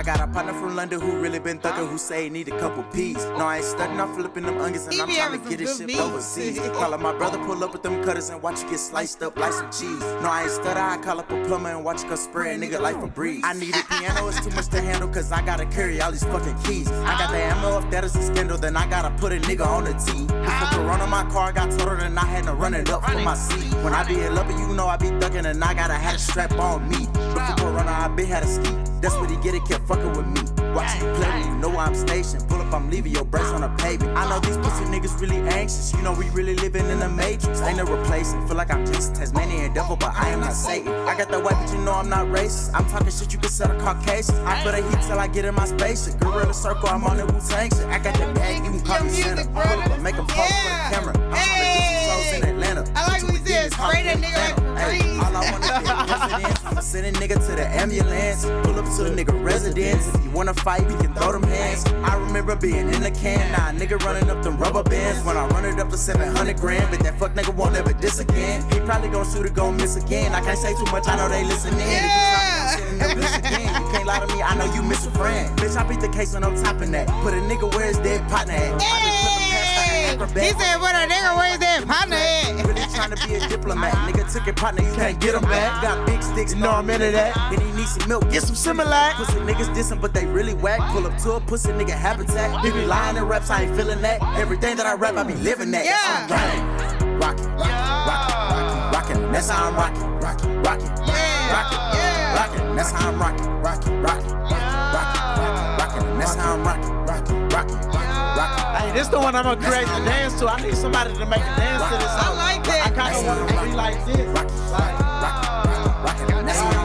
got a partner from London who really been thuggin', who say he need a couple P's. No, I ain't studying, I'm flipping them onions, and I'm trying to get this shit overseas. Call up my brother, pull up with them cutters, and watch you get sliced up like some cheese. No, I ain't stutter, I call up a plumber and watch you go spray a nigga like Febreze. I need a piano, it's too much to handle, cause I gotta carry all these fucking keys. I got the ammo, if that is a scandal, then I gotta put a nigga on the tee. Before Corona, my car got totaled, and I had to run it up for my seat. When I be in Lubbock, you know I be thuggin', and I gotta have a strap on me. Before Corona, I been had a ski. That's what he get it, kept fucking with me. Watch you play when you know I'm stationed. Pull up, I'm leaving your brakes on the pavement. I know these pussy niggas really anxious. You know we really living in the matrix. Ain't no replacing. Feel like I'm Jason Tasmanian devil, but I am not Satan. I got that white, but you know I'm not racist. I'm talking shit you can sell to Caucasians. I feel the heat till I get in my spaceship. Gorilla circle, I'm on the Wu-Tang shit. I got that bag, you can call me Santa. Pull up and make them pause for the camera. I'm trying to do some shows in Atlanta. I like what he said, spray that nigga like Febreze. All I wanna be residence. I'ma send a nigga to the ambulance. Pull up to a nigga residence. If you wanna fight, we can throw them hands. I remember being in the can. Nah, nigga running up them rubber bands. When I run it up to 700 grand. But that fuck nigga won't ever diss again. He probably gon' shoot or gon' miss again. I can't say too much, I know they listening. Yeah. If you try to listen again, you can't lie to me, I know you miss a friend. Bitch, I beat the case and I'm topping that. Put a nigga where his dead partner at. He said, what a nigga, where's that partner at? Really trying to be a diplomat. Nigga took your partner, you can't get him back. Got big sticks, know I'm into that. And he needs some milk, get some Similac. Pussy niggas dissing, but they really whack. Pull up to a pussy nigga habitat. He be lying in raps, I ain't feeling that. Everything that I rap, I be living that. Yeah. Rockin', rockin'. That's how I'm rockin', rockin'. Rockin', that's how I'm rockin', rockin'. That's how I'm rockin'. Hey, this the one I'm gonna create a dance to. I need somebody to make a dance to this song. I like that. I kinda wanna be like this. That's how I'm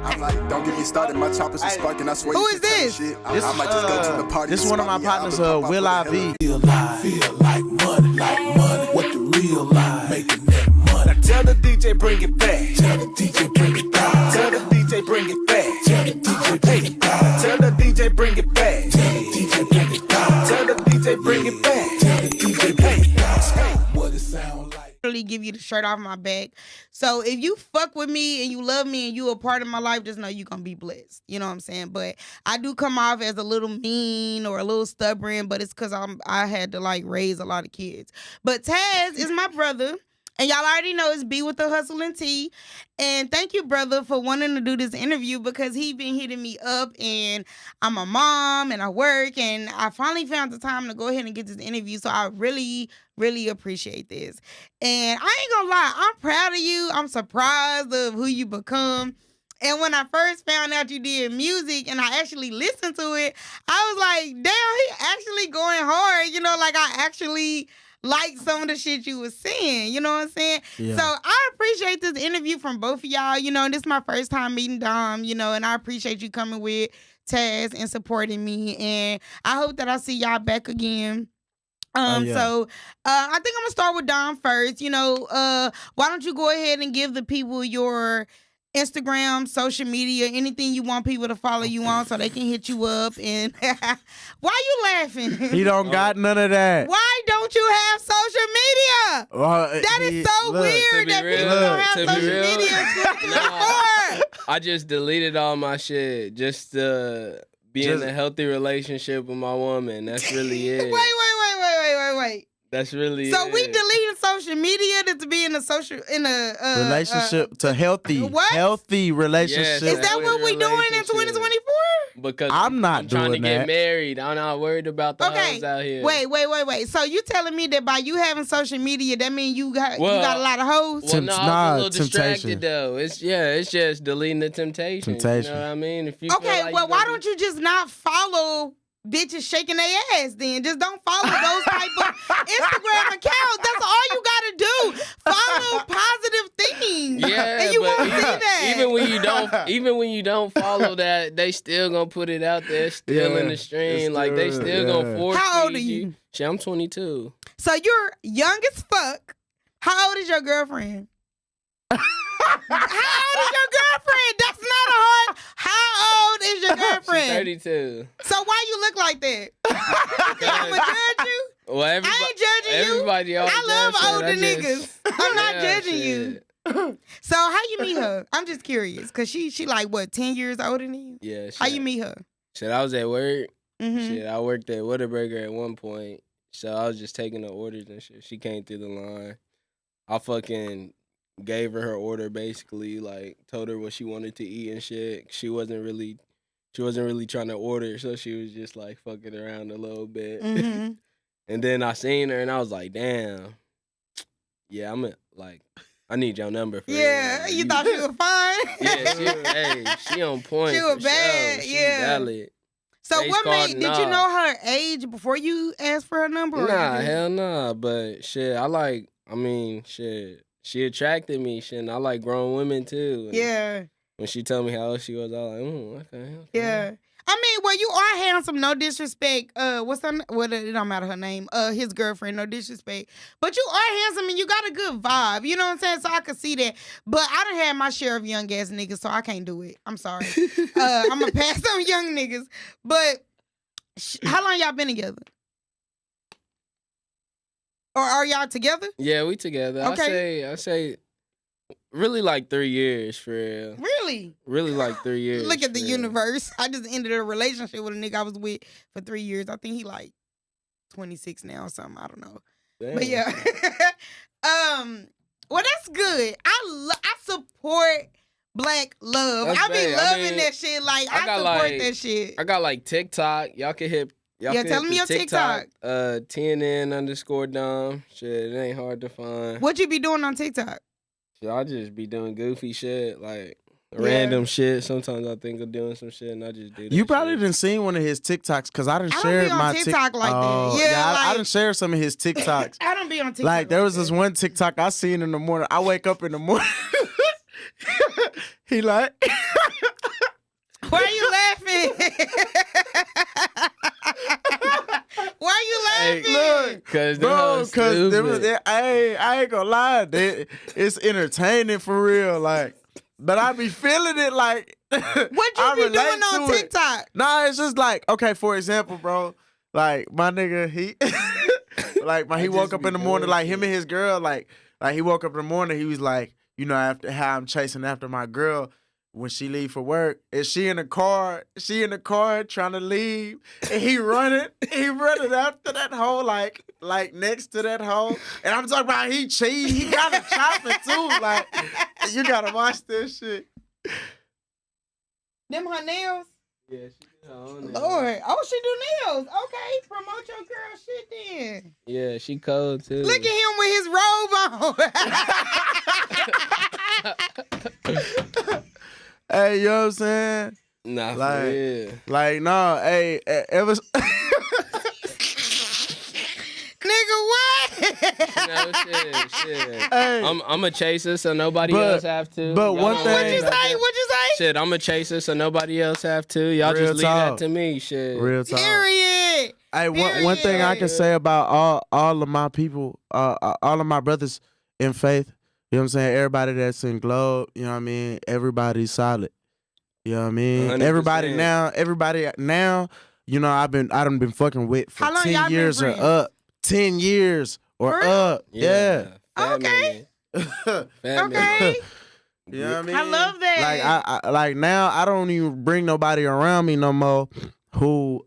I'm like, don't get me started. My choppers are sparking. I swear. Who you is can tell this? shit. I might just go to the party. This is one of my partners, Will I V. Feel like money, what the real life, making that money. Now tell the DJ bring it back. Tell the DJ bring it back. Tell the DJ bring it back. Tell the DJ bring it back. Tell the DJ bring it back. Tell the DJ bring it back. Tell the DJ bring it back. Tell the DJ bring it back. What it sound like? Really give you the shirt off my back. So if you fuck with me and you love me and you a part of my life, just know you gonna be blessed. You know what I'm saying? But I do come off as a little mean or a little stubborn, but it's because I had to like raise a lot of kids. But Taz is my brother. And y'all already know it's B with the hustle and T. And thank you, brother, for wanting to do this interview because he been hitting me up and I'm a mom and I work and I finally found the time to go ahead and get this interview. So I really, really appreciate this. And I ain't gonna lie, I'm proud of you. I'm surprised of who you become. And when I first found out you did music and I actually listened to it, I was like, damn, he actually going hard. You know, like I actually like some of the shit you was saying, you know what I'm saying? Yeah. So I appreciate this interview from both of y'all, you know, and this is my first time meeting Dom, you know, and I appreciate you coming with Taz and supporting me, and I hope that I see y'all back again. So I think I'm gonna start with Dom first, you know, why don't you go ahead and give the people your Instagram, social media, anything you want people to follow you on so they can hit you up. And why you laughing? He don't got none of that. Why don't you have social media? That is so weird that people don't have social media in 2024. I just deleted all my shit just to be in a healthy relationship with my woman. That's really it. Wait. That's really so it. we deleted social media to be in a relationship to healthy relationship. Is that what we doing in 2024? Because I'm not trying doing to get that. married. I'm not worried about the hoes out here. Wait. So you telling me that by you having social media, that means you got a lot of hoes? Well, no, I was a little distracted though. It's just deleting the temptation. You know what I mean? If you why don't you just not follow bitches shaking their ass then? Just don't follow those type of Instagram accounts. That's all you gotta do. Follow positive things. Yeah, and you won't see that. Even when you don't follow that, they still gonna put it out there, still in the stream. Like they still gonna force you. How old are you? Shit, I'm 22. So you're young as fuck. How old is your girlfriend? How old is your girlfriend? That's not a hard. How old is your girlfriend? She's 32. So why you look like that? I'ma judge you? Well, I ain't judging you. Everybody I love older niggas. I'm not judging you. So how you meet her? I'm just curious, cause she like what, 10 years older than you? Yeah. Shit. How you meet her? Shit, I was at work. Mm-hmm. Shit, I worked at Whataburger at one point. So I was just taking the orders and shit. She came through the line. I fucking gave her order basically, like told her what she wanted to eat and shit. She wasn't really trying to order, so she was just like fucking around a little bit. Mm-hmm. And then I seen her and I was like, damn. Yeah, I need your number for Yeah, real. you thought she was fine? Yeah, she on point. She was for bad, sure. She yeah. valid. So Face what card, did you know her age before you asked for her number? Nah, hell nah. But shit, she attracted me. Shit, and I like grown women too. And Yeah. when she told me how old she was, I was like, okay. Yeah. I mean, well, you are handsome, no disrespect. What's her? Well, it don't matter her name. His girlfriend, no disrespect. But you are handsome and you got a good vibe. You know what I'm saying? So I could see that. But I done had my share of young ass niggas, so I can't do it. I'm sorry. I'm gonna pass on young niggas. But how long y'all been together? Or are y'all together? Yeah, we together. Okay. I say, really like 3 years for real. Really? Really like 3 years. Look at the for real. universe. I just ended a relationship with a nigga I was with for 3 years. I think he like 26 now or something. I don't know. Damn. But yeah. Well, that's good. I support black love. That's I be bad. loving that shit. Like, I support that shit. I got like TikTok. Y'all can hit. Yeah, Can tell hit me the your TikTok. TNN_Dom. Shit, it ain't hard to find. What you be doing on TikTok? Shit, I just be doing goofy shit, like random shit. Sometimes I think of doing some shit and I just do that. You probably shit. didn't seen one of his TikToks because I done I don't shared be on my TikTok like that. Oh, Yeah, I like- done shared some of his TikToks. I don't be on TikTok. Like there was that. this one TikTok I seen in the morning. I wake up in the morning. He like, Why are you laughing? Why you laughing? Hey, look, Cause bro, stupid. I ain't gonna lie, it's entertaining for real. Like, but I be feeling it. Like, What you I be relate doing on to it. TikTok? Nah, it's just like, okay, for example, bro, like my nigga, he he woke up in the morning, like him and his girl, like he woke up in the morning, he was like, you know, after how I'm chasing after my girl when she leave for work, is she in the car trying to leave, and he running after that hole, like next to that hole, and I'm talking about he cheating, he got a chopper too, like you gotta watch this shit. Them her nails? Yeah, she do her own nails. Lord. Oh, she do nails. Okay, promote your girl shit then. Yeah, she cold too. Look at him with his robe on. Hey, you know what I'm saying? Nah, for Like, real. like no, hey, ever. Nigga, what? No shit. Hey, I'm a chaser, so nobody But- else have to. but Y'all one don't thing- worry What'd you about say? that. What'd you say? Shit, I'm a chaser, so nobody else have to. Y'all Real just leave talk. that to me. Shit. real talk. Period. Hey, one thing I can say about all of my people, all of my brothers in faith, you know what I'm saying? Everybody that's in Globe, you know what I mean? Everybody's solid. You know what I mean? 100%. Everybody now, you know, I done been fucking with for How long y'all 10 been years or friends? up. 10 years or For real? up. Yeah. Fat Okay. man. Fat man. Okay. You know what I mean? I love that. Like I like now I don't even bring nobody around me no more who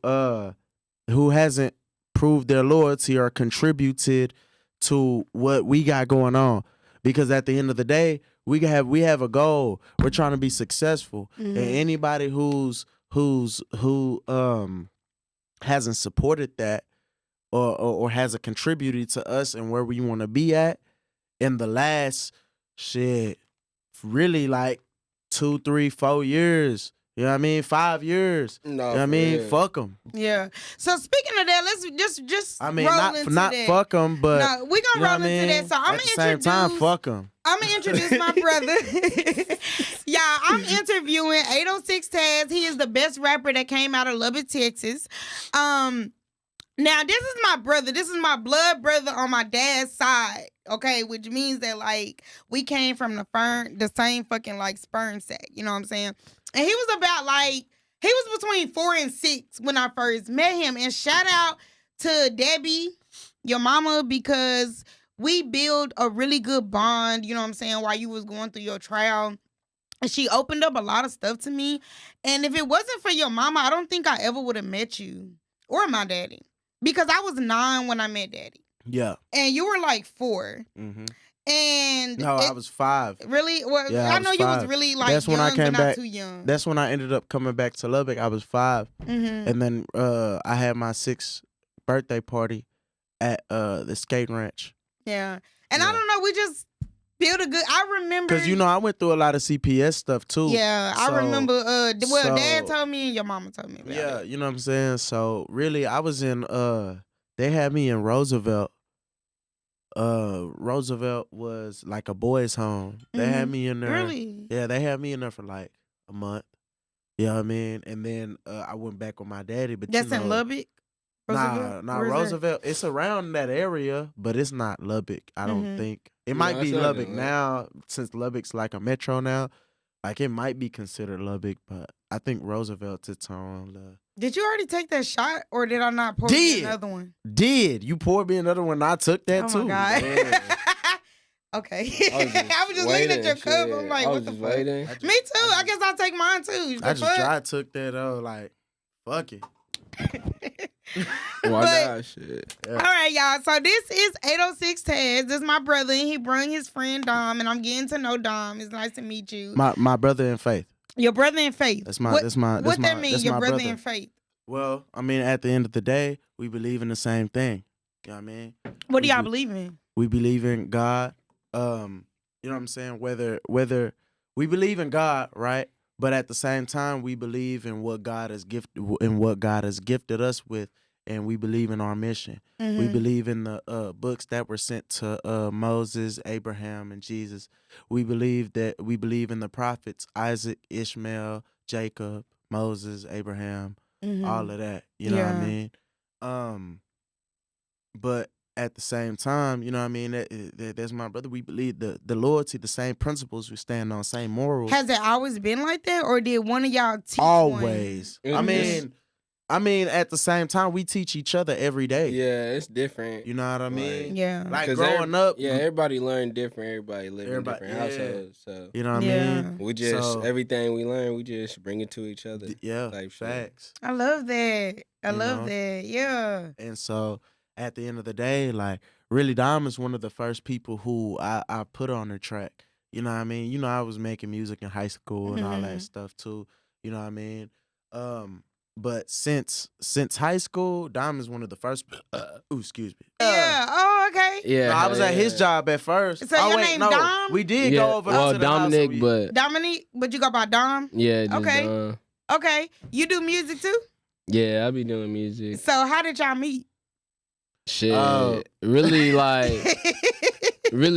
hasn't proved their loyalty or contributed to what we got going on. Because at the end of the day, we have a goal. We're trying to be successful. Mhm. And anybody who hasn't supported that or hasn't contributed to us and where we want to be at in the last shit, really like 2, 3, 4 years. You know what I mean? 5 years. No, You know what I mean? Fuck them. Yeah. So speaking of that, let's just I mean, roll into not that. fuck them, but No, we you gonna know roll what I into mean? that. So I'm at the gonna same introduce. time, fuck them. I'm gonna introduce my brother. Yeah, I'm interviewing 806 Taz. He is the best rapper that came out of Lubbock, Texas. Now this is my brother. This is my blood brother on my dad's side. Okay, which means that like we came from the same fucking like sperm sack. You know what I'm saying? And he was about like he was between 4 and 6 when I first met him. And shout out to Debbie, your mama, because we build a really good bond, you know what I'm saying, while you was going through your trial. And she opened up a lot of stuff to me. And if it wasn't for your mama, I don't think I ever would have met you or my daddy. Because I was 9 when I met daddy. Yeah. And you were like 4. Mm-hmm. And no, I was 5. Really? Well, Yeah, I know you was really like that's young, when I came but back. not too young. That's when I ended up coming back to Lubbock. I was 5. Mm-hmm. And then I had my 6th birthday party at the skate ranch. Yeah. And Yeah. I don't know, we just built a good, I remember. Because, I went through a lot of CPS stuff, too. Yeah, I remember, Dad told me and your mama told me about Yeah, it. you know what I'm saying? So, really, I was in, they had me in Roosevelt. Roosevelt was like a boys' home. They had me in there. Really? Yeah, they had me in there for like a month. You know what I mean? And then I went back with my daddy. But That's in Lubbock? Nah, Where is Roosevelt. It's around that area, but it's not Lubbock, I don't think. It might be it's not Lubbock in now, since Lubbock's like a metro now. Like, it might be considered Lubbock, but I think Roosevelt's its own. Did you already take that shot, or did I not pour you another one? Did. You poured me another one, I took that too. Oh, my God. Yeah. Okay. I was just looking at your cup. I'm like, what the fuck? Waiting. Me too. I guess I'll take mine too. I just dry took that, like, fuck it. Why not? Shit. All right, y'all. So this is 806 Taz. This is my brother, and he brung his friend Dom, and I'm getting to know Dom. It's nice to meet you. My brother in faith. Your brother in faith. What that mean? Your brother in faith. Well, I mean, at the end of the day, we believe in the same thing. You know what I mean? What do y'all believe in? We believe in God. You know what I'm saying? Whether we believe in God, right? But at the same time, we believe in what God has gifted us with, and we believe in our mission. Mm-hmm. We believe in the books that were sent to Moses, Abraham, and Jesus. We believe in the prophets: Isaac, Ishmael, Jacob, Moses, Abraham, all of that. You know what I mean? But at the same time, you know what I mean? That's my brother. We believe the loyalty, the same principles. We stand on, same morals. Has it always been like that, or did one of y'all teach Always. one? I mean, at the same time, we teach each other every day. Yeah, it's different. You know what I mean? Yeah. Like growing up. Yeah, everybody learn different. Everybody live in different households. So you know what I mean? We just everything we learn, we just bring it to each other. Yeah, facts. I love that. I love that. Yeah. And so at the end of the day, like, really, Dom is one of the first people who I put on the track. You know what I mean? You know, I was making music in high school and all that stuff too. You know what I mean? But since high school, Dom is one of the first. Excuse me. Yeah. Oh, okay. Yeah. No, I was at his job at first. So your name Dom? We did go over to the Dominic, house. but Dominique, but you go by Dom? Yeah. Just okay. Okay. You do music too? Yeah, I be doing music. So how did y'all meet? Shit. Really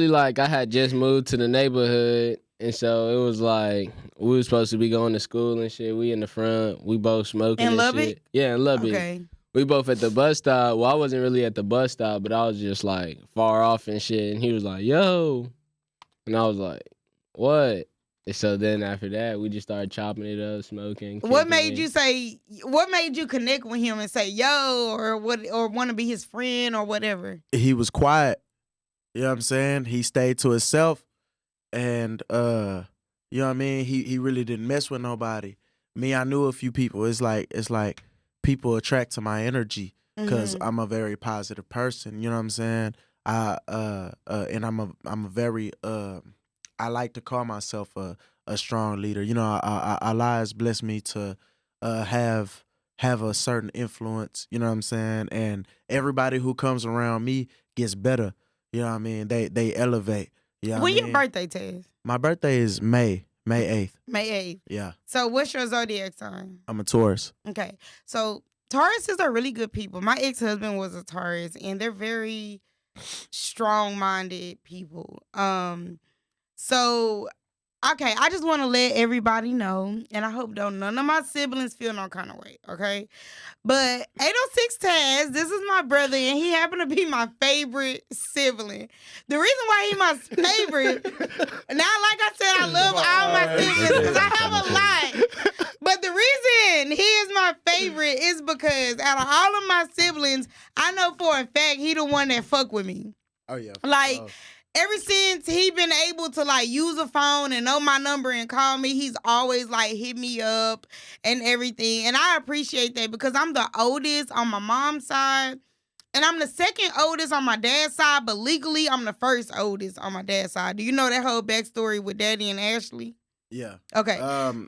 like I had just moved to the neighborhood, and so it was like we was supposed to be going to school and shit. We in the front, we both smoking in Lubbock? shit. Yeah, in Lubbock. Okay. We both at the bus stop. Well, I wasn't really at the bus stop, but I was just like far off and shit. And he was like, "Yo," and I was like, "What?" And so then after that, we just started chopping it up, smoking. What made you say? What made you connect with him and say yo, or what, or want to be his friend or whatever? He was quiet. You know what I'm saying? He stayed to himself, and you know what I mean. He really didn't mess with nobody. Me, I knew a few people. It's like people attract to my energy because I'm a very positive person. You know what I'm saying? And I'm a very I like to call myself a strong leader. You know, Allah has blessed me to have a certain influence. You know what I'm saying? And everybody who comes around me gets better. You know what I mean? They elevate. You know when what I your mean? birthday, Taz? My birthday is May 8th. May 8th. Yeah. So what's your zodiac sign? I'm a Taurus. Okay. So Tauruses are really good people. My ex-husband was a Taurus, and they're very strong-minded people. So, okay, I just want to let everybody know, and I hope none of my siblings feel no kind of way, okay? But 806 Taz, this is my brother, and he happened to be my favorite sibling. The reason why he's my favorite, now, like I said, I love all my siblings because I have a lot. But the reason he is my favorite is because out of all of my siblings, I know for a fact he the one that fuck with me. Oh yeah. Like, ever since he been able to like use a phone and know my number and call me, he's always like hit me up and everything. And I appreciate that because I'm the oldest on my mom's side. And I'm the second oldest on my dad's side, but legally I'm the first oldest on my dad's side. Do you know that whole backstory with Daddy and Ashley? Yeah. Okay.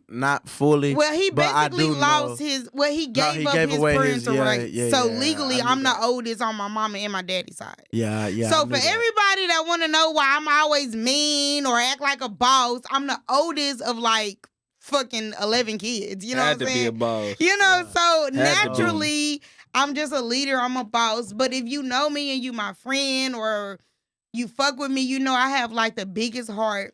Not fully. Well, he but I basically do lost know. his. Well, he gave up gave his away parental his- yeah, rights. yeah, so yeah, legally, I knew I'm the that. oldest on my mama and my daddy's side. Yeah. So I for knew that. everybody that want to know why I'm always mean or act like a boss, I'm the oldest of like fucking 11 kids. You know Had what I'm to be saying? a boss. You know, so to be. naturally, I'm just a leader. I'm a boss. But if you know me and you my friend or you fuck with me, you know I have like the biggest heart.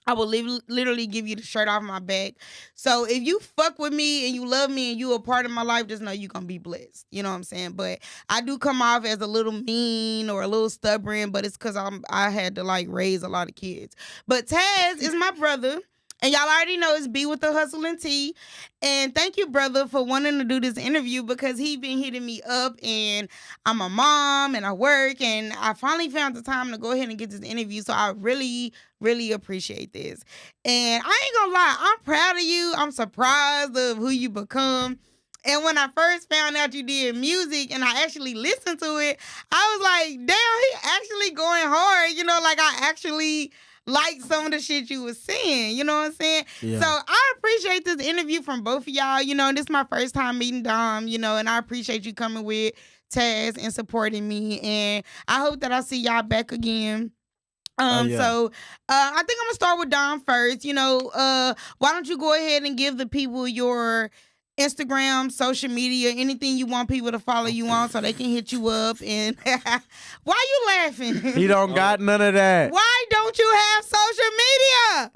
I will literally give you the shirt off my back. So if you fuck with me and you love me and you a part of my life, just know you're going to be blessed. You know what I'm saying? But I do come off as a little mean or a little stubborn, but it's because I had to like raise a lot of kids. But Taz is my brother. And y'all already know it's B with the hustle and T. And thank you, brother, for wanting to do this interview because he been hitting me up and I'm a mom and I work and I finally found the time to go ahead and get this interview. So I really, really appreciate this. And I ain't gonna lie, I'm proud of you. I'm surprised of who you become. And when I first found out you did music and I actually listened to it, I was like, damn, he actually going hard. You know, like I actually like some of the shit you was saying, you know what I'm saying? Yeah. So I appreciate this interview from both of y'all, you know, and this is my first time meeting Dom, you know, and I appreciate you coming with Taz and supporting me, and I hope that I see y'all back again. So I think I'm gonna start with Dom first, you know, why don't you go ahead and give the people your Instagram, social media, anything you want people to follow you on so they can hit you up. And why you laughing? He don't got none of that. Why don't you have social media?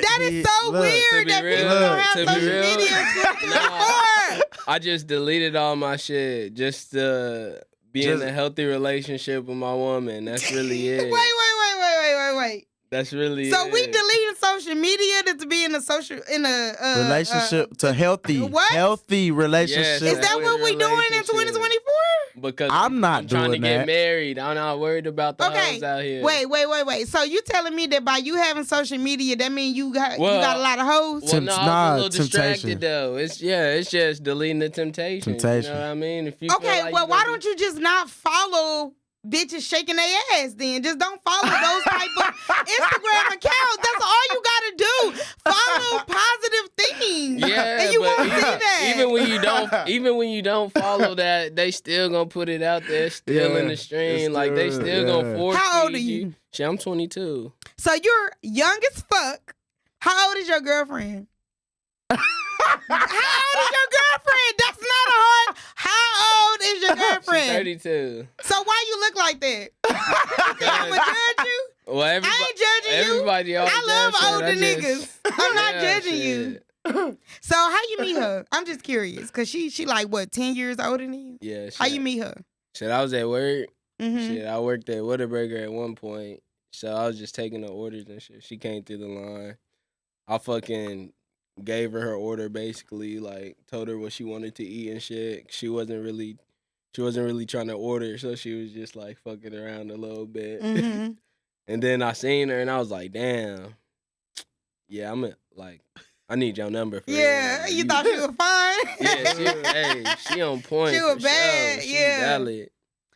That is so weird that people don't have social media in 2024. I just deleted all my shit just to be in a healthy relationship with my woman. That's really it. Wait. That's really so it. we deleted social media to be in a relationship to healthy relationship. Is that what we doing in 2024? Because I'm not trying to doing get that. married. I'm not worried about the hoes out here. Wait. So you telling me that by you having social media, that means you got a lot of hoes? Well, no, I was a little distracted though. It's just deleting the temptation. You know what I mean? If you why don't you just not follow bitches shaking their ass then? Just don't follow those type of Instagram accounts. That's all you gotta do. Follow positive things. Yeah, and you but won't see that. Even when you don't follow that, they still gonna put it out there still in the stream. Like they still gonna force How old are you? Shit, I'm 22. So you're young as fuck. How old is your girlfriend? How old is your girlfriend? That's not a hard. How old is your girlfriend? She's 32. So why you look like that? I'ma judge you? Well, I ain't judging you. Everybody always I love older niggas. I'm not judging you. So how you meet her? I'm just curious, cause she like what, 10 years older than you? Yeah. How you meet her? Shit, I was at work. Mm-hmm. Shit, I worked at Whataburger at one point. So I was just taking the orders and shit. She came through the line. I fucking gave her order basically, like told her what she wanted to eat and shit. She wasn't really trying to order, so she was just like fucking around a little bit. Mm-hmm. And then I seen her and I was like, damn. Yeah, I need your number for Yeah, real. you thought she was fine? Yeah, she on point. She was for bad, sure. She yeah. valid.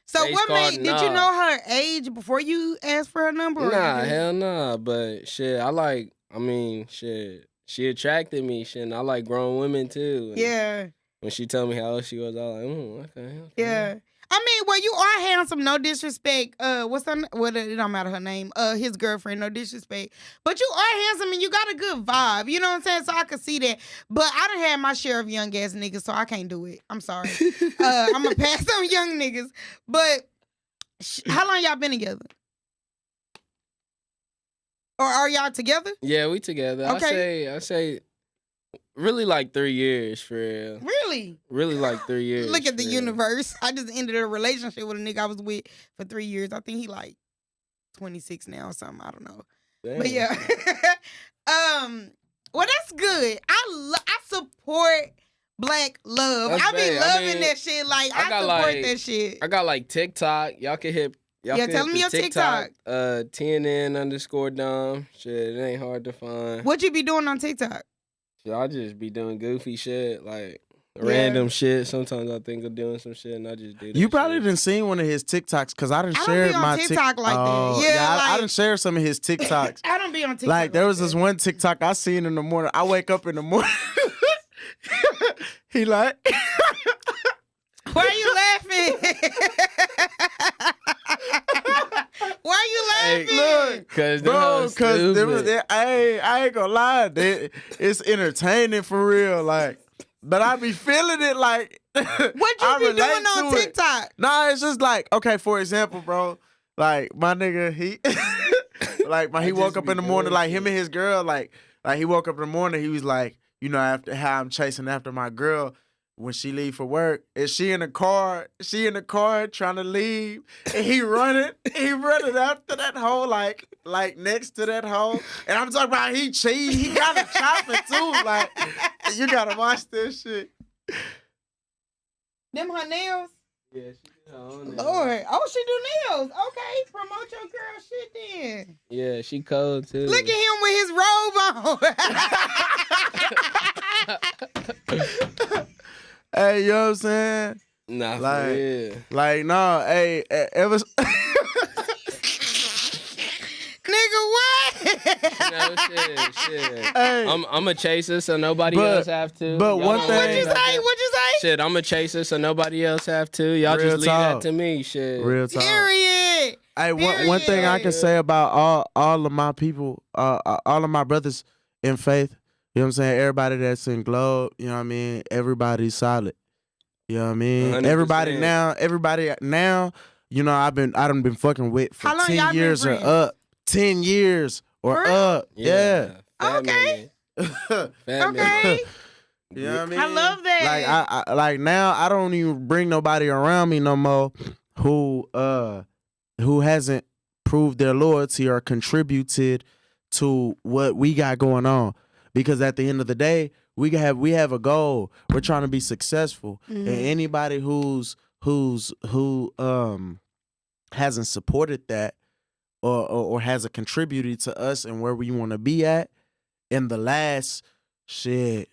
So Face what card made, and did you all. know her age before you asked for her number? Or Nah, you just- hell nah. But shit, shit. She attracted me, shit, and I like grown women too. And Yeah. when she told me how old she was, I was like, okay. Yeah. I mean, well, you are handsome, no disrespect. What's her? Well, it don't matter her name. His girlfriend, no disrespect. But you are handsome and you got a good vibe. You know what I'm saying? So I could see that. But I done had my share of young ass niggas, so I can't do it. I'm sorry. I'm gonna pass on young niggas. But how long y'all been together? Or are y'all together? Yeah, we together. Okay. I say, really like 3 years for real. Really? Really like 3 years. Look at the for real. universe. I just ended a relationship with a nigga I was with for 3 years. I think he like 26 now or something. I don't know. Damn. But yeah. Well, that's good. I support black love. That's I be bad. loving I mean, that shit. Like, I got, support like- that shit. I got like TikTok. Y'all can hit Y'all Yeah, can tell hit me the your TikTok. TNN_Dom. Shit, it ain't hard to find. What you be doing on TikTok? Shit, I just be doing goofy shit, like random shit. Sometimes I think of doing some shit and I just do that. You probably shit. didn't seen one of his TikToks because I didn't I share don't be on my TikTok like that. Oh, Yeah, I like- didn't share some of his TikToks. I don't be on TikTok. Like there was that. this one TikTok I seen in the morning. I wake up in the morning. He like, Why are you laughing? Why are you laughing? look, Cause bro, stupid. I ain't gonna lie, it's entertaining for real. Like, but I be feeling it. Like, What I you be doing relate on to it. TikTok? Nah, it's just like, okay, for example, bro, like my nigga, he he woke up in the morning, like him and his girl, like he woke up in the morning, he was like, you know, after how I'm chasing after my girl when she leave for work, and she in the car trying to leave, and he running after that hoe, like next to that hoe, and I'm talking about he cheating, he got a chopping too, like you gotta watch this shit. Them her nails? Yeah, she did her own nails. Lord. Oh, she do nails. Okay, promote your girl shit then. Yeah, she cold too. Look at him with his robe on. Hey, you know what I'm saying? Nah, Like- for real. Like, no, hey, ever. Nigga, what? No shit. Hey, I'm a chaser, so nobody But- else have to. but Y'all one don't thing- What'd worry you about say? that. What'd you say? Shit, I'm a chaser, so nobody else have to. Y'all Real just leave talk. that to me. Shit. real talk. Period. Hey, one thing I can say about all of my people, all of my brothers in faith, you know what I'm saying? Everybody that's in Globe, you know what I mean? Everybody's solid. You know what I mean? 100%. Everybody now, you know, I done been fucking with for How long y'all 10 been years or friends? up. 10 years or For real? up. Yeah. Fat Okay. minute. Fat Okay. minute. You know what I mean? I love that. Like I like now I don't even bring nobody around me no more who hasn't proved their loyalty or contributed to what we got going on. Because at the end of the day, we have a goal. We're trying to be successful. Mhm. And anybody who hasn't supported that or hasn't contributed to us and where we want to be at in the last shit,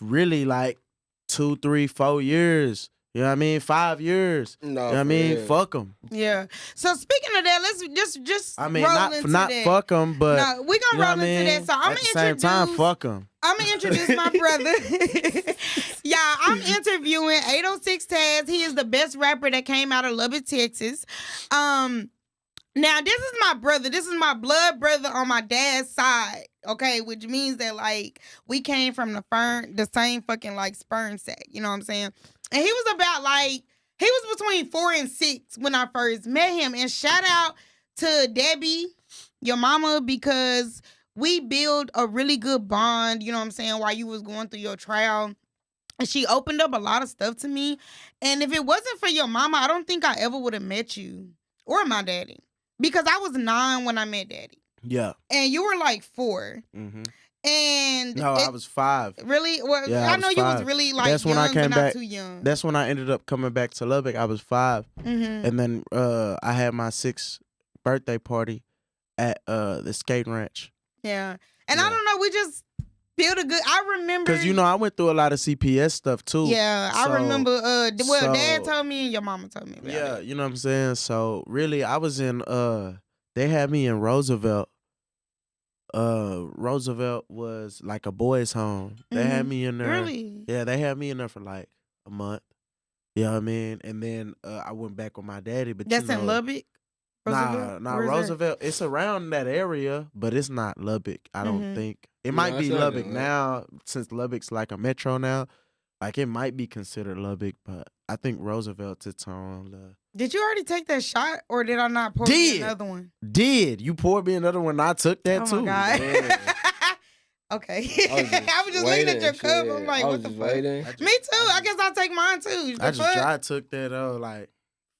really like 2, 3, 4 years. You know what I mean? 5 years. No, You know what I mean? Fuck them. Yeah. So speaking of that, let's just I mean, roll not into not that. fuck them, but No, we you gonna know roll what I into mean? that. So I'm At the gonna same time, introduce. fuck them. I'm gonna introduce my brother. Yeah, I'm interviewing 806 Taz. He is the best rapper that came out of Lubbock, Texas. Now this is my brother. This is my blood brother on my dad's side. Okay, which means that like we came from the same fucking like sperm sack. You know what I'm saying? And he was about like he was between 4 and 6 when I first met him. And shout out to Debbie, your mama, because we built a really good bond, you know what I'm saying, while you was going through your trial. And she opened up a lot of stuff to me. And if it wasn't for your mama, I don't think I ever would have met you or my daddy. Because I was 9 when I met daddy. Yeah. And you were like 4. Mm-hmm. And No, I was 5. really, well, Yeah, I I know was you was 5. really like That's young, when I came but back. not too young. That's when I ended up coming back to Lubbock. I was 5. Mm-hmm. And then I had my 6th birthday party at the skate ranch. Yeah. And I Yeah. don't know, we just built a good, I remember. Because, you know, I went through a lot of CPS stuff, too. Yeah, I So- remember, Dad so- told me and your mama told me about Yeah, it. you know what I'm saying? So, really, I was in, they had me in Roosevelt. Roosevelt was like a boys' home. They had Mhm. me in there. Really? Yeah, they had me in there for like a month. You know what I mean? And then I went back with my daddy. But That's you know, in Lubbock? Nah, Roosevelt? nah, Where's that? Roosevelt. It's around that area, but it's not Lubbock. I don't Mhm. think it Yeah, might be it's not in Lubbock Lubbock. now, since Lubbock's like a metro now. Like it might be considered Lubbock, but I think Roosevelt's its own. Did you already take that shot or did I not pour you Did. another one? Did you poured me another one? I took that Oh too. my God. Yeah. Okay. I I was just looking at waiting, your cup. I'm shit. like, I what was the just fuck? waiting. Me too. I guess I'll take mine too. I The just fuck? dry took that like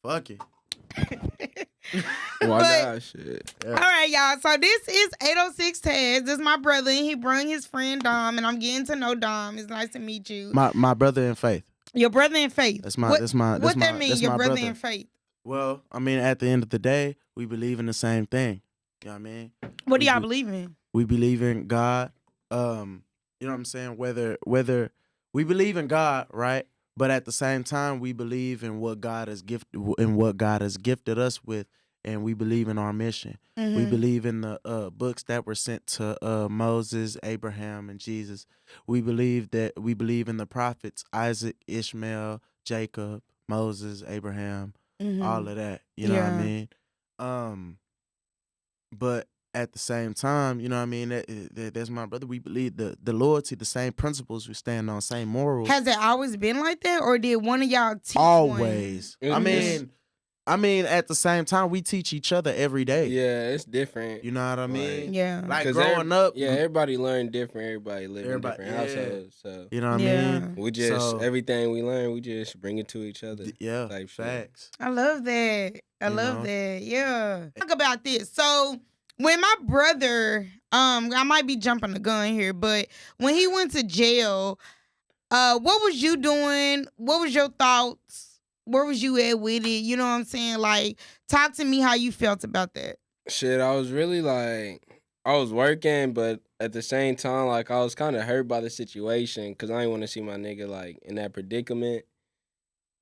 fuck it. Why But- not? Shit. All right, y'all. So this is 806 Taz. This is my brother, and he brought his friend Dom, and I'm getting to know Dom. It's nice to meet you. My brother in faith. Your brother in faith. That's my what, that's my what that mean? that's Your my brother in faith. Well, I mean, at the end of the day, we believe in the same thing. You know what I mean? What do y'all believe in? We believe in God. You know what I'm saying? Whether we believe in God, right? But at the same time, we believe in what God has gifted us with, and we believe in our mission. Mm-hmm. We believe in the books that were sent to Moses, Abraham, and Jesus. We believe in the prophets: Isaac, Ishmael, Jacob, Moses, Abraham, all of that. You know what I mean? But at the same time, you know what I mean? That's my brother. We believe the loyalty, the same principles we stand on, same morals. Has it always been like that, or did one of y'all teach Always. One? I mean, at the same time, we teach each other every day. Yeah, it's different. You know what I mean? Yeah. Like growing up. Yeah, everybody learn different. Everybody live in different households. So you know what I mean? We just everything we learn, we just bring it to each other. Yeah, type facts. I love that. I love that. Yeah. Talk about this. So when my brother, I might be jumping the gun here, but when he went to jail, what was you doing? What was your thoughts? Where was you at with it? You know what I'm saying? Like, talk to me how you felt about that. Shit, I was really like, I was working, but at the same time, like, I was kind of hurt by the situation because I didn't want to see my nigga, like, in that predicament.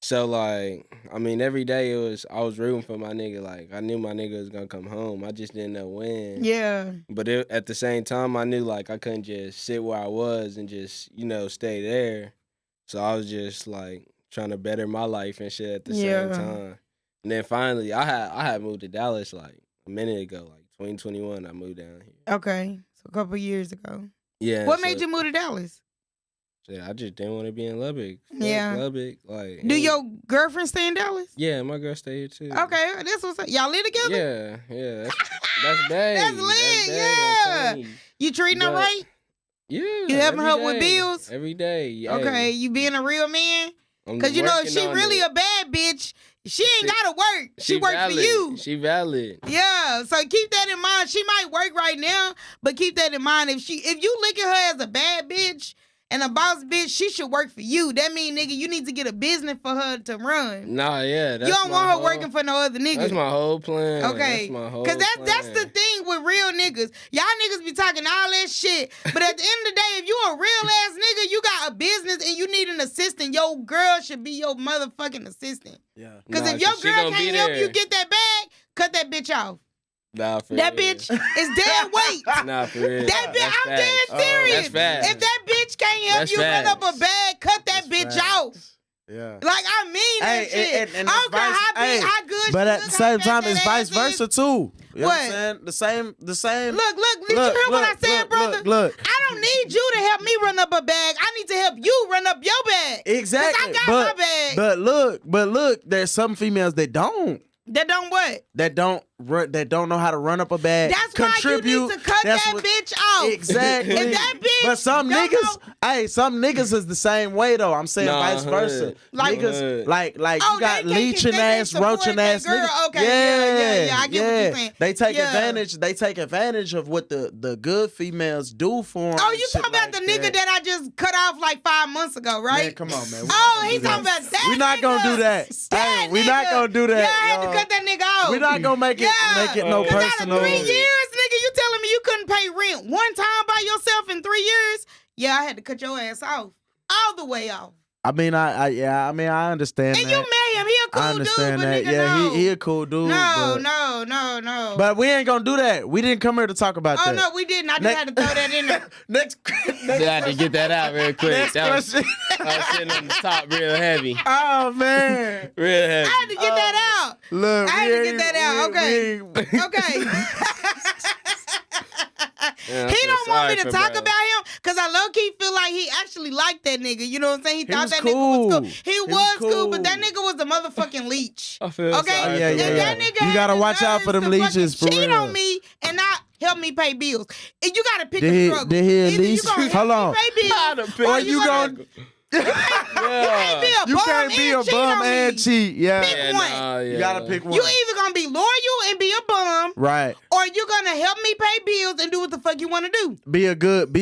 So, like, I mean, every day I was rooting for my nigga. Like, I knew my nigga was going to come home. I just didn't know when. Yeah. But at the same time, I knew, like, I couldn't just sit where I was and just, stay there. So I was just, like, trying to better my life and shit at the same time. And then finally, I had moved to Dallas, like, a minute ago, like, 2021, I moved down here. Okay. So a couple years ago. Yeah. What made you move to Dallas? Shit, I just didn't want to be in Lubbock. Yeah. Lubbock, like. Do your girlfriend stay in Dallas? Yeah, my girl stay here too. Okay, that's what's up. Y'all live together? Yeah. That's bae. That's lit, yeah. You treating her right? Yeah. You helping her with bills? Every day. Okay, you being a real man? Because if she really a bad bitch, she ain't gotta work. She work valid. for you. She valid. Yeah, so keep that in mind. She might work right now, but keep that in mind. If you look at her as a bad bitch and a boss bitch, she should work for you. That mean, nigga, you need to get a business for her to run. Nah, yeah. You don't want her working for no other nigga. That's my whole plan. Okay. That's my whole Cause plan. that's the thing with real niggas. Y'all niggas be talking all that shit, but at the end of the day, if you a real ass nigga, you got a business and you need an assistant, your girl should be your motherfucking assistant. Yeah. Cause if your girl can't help you get that bag, cut that bitch off. Nah, for that real. bitch is dead weight. Nah, for real. That bitch, I'm facts. dead serious. That's facts. If that bitch can't help That's you run up facts. a bag, cut that bitch off. Yeah. Like, I mean that shit. And I don't care how big, how good but she at look, the same how time, fat it's that vice ass versa is. too. You know what What? I'm saying? The same. Look, did you hear what I said, brother? Look. I don't need you to help me run up a bag. I need to help you run up your bag. Exactly. 'Cause I got my bag. But look, there's some females that don't. That don't what? That don't know how to run up a bag. That's contribute. why you need to cut that bitch off. Exactly. If that bitch But some don't niggas, some niggas is the same way though. I'm saying vice versa. Like- niggas, like Oh, you got they leeching can't ass, support roaching that ass girl. niggas. Okay, yeah, I get what you're saying. They take Yeah. advantage. They take advantage of what the good females do for them. Oh, you talking about the nigga that I just cut off like 5 months ago, right? Man, come on, man. Oh, he talking about that. We're not gonna do that. That Hey, we're not nigga. gonna do that. Yeah, I had to y'all. cut that nigga off. We're not gonna make it no 'Cause personal. out of 3 years, nigga, you telling me you couldn't pay rent one time by yourself in 3 years? Yeah, I had to cut your ass off. All the way off. I mean, I understand And that. you met him. He a cool I understand dude, but that. nigga, Yeah, no. he a cool dude. No. But we ain't gonna do that. We didn't come here to talk about Oh, that. no, we didn't. I just had to throw that in there. Next I had to get that out real quick. next That was, question. I was sitting on the top real heavy. Oh man. Real heavy. I had to get that out. Look, I had to get that out. Okay. we- Okay. Yeah, He don't want me to sorry for talk bro. about him because I low-key feel like he actually liked that nigga. You know what I'm saying? He thought was that cool. nigga was cool. He He was was cool, but cool. that nigga was a motherfucking leech. I feel Okay? sorry Yeah, for yeah, If bro. yeah. that nigga You had gotta the watch out nerves for them to fucking leeches, for cheat real. on me and not help me pay bills. And you gotta pick Did a he- struggle. did he at Either least- you gonna help Hold me on. pay How bills, to pick or Or a you gonna gonna you can't be Yeah. a you bum can't be a and cheat bum on and me. cheat. Yeah. Pick Yeah, one. nah, yeah. You gotta pick one. You either gonna be loyal and be a bum, Right. or you gonna help me pay bills and do what the fuck you wanna do. Be a good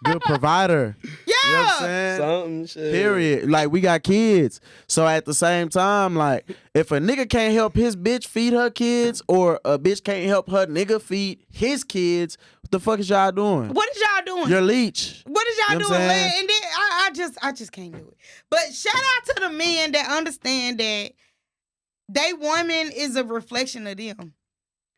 good provider. Yeah, You know what I'm saying? Something shit. Period. Like, we got kids. So at the same time, like, if a nigga can't help his bitch feed her kids, or a bitch can't help her nigga feed his kids, what the fuck is y'all doing? What is y'all doing? You're leech. What is y'all You know what I'm doing? saying? And then I just can't do it. But shout out to the men that understand that they woman is a reflection of them.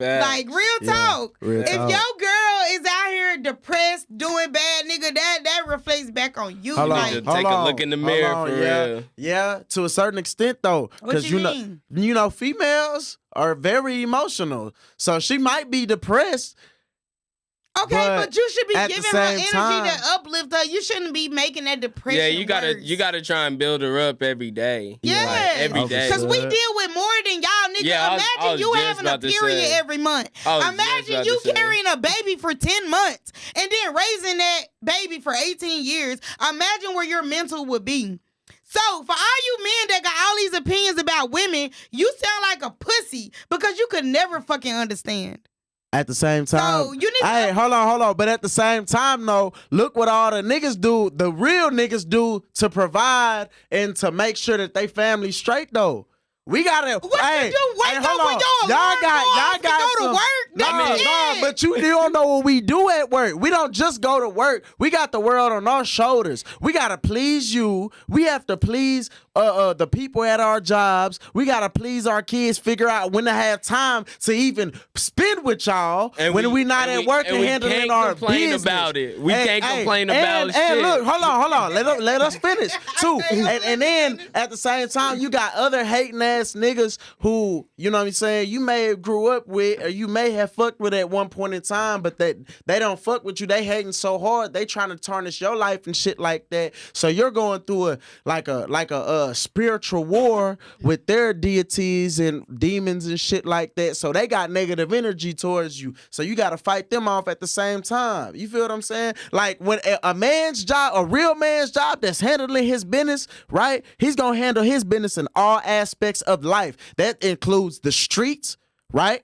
Facts. Like, real talk. Real If talk. your girl is out here depressed, doing bad, nigga, that reflects back on you. Hold like, on, Take a look in the mirror, for real. Yeah, to a certain extent though, What you mean? know, females are very emotional. So she might be depressed. okay, but but you should be at the giving her same energy time- to uplift her. You shouldn't be making that depression Yeah, you gotta worse. try and build her up every day. Yeah. Like, every Oh, for day. Because we Good. deal with more than y'all niggas. Yeah, I was Imagine you just having a about to period say. every month. I was just Imagine about you to say. carrying a baby for 10 months and then raising that baby for 18 years. Imagine where your mental would be. So for all you men that got all these opinions about women, you sound like a pussy because you could never fucking understand. At the same time, So, you need to- hey, hold on. But at the same time, though, look what all the niggas do, the real niggas do to provide and to make sure that they family straight, though. We gotta. What hey, you do? Wake hey, up hold when on. your alarm go off to go to some- work? No, That's it. but you don't know what we do at work. We don't just go to work. We got the world on our shoulders. We gotta please you. We have to please the people at our jobs. We gotta please our kids. Figure out when to have time to even spend with y'all when we not at work and we handling can't our complain business. about it. We Hey, can't hey, complain about and shit. look, hold on. Let us finish too. Okay, And then at the same time, you got other hating ass niggas who, you know what I'm saying, you may have grew up with or you may have fucked with at one point in time, but that they don't fuck with you. They hating so hard, they trying to tarnish your life and shit like that. So you're going through a spiritual war with their deities and demons and shit like that. So they got negative energy towards you. So you got to fight them off at the same time. You feel what I'm saying? Like when a man's job, a real man's job that's handling his business, right? He's going to handle his business in all aspects of life. That includes the streets, right?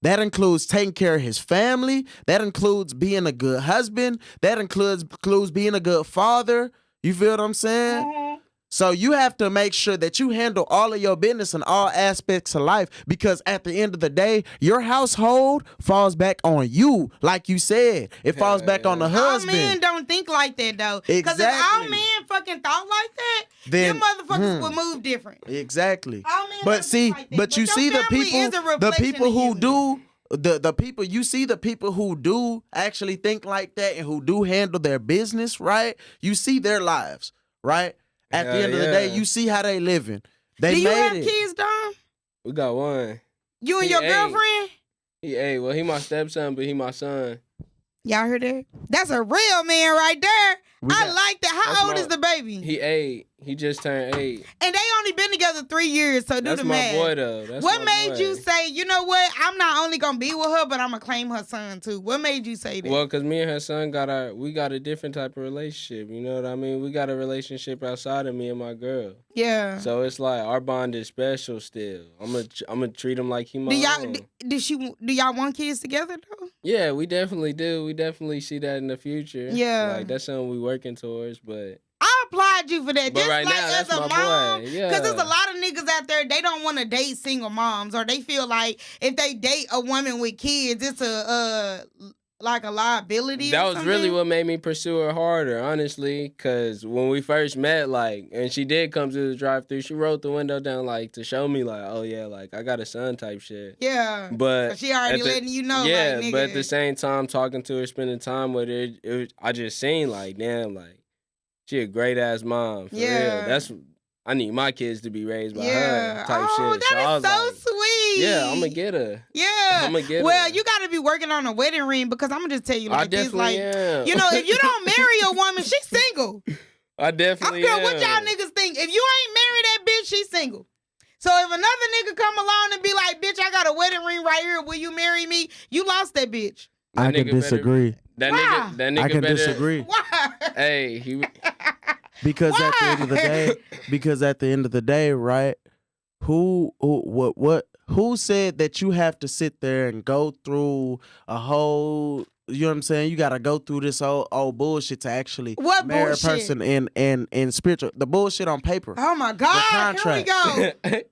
That includes taking care of his family. That includes being a good husband. That includes being a good father. You feel what I'm saying? So you have to make sure that you handle all of your business in all aspects of life, because at the end of the day, your household falls back on you. Like you said, it falls back on the All husband. men don't think like that though. Because if all Exactly. men fucking thought like that, Then, them motherfuckers would move different. Exactly. All men But don't see, think like that. but you your see the family people, is a the reflection people of who you. do. The people you see, the people who do actually think like that and who do handle their business right, you see their lives right. At the Hell end of the day, yeah. you see how they living. They Do you made have it. kids, Dom? We got one. You and He your eight. girlfriend? He my stepson, but he my son. Y'all heard that? That's a real man right there. I got- like that. How that's old my- is the baby? He 8. He just turned 8. And they only been together 3 years, so do That's the my math. boy though. That's What my made boy. you say, you know what? I'm not only gonna be with her, but I'm gonna claim her son too. What made you say that? Well, cause me and her son got a different type of relationship. You know what I mean? We got a relationship outside of me and my girl. yeah. So it's like our bond is special still. I'm gonna treat him like he my Do y'all own. do y'all want kids together though? Yeah, we definitely do. We definitely see that in the future. Yeah. Like that's something we working towards, but I applaud you for that. But Just right like now, as that's a my mom, boy. because Yeah. there's a lot of niggas out there, they don't want to date single moms, or they feel like if they date a woman with kids, it's a like a liability. that or was something. really what made me pursue her harder, honestly. Cause when we first met, like, and she did come to the drive-thru, she rolled the window down, like, to show me, like, oh yeah, like I got a son type shit. Yeah. But So she already at the- letting you know. yeah, like, nigga. but at the same time, talking to her, spending time with her, I just seen like, damn, like she a great ass mom. For Yeah. real. I need my kids to be raised by yeah. her type oh, shit. that So I is was so like, sweet. yeah, I'm gonna get her. Yeah. I'ma get well, her. you got to be working on a wedding ring, because I'm gonna just tell you I like this, definitely like am. you know, if you don't marry a woman, she's single. I I definitely don't care am. what y'all niggas think. If you ain't married that bitch, she's single. So if another nigga come along and be like, bitch, I got a wedding ring right here, will you marry me? You lost that bitch. I That can nigga better- disagree. That Why? nigga I can better, disagree Why? Hey, he because at the end of the Why? day, right? Who said that you have to sit there and go through a whole you know what I'm saying? You gotta go through this old bullshit to actually What marry bullshit? a person in spiritual. The bullshit on paper. Oh my God! Here we contract. go. Here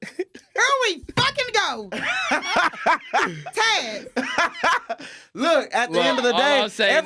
we fucking go. Taz. Look, at the end of the all day, I'm saying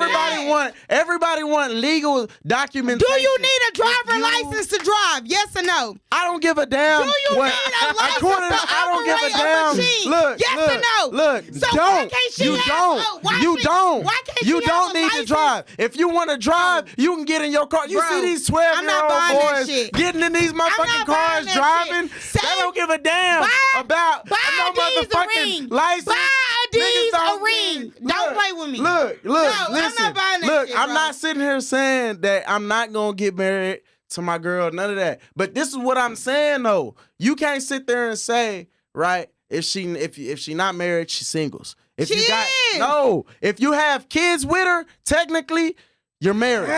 everybody want legal documentation. Do you need a driver You- license to drive? Yes or no? I don't give a damn. Do you what- need a license according to I don't give a operate a damn. machine? Look, Yes look, or no? Look, So don't. why can't she you have- don't. oh, why you she- don't. why can't you she don't have a need to license? drive. If you want to drive, you can get in your car. You Bro, see these I'm not 12-year-old buying that boys shit. getting in these I'm not motherfucking buying cars that driving. shit. They don't give a damn Buy- about buy no D's a motherfucking ring. license. Buy D's Niggas don't a ring. need- Don't Look, play with me. Look, No, I'm not listen. buying that Look, shit, I'm bro. not sitting here saying that I'm not gonna get married to my girl, none of that. But this is what I'm saying though. You can't sit there and say, right, if she not married, she's singles. If She you got is. no, if you have kids with her, technically, you're married.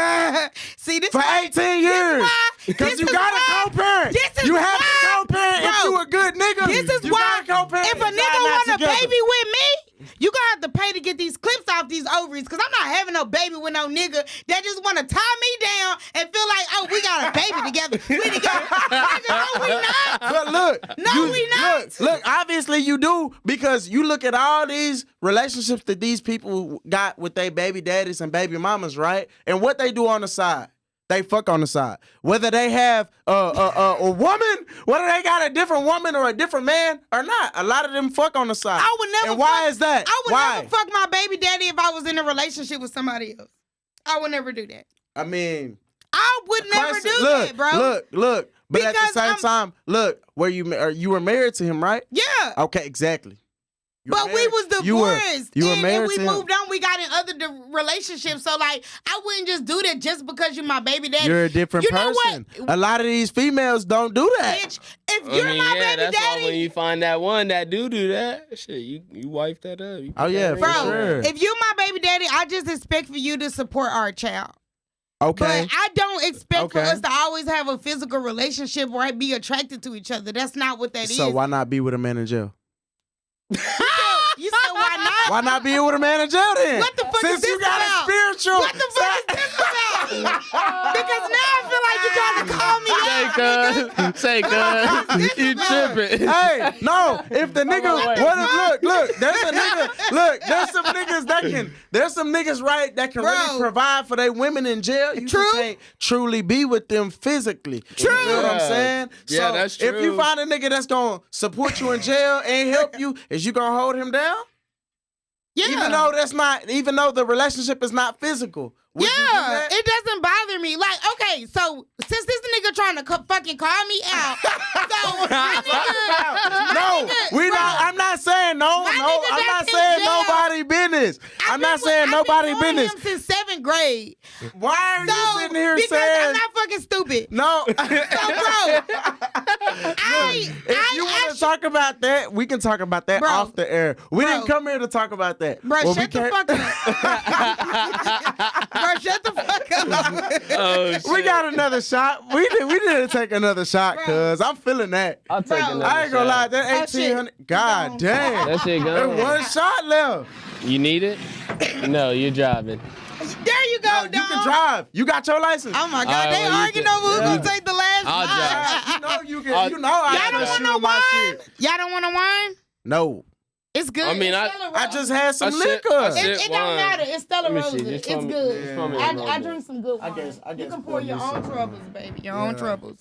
See, this For why- 18 years. why- Because this you is got why- a co-parent. this is You have why- a co-parent if Bro, you a good nigga. This is you why got a co-parent if a y'all nigga not want a together. baby with me, you gonna have to pay to get these clips off these ovaries. Cause I'm not having no baby with no nigga that just wanna tie me down and feel like, oh, we got a baby together. We together. Nigga, no, we not. But look, No, we not. Look, obviously you do because you look at all these relationships that these people got with their baby daddies and baby mamas, right? And what they do on the side. They fuck on the side. Whether they have a woman, whether they got a different woman or a different man or not, a lot of them fuck on the side. I would never And why fuck- is that? I would why? never fuck my baby daddy if I was in a relationship with somebody else. I would never do that. I mean, I would never do look, that, bro. Look. But at the Because same time, look, you were married to him, right? Yeah. Okay, exactly. You were But we married- was you were- divorced. You were and married we to him. moved on. We got in other relationships. So, like, I wouldn't just do that just because you're my baby daddy. You're a different You know person. what? A lot of these females don't do that. Bitch, if you're my baby that's why when daddy, you find that one that do that, shit, you wipe that up. You put Oh, yeah, that for ring bro, on. sure. if you're my baby daddy, I just expect for you to support our child. Okay. But I don't expect for Okay. us to always have a physical relationship or be attracted to each other. That's not what that is. So why not be with a man in jail? You said why not? Why not be with a man in jail then? What the fuck Since is this you got about? a spiritual. What the fuck is this about? Because now I feel like you're trying to call me out. Say, cuz, you tripping. Hey, no, if the nigga, Wait. look, there's a nigga, look, there's some niggas right that can Bro. really provide for their women in jail. You True. just can't truly be with them physically. True. You know what I'm Yeah. saying? Yeah, So that's if you true. find a nigga that's gonna support you in jail and help you, is you gonna hold him down? Yeah. Even though the relationship is not physical. Would you do Yeah, that? it doesn't bother me. Like, okay, so since this nigga trying to fucking call me out, so my nigga, I'm not saying no. My I'm nigga not that's in saying jail. nobody business. I'm not saying nobody I've been business. knowing him since 7th grade. Why are So, you sitting here because saying I'm not fucking stupid. no? So, bro, If you want to talk about that, we can talk about that Bro. off the air. We Bro. didn't come here to talk about that. Bro, Well, we shut the can't- fuck up. Bro, shut the fuck up. Oh, shit. We got another shot. We didn't take another shot, Bro. cuz I'm feeling that. I'll take Bro. another I ain't gonna lie, shot. that Oh, shit. 1800. God Gone. damn. That shit There's gone. one shot left. You need it? No, you're driving. There you go, No, you dog. can drive. You got your license. Oh my God, Alright, they well, you arguing can- over who's Yeah. gonna take the last I'll shot. drive. You know you can. Y'all You know I Y'all have don't to want shoot no my wine? shit. Y'all don't want no wine? No, It's good. I mean, It's I- Stella I Rosa. just had some I sip- liquor. I sip- It don't wine. matter. It's Stella Let me Rosa. see. Just It's pour me- good. just pour me a I little drink some good wine. I guess you can pour pour me your some. own troubles, baby. Your own troubles.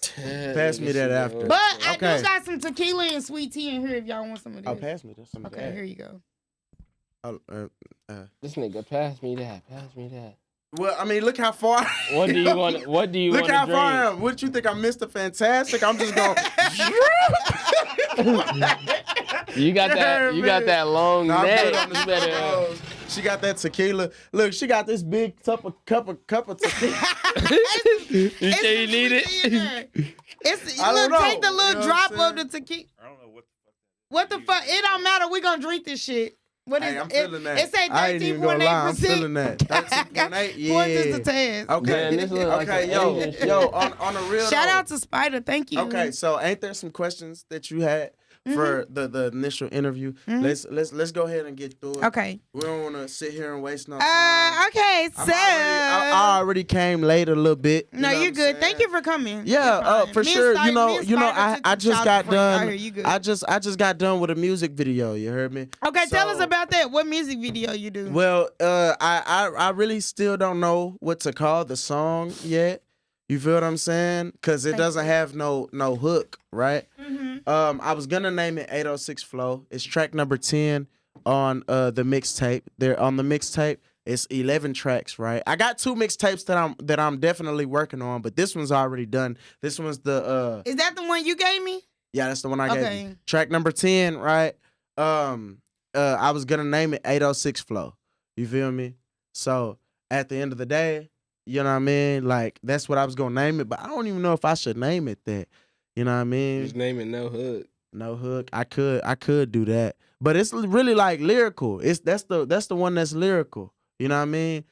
Pass me that after. But I Okay. do got some tequila and sweet tea in here if y'all want some of this. Oh, pass me this. Okay, here you go. Oh, This nigga, pass me that. Pass me that. well, I mean, look how far. What do you want? What do you Look want to how drink? far I am. What you think? I'm Mr. Fantastic. I'm just going. You got that. You got that long Nah, I'm neck. good on the You better. nose. She got that tequila. Look, she got this big cup of tequila. You It's say you some need sweet tea in it? there. It's I don't look, know. take the little You know drop what I'm of the saying? tequila. I don't know what the fuck. What the fuck? It don't matter. We gonna drink this shit. What is Hey, I'm it? feeling that. It say I ain't even gonna lie. I'm 13.8%. feeling that. 13.8. Yeah. Points is the test. Okay. Man, this look like Okay, an yo, Asian shit. yo, on a real Shout note. out to Spider. Thank you. Okay, so ain't there some questions that you had for the initial interview. Let's go ahead and get through it. Okay. We don't want to sit here and waste no time. Okay, so I already came late a little bit. No, you're good. Thank you for coming. Yeah, for sure. I just got done. You good. I just got done with a music video. You heard me? Okay, tell us So- about that. What music video you do? Well, I really still don't know what to call the song yet. You feel what I'm saying? Because it doesn't have no hook, right? I was gonna name it 806 Flow. It's track number 10 on the mixtape. There on the mixtape, it's 11 tracks, right? I got 2 mixtapes that I'm definitely working on, but this one's already done. This one's the Is that the one you gave me? yeah, that's the one I gave Okay. you. Track number 10, right? I was gonna name it 806 Flow. You feel me? So at the end of the day, you know what I mean? Like that's what I was gonna name it, but I don't even know if I should name it that. You know what I mean? Just name it No Hook. No hook. I could do that, but it's really like lyrical. That's the one that's lyrical. You know what I mean?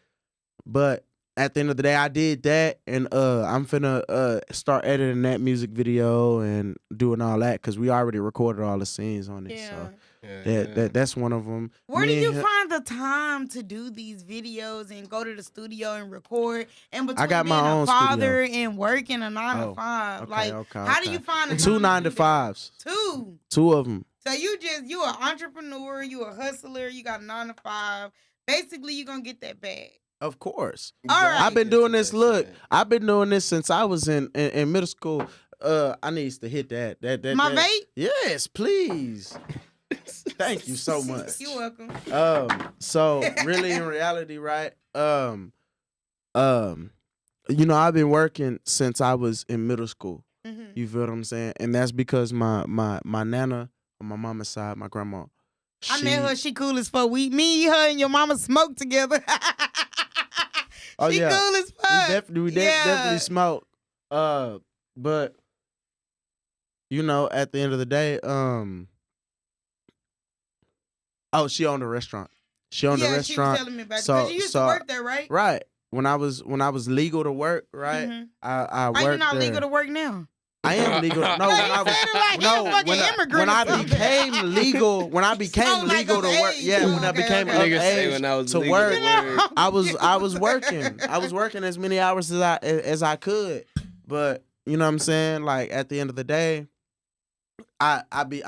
But at the end of the day, I did that, and I'm finna start editing that music video and doing all that because we already recorded all the scenes on it. Yeah. So Yeah, that's one of them. Where do you find the time to do these videos and go to the studio and record? And between I got my being own a father and working a 9 to 5, okay, like how do you find the 2 time 9 to do that? 5s? 2. 2 of them. So you an entrepreneur, you a hustler, you got a 9 to 5. Basically, you gonna get that bag. Of course. All right. I've been doing this. Look, I've been doing this since I was in middle school. I needs to hit that. My that. vape? Yes, please. Thank you so much. You're welcome. So really in reality, right? You know, I've been working since I was in middle school. Mhm. You feel what I'm saying? And that's because my nana on my mama's side, my grandma. I met her. She cool as fuck. Me, her, and your mama smoked together. Oh, she yeah. cool as fuck. We definitely smoke. But you know, at the end of the day, oh, she owned a restaurant. She owned a restaurant. She was telling me about it. So- 'Cause you used to so- work there, right? Right. When I was legal to work, right? Mhm. I Why worked you not there. legal to work now? I am legal. No, No, when you I was said it like you a fucking immigrant when or I something. became legal, when I became Oh, like legal of to work, age. yeah, when I Okay, became okay. of Niggas say age when I was to legal work, to work. I was working. I was working as many hours as I could. But you know what I'm saying? Like at the end of the day, I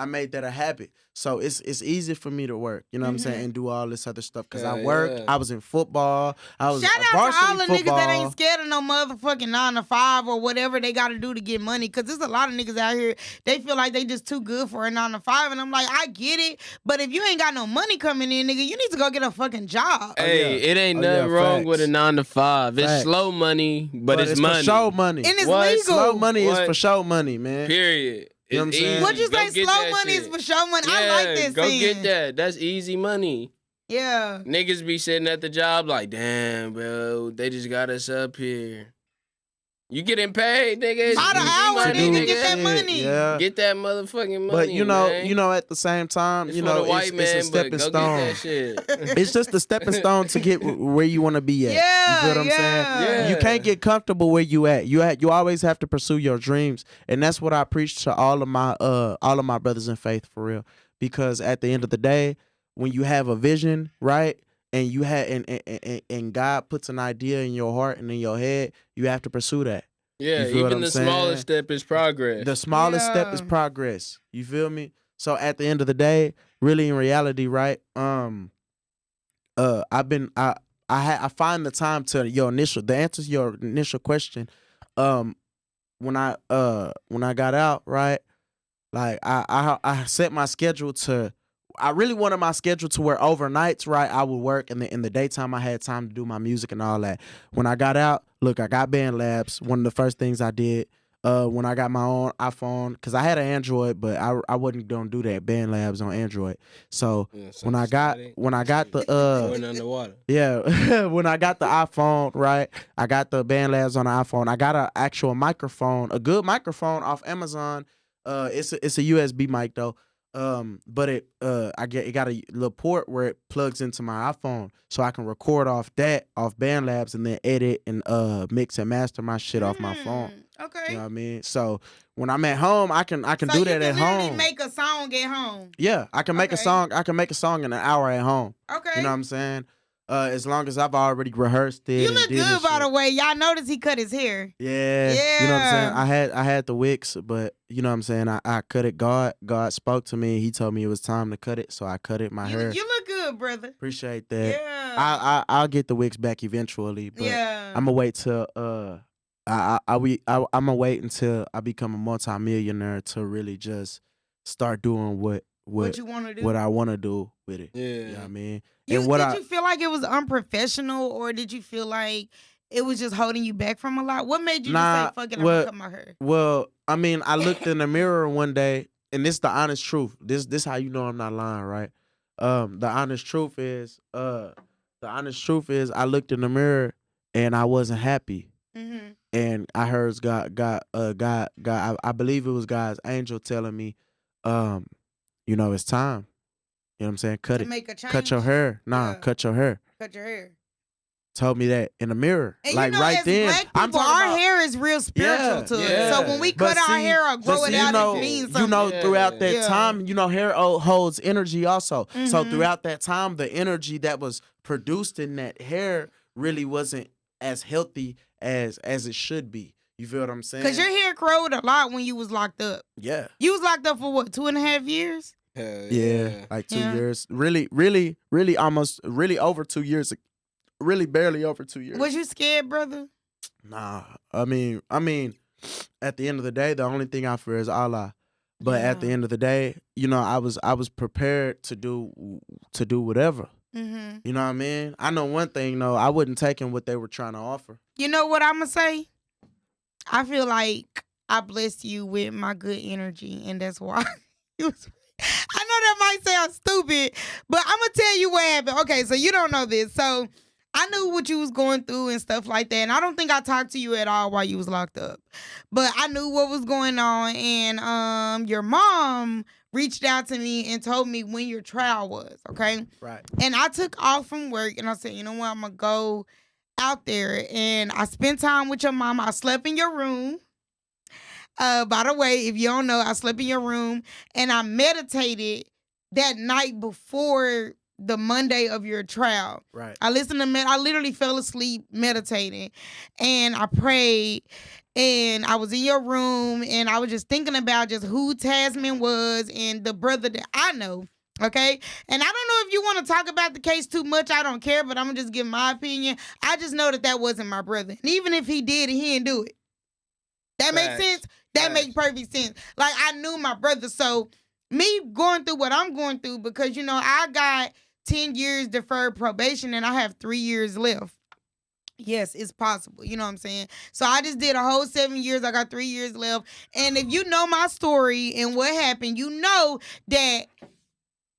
made that a habit. So it's easy for me to work, you know what I'm saying, and do all this other stuff because I Yeah, worked. yeah. I was in football. I was Shout out to varsity all the football. niggas that ain't scared of no motherfucking 9 to 5 or whatever they got to do to get money. Cause there's a lot of niggas out here. They feel like they just too good for a 9 to 5, and I'm like, I get it, but if you ain't got no money coming in, nigga, you need to go get a fucking job. Hey, it ain't Oh, yeah, nothing wrong facts. with a 9 to 5. It's Facts. slow money, but it's money. for show money. And it's What? legal. Slow money is What? for show money, man. Period. You know what I'm It's saying? easy. What you Go say? get Slow that money shit. is for show money. Yeah, I like this. go saying. get that. That's easy money. Yeah. Niggas be sitting at the job like, damn, bro, they just got us up here. You getting paid, nigga. By the Easy hour, money, nigga, nigga. get that money. Yeah. Get that motherfucking money. But you man. know, at the same time, It's you for know, the white man, it's a but stepping go stone. get that shit. It's just a stepping stone to get where you want to be at. Yeah, You feel what I'm yeah. saying? Yeah. You can't get comfortable where you at. You always have to pursue your dreams, and that's what I preach to all of my brothers in faith for real. Because at the end of the day, when you have a vision, right, and you have and God puts an idea in your heart and in your head, you have to pursue that. Yeah, You feel what even I'm the saying? smallest step is progress. The smallest step is Yeah. progress. You feel me? So at the end of the day, really in reality, right? I find the time to the answer to your initial question. When I got out, right? Like I set my schedule to. I really wanted my schedule to where overnights, right? I would work, and in the daytime I had time to do my music and all that. When I got out, look, I got Band Labs. One of the first things I did when I got my own iPhone, because I had an Android, but I wasn't gonna do that Band Labs on Android. So Yeah, when I got the going underwater. yeah, when I got the iPhone, right? I got the Band Labs on the iPhone. I got an actual microphone, a good microphone off Amazon. It's a USB mic though. But it got a little port where it plugs into my iPhone, so I can record off BandLabs and then edit and mix and master my shit off my phone. Okay. You know what I mean? So when I'm at home, I can do that at home. Make a song at home. Yeah, I can make a song. I can make a song in an hour at home. Okay. You know what I'm saying? As long as I've already rehearsed it. You look good, by the way. Y'all notice he cut his hair. Yeah. You know what I'm saying? I had the wicks, but you know what I'm saying? I cut it. God spoke to me. He told me it was time to cut it, so I cut it. My hair. You look good, brother. Appreciate that. Yeah. I'll get the wicks back eventually, but yeah. I'm gonna wait till I'm gonna wait until I become a multimillionaire to really just start doing what you want to do, what I want to do with it. Yeah. You know what I mean? Did you feel like it was unprofessional, or did you feel like it was just holding you back from a lot? What made you just say, fuck it, I'm gonna cut my hair? Well, I mean, I looked in the mirror one day, and this is the honest truth. This how you know I'm not lying, right? The honest truth is I looked in the mirror and I wasn't happy. Mm-hmm. And I heard God, I believe it was God's angel telling me, it's time. You know what I'm saying? Cut it. Make a change. Cut your hair. Nah, cut your hair. Cut your hair. Told me that in the mirror. And like right then. Black people, our hair is real spiritual to us. So when we cut our hair or grow it out, it means something. Throughout that time, hair holds energy also. Mm-hmm. So throughout that time, the energy that was produced in that hair really wasn't as healthy as it should be. You feel what I'm saying? Because your hair growed a lot when you was locked up. Yeah. You was locked up for what, 2.5 years? Yeah, like 2 years. Really almost over 2 years. Really barely over 2 years. Was you scared, brother? Nah. I mean, at the end of the day, the only thing I fear is Allah. But at the end of the day, I was prepared to do whatever. Mm-hmm. You know what I mean? I know one thing, though. I wouldn't take what they were trying to offer. You know what I'm going to say? I feel like I blessed you with my good energy, and that's why. I know that might sound stupid, but I'm going to tell you what happened. Okay, so you don't know this. So I knew what you was going through and stuff like that, and I don't think I talked to you at all while you was locked up. But I knew what was going on, and your mom reached out to me and told me when your trial was, okay? Right. And I took off from work, and I said, you know what, I'm going to go out there, and I spent time with your mom. I slept in your room. By the way, if you don't know, I slept in your room, and I meditated that night before the Monday of your trial. Right. I literally fell asleep meditating, and I prayed, and I was in your room, and I was just thinking about just who Tasman was and the brother that I know. Okay? And I don't know if you want to talk about the case too much. I don't care, but I'm going to just give my opinion. I just know that wasn't my brother. And even if he did, he didn't do it. That makes sense? That makes perfect sense. Like, I knew my brother. So me going through what I'm going through, because, I got 10 years deferred probation and I have 3 years left. Yes, it's possible. You know what I'm saying? So I just did a whole 7 years. I got 3 years left. And if you know my story and what happened, you know that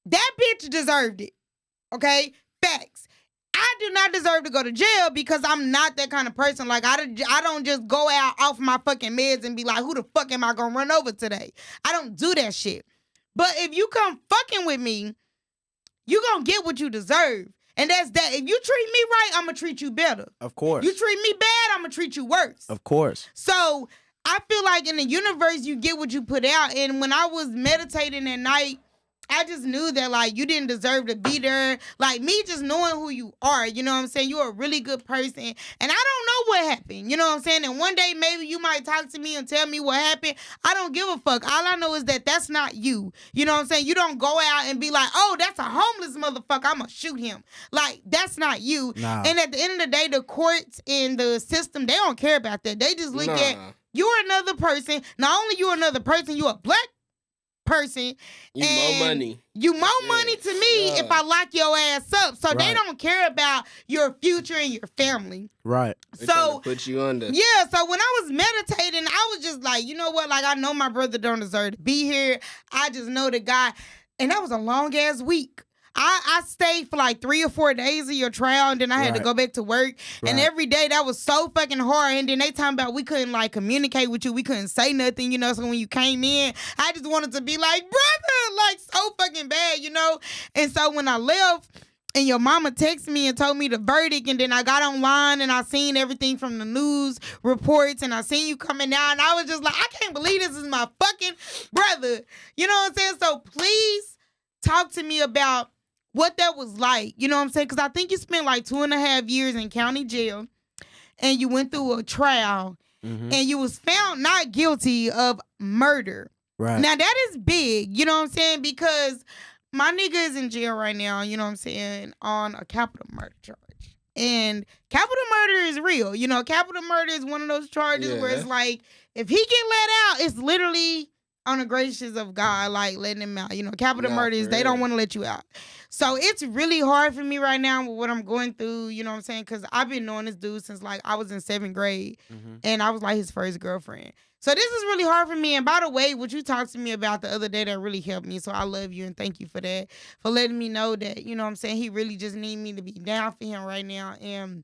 bitch deserved it. Okay? Facts. I do not deserve to go to jail because I'm not that kind of person. Like, I don't just go out off my fucking meds and be like, who the fuck am I going to run over today? I don't do that shit. But if you come fucking with me, you going to get what you deserve. And that's that. If you treat me right, I'm going to treat you better. Of course. You treat me bad, I'm going to treat you worse. Of course. So I feel like in the universe, you get what you put out. And when I was meditating at night, I just knew that, like, you didn't deserve to be there. Like, me just knowing who you are, you know what I'm saying? You're a really good person. And I don't know what happened, you know what I'm saying? And one day, maybe you might talk to me and tell me what happened. I don't give a fuck. All I know is that that's not you. You know what I'm saying? You don't go out and be like, oh, that's a homeless motherfucker, I'm gonna shoot him. Like, that's not you. Nah. And at the end of the day, the courts and the system, they don't care about that. They just look at, you're another person. Not only you another person, you a black person. You more money. You more money to me if I lock your ass up. So they don't care about your future and your family. Right. So put you under. Yeah. So when I was meditating, I was just like, you know what? Like, I know my brother don't deserve to be here. I just know the guy. And that was a long ass week. I stayed for like 3 or 4 days of your trial, and then I had to go back to work. And every day that was so fucking hard. And then they talking about we couldn't like communicate with you. We couldn't say nothing, you know. So when you came in, I just wanted to be like, brother, like so fucking bad, you know. And so when I left, and your mama texted me and told me the verdict, and then I got online and I seen everything from the news reports, and I seen you coming out, and I was just like, I can't believe this is my fucking brother. You know what I'm saying? So please talk to me about what that was like. You know what I'm saying? Because I think you spent like 2.5 years in county jail, and you went through a trial, and you was found not guilty of murder. Right. Now that is big. You know what I'm saying? Because my nigga is in jail right now, you know what I'm saying, on a capital murder charge. And capital murder is real. You know, capital murder is one of those charges where it's like, if he get let out, it's literally on the gracious of God, like letting him out. You know, capital murder is, they don't want to let you out. So it's really hard for me right now with what I'm going through, you know what I'm saying? Because I've been knowing this dude since like I was in 7th grade, and I was like his first girlfriend. So this is really hard for me. And by the way, what you talked to me about the other day, that really helped me. So I love you and thank you for that, for letting me know that, you know what I'm saying, he really just need me to be down for him right now and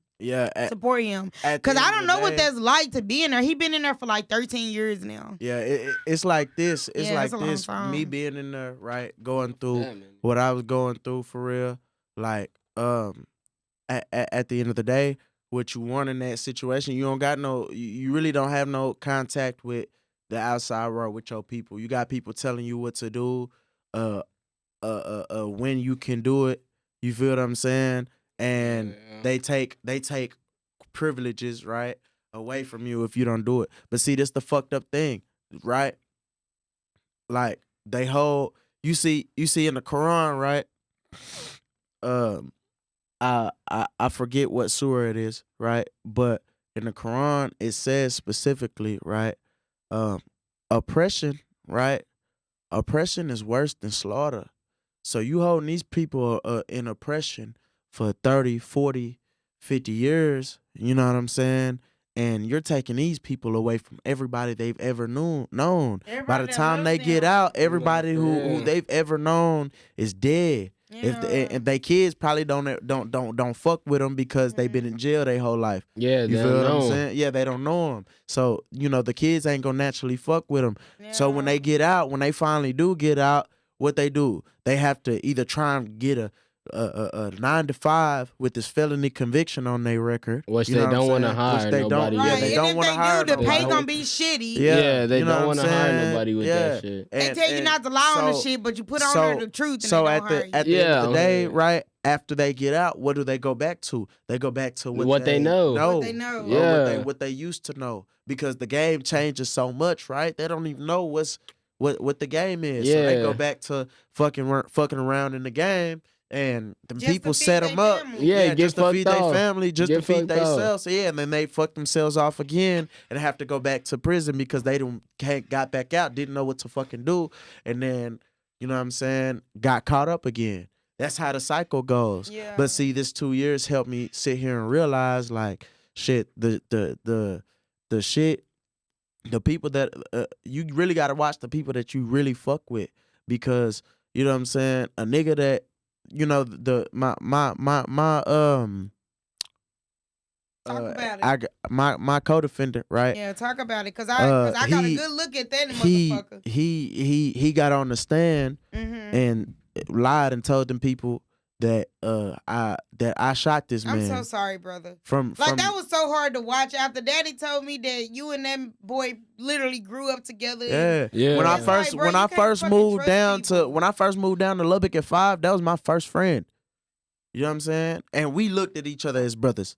support him. Because I don't know what that's like to be in there. He been in there for like 13 years now. Yeah, it's like this. It's like this. Me being in there, right, going through what I was going through for real. Like, at the end of the day, what you want in that situation, you really don't have no contact with the outside world, with your people. You got people telling you what to do, when you can do it. You feel what I'm saying? And they take privileges, right, away from you if you don't do it. But see, this the fucked up thing, right? Like they hold you see in the Quran, right? I forget what surah it is, right? But in the Quran, it says specifically, right? Oppression, right? Oppression is worse than slaughter. So you holding these people in oppression for 30, 40, 50 years, you know what I'm saying? And you're taking these people away from everybody they've ever known. By the time they get out, everybody who they've ever known is dead. If they kids probably don't fuck with them because they've been in jail their whole life. Yeah, you feel what I'm saying? Yeah, they don't know them. So you know the kids ain't gonna naturally fuck with them. Yeah. So when they get out, when they finally do get out, what they do? They have to either try and get a 9 to 5 with this felony conviction on their record, which they don't want to hire nobody. Right. Yeah, they don't want to hire nobody. The pay nobody. gonna be shitty. Yeah, they don't want to hire nobody with that shit. They tell you not to lie on the shit, but you put on there the truth. And so they at don't the hire you. at the end of the day, right after they get out, what do they go back to? They go back to what they know. What they know. Yeah. What they used to know, because the game changes so much, right? They don't even know what the game is. So they go back to fucking around in the game. And the people set them up, just to feed their family, just to feed themselves. Yeah, and then they fuck themselves off again and have to go back to prison because they got back out, didn't know what to fucking do, and then you know what I'm saying, got caught up again. That's how the cycle goes. Yeah. But see, this 2 years helped me sit here and realize, like, shit, the shit, the people that you really got to watch the people that you really fuck with, because you know what I'm saying, a nigga that. You know my talk about it. My co-defendant, right? Yeah, talk about it, cause I got a good look at that motherfucker. He got on the stand and lied and told them people that I shot this man. I'm so sorry, brother. That was so hard to watch. After Daddy told me that you and that boy literally grew up together. Yeah. When I first moved down to Lubbock at 5, that was my first friend. You know what I'm saying? And we looked at each other as brothers.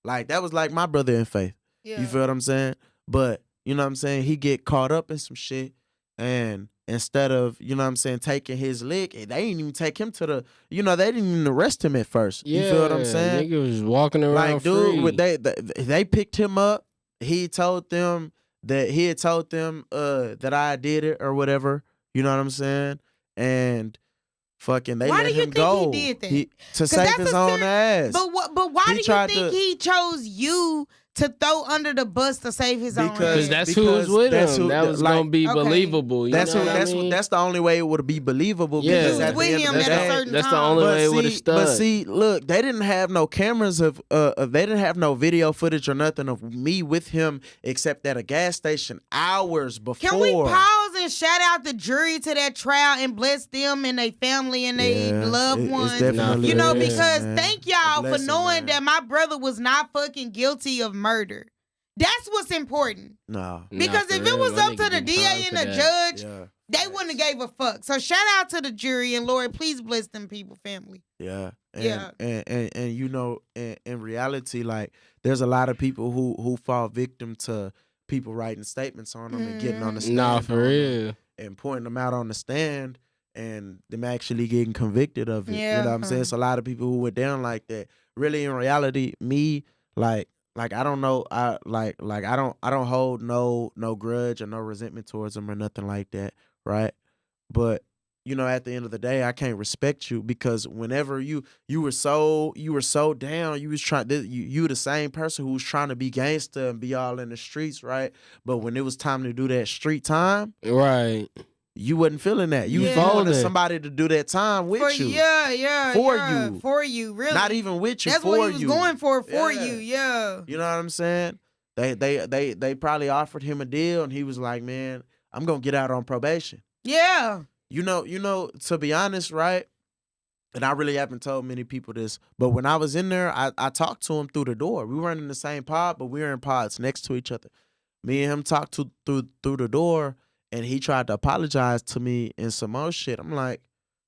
Like that was like my brother in faith. Yeah. You feel what I'm saying? But you know what I'm saying? He get caught up in some shit, and instead of, you know what I'm saying, taking his lick, they didn't even take him to the, you know, they didn't even arrest him at first. You feel what I'm saying? Nigga was walking around like, dude, free. They picked him up. He told them that that I did it or whatever. You know what I'm saying? And fucking they let him go. Why do you think he did that? To save his own ass. But why do you think he chose you to throw under the bus to save his own Because ass? that's who was with that's him. who- That was like- gonna be Okay. believable. You That's know who. what I mean? That's the only way it would be believable. Yeah. Because He was at the with end him of the at a day, certain That's the time. only way it would have But stood. see, look, they didn't have no cameras of they didn't have no video footage or nothing of me with him except at a gas station hours before. Can we pause and shout out the jury to that trial and bless them and their family and their Yeah, loved it's ones? definitely You know, a blessing, because man. thank y'all A for blessing, knowing man. that my brother was not fucking guilty of murder. That's what's important. No. Because Nah, if for it real, was my up nigga to the getting DA time and for the that. judge, Yeah. they wouldn't have gave a fuck. So shout out to the jury and Lord, please bless them people, family. Yeah. And, Yeah. And you know, in reality, like there's a lot of people who fall victim to people writing statements on them and getting on the stand. Nah, for on them real. and pointing them out on the stand and them actually getting convicted of it. Yeah. You know what I'm saying? It's a lot of people who went down like that. Really, in reality, me, like I don't know, I don't hold no grudge or no resentment towards them or nothing like that, right? But you know, at the end of the day, I can't respect you because whenever you were so down, you was trying you the same person who was trying to be gangster and be all in the streets, right? But when it was time to do that street time, Right. you wasn't feeling that. You Yeah. wanted Folded. somebody to do that time with For you, for you, really. not even with you. That's for what he was you. going for Yeah. you, yeah. You know what I'm saying? They probably offered him a deal, and he was like, "Man, I'm gonna get out on probation." Yeah. You know. To be honest, right? And I really haven't told many people this, but when I was in there, I talked to him through the door. We weren't in the same pod, but we were in pods next to each other. Me and him talked through the door, and he tried to apologize to me in some more shit. I'm like,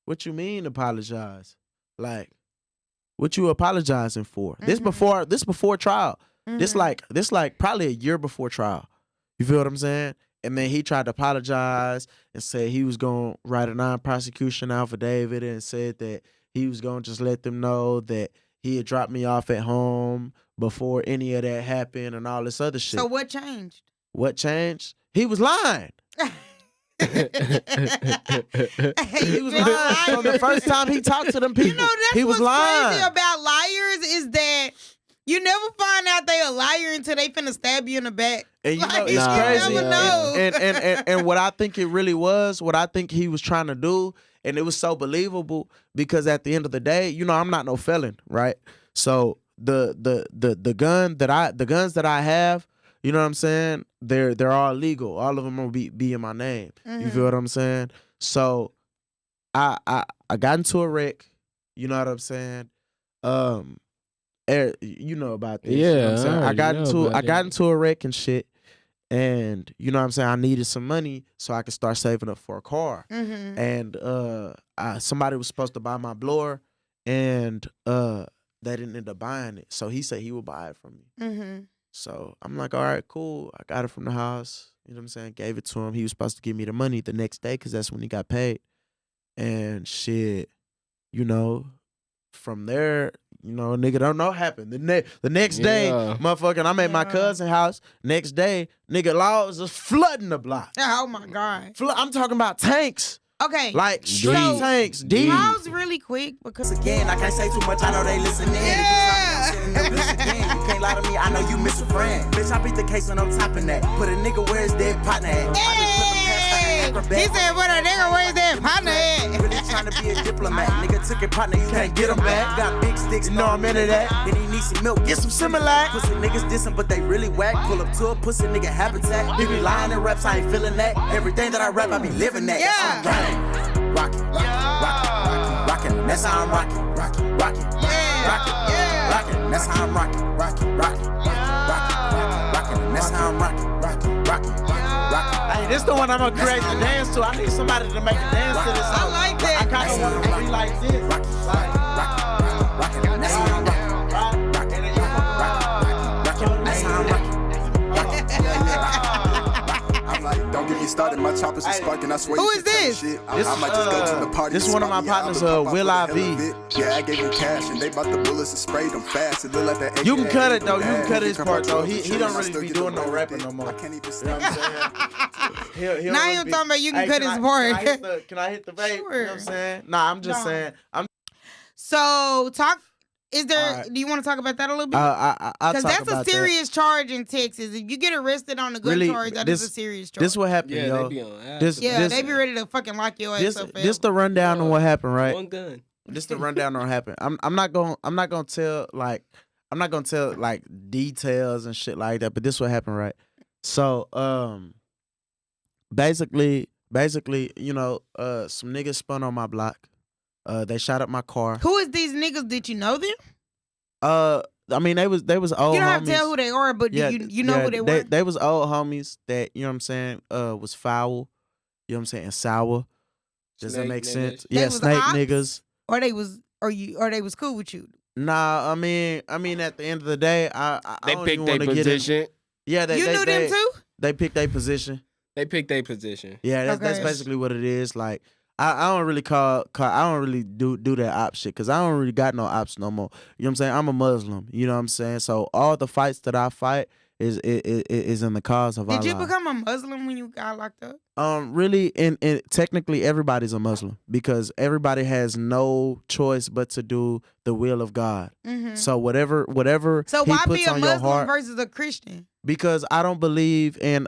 "What you mean apologize? Like, what you apologizing for? This before trial. This Mhm. like probably a year before trial. You feel what I'm saying?" And then he tried to apologize and say he was going to write a non-prosecution affidavit and said that he was going to just let them know that he had dropped me off at home before any of that happened and all this other shit. So what changed? What changed? He was lying. He was lying. From the first time he talked to them people, You know, that's he was what's lying. crazy about liars is that you never find out they a liar until they finna stab you in the back. And you know, Like, it's Nah, crazy. you never know. And what I think it really was, what I think he was trying to do, and it was so believable because at the end of the day, you know, I'm not no felon, right? So the guns that I have, you know what I'm saying? They're all legal. All of them will be in my name. You feel what I'm saying? So I got into a wreck. You know what I'm saying? You know about this. You know what I'm saying? I got into a wreck and shit. And you know what I'm saying? I needed some money so I could start saving up for a car. Mm-hmm. And somebody was supposed to buy my blower, and they didn't end up buying it. So he said he would buy it from me. Mm-hmm. So I'm like, all right, cool. I got it from the house. You know what I'm saying? Gave it to him. He was supposed to give me the money the next day because that's when he got paid. And shit, you know, from there, you know, a nigga don't know what happened. The next day, Yeah. motherfucking, I'm at my Yeah. cousin's house. Next day, nigga, law was just flooding the block. Oh my God. I'm talking about tanks. Okay. Like street Deep. tanks, deep. Pause really quick because Again, I can't say too much, I know they listening. Yeah. You can't lie to me, I know you miss a friend. Bitch, I beat the case and I'm topping that. Put a nigga where his dead partner at. Hey! He said, "What a nigga, where's that partner at?" Really trying to be a diplomat. Nigga took your partner, you can't get him back. Got big sticks, You know I'm into that. Then he needs some milk, Get some Similac. Pussy niggas dissing, but they really whack. Pull up to a pussy nigga habitat. He be lying in raps, I ain't feeling that. Everything that I rap, I be living that. Yeah. That's how I'm rocking, rocking. That's how I'm rocking, rocking. That's how I'm rocking, rocking. That's how I'm rocking. Hey, this the one I'm gonna create the dance to. I need somebody to make a dance to this. I like that. I kind of want it to be like this. That's how I'm I'm like, don't get me started. My choppers are sparking. I swear Who you is can tell me this? shit. This I might just go to the party. this and one of spot my me out, partners, but pop out Will for the I hell of Be. it. Yeah, I gave him cash and they bought the bullets and sprayed them fast. It look like that. You can cut it though. You bad. can cut his Come part though. on, He chill, don't I really still be get doing the no money rapping with no it. more. I can't even You know what I'm saying? He'll Now really you be- talking about you can Hey, cut his part. Can I hit the vape? You know what I'm Sure. saying? Nah, I'm just No. saying. So Is there? All right. Do you want to talk about that a little bit? I'll Because talk that's a about serious charge in Texas. If you get arrested on a gun Really, charge, that is a serious charge. This what happened, Yeah, yo. they be on ass. This- yeah, this- they be ready to fucking lock your ass This up. this the rundown on what happened, right? One gun. This the rundown on what happened. I'm not gonna tell like details and shit like that, but this what happened, right? So basically, you know, some niggas spun on my block. They shot up my car. Who is these niggas? Did you know them? I mean they was old You don't homies. have to tell who they are, but you know who they were. They was old homies that, you know what I'm saying, was foul, you know what I'm saying, and sour. Does that Snake make niggas. sense? They Yeah, was snake ops? niggas. Or they was cool with you. Nah, I mean at the end of the day, I They don't picked even their want to get in. position. Yeah, You knew them too? They picked their position. They picked their position. Yeah, that's Okay. basically what it is. Like I don't really call I don't really do that op shit because I don't really got no ops no more. You know what I'm saying? I'm a Muslim. You know what I'm saying? So all the fights that I fight is in the cause of Allah. Did you become a Muslim when you got locked up? Really, in technically everybody's a Muslim because everybody has no choice but to do the will of God. Mm-hmm. So whatever So He why puts be a on your Muslim heart, versus a Christian? because I don't believe in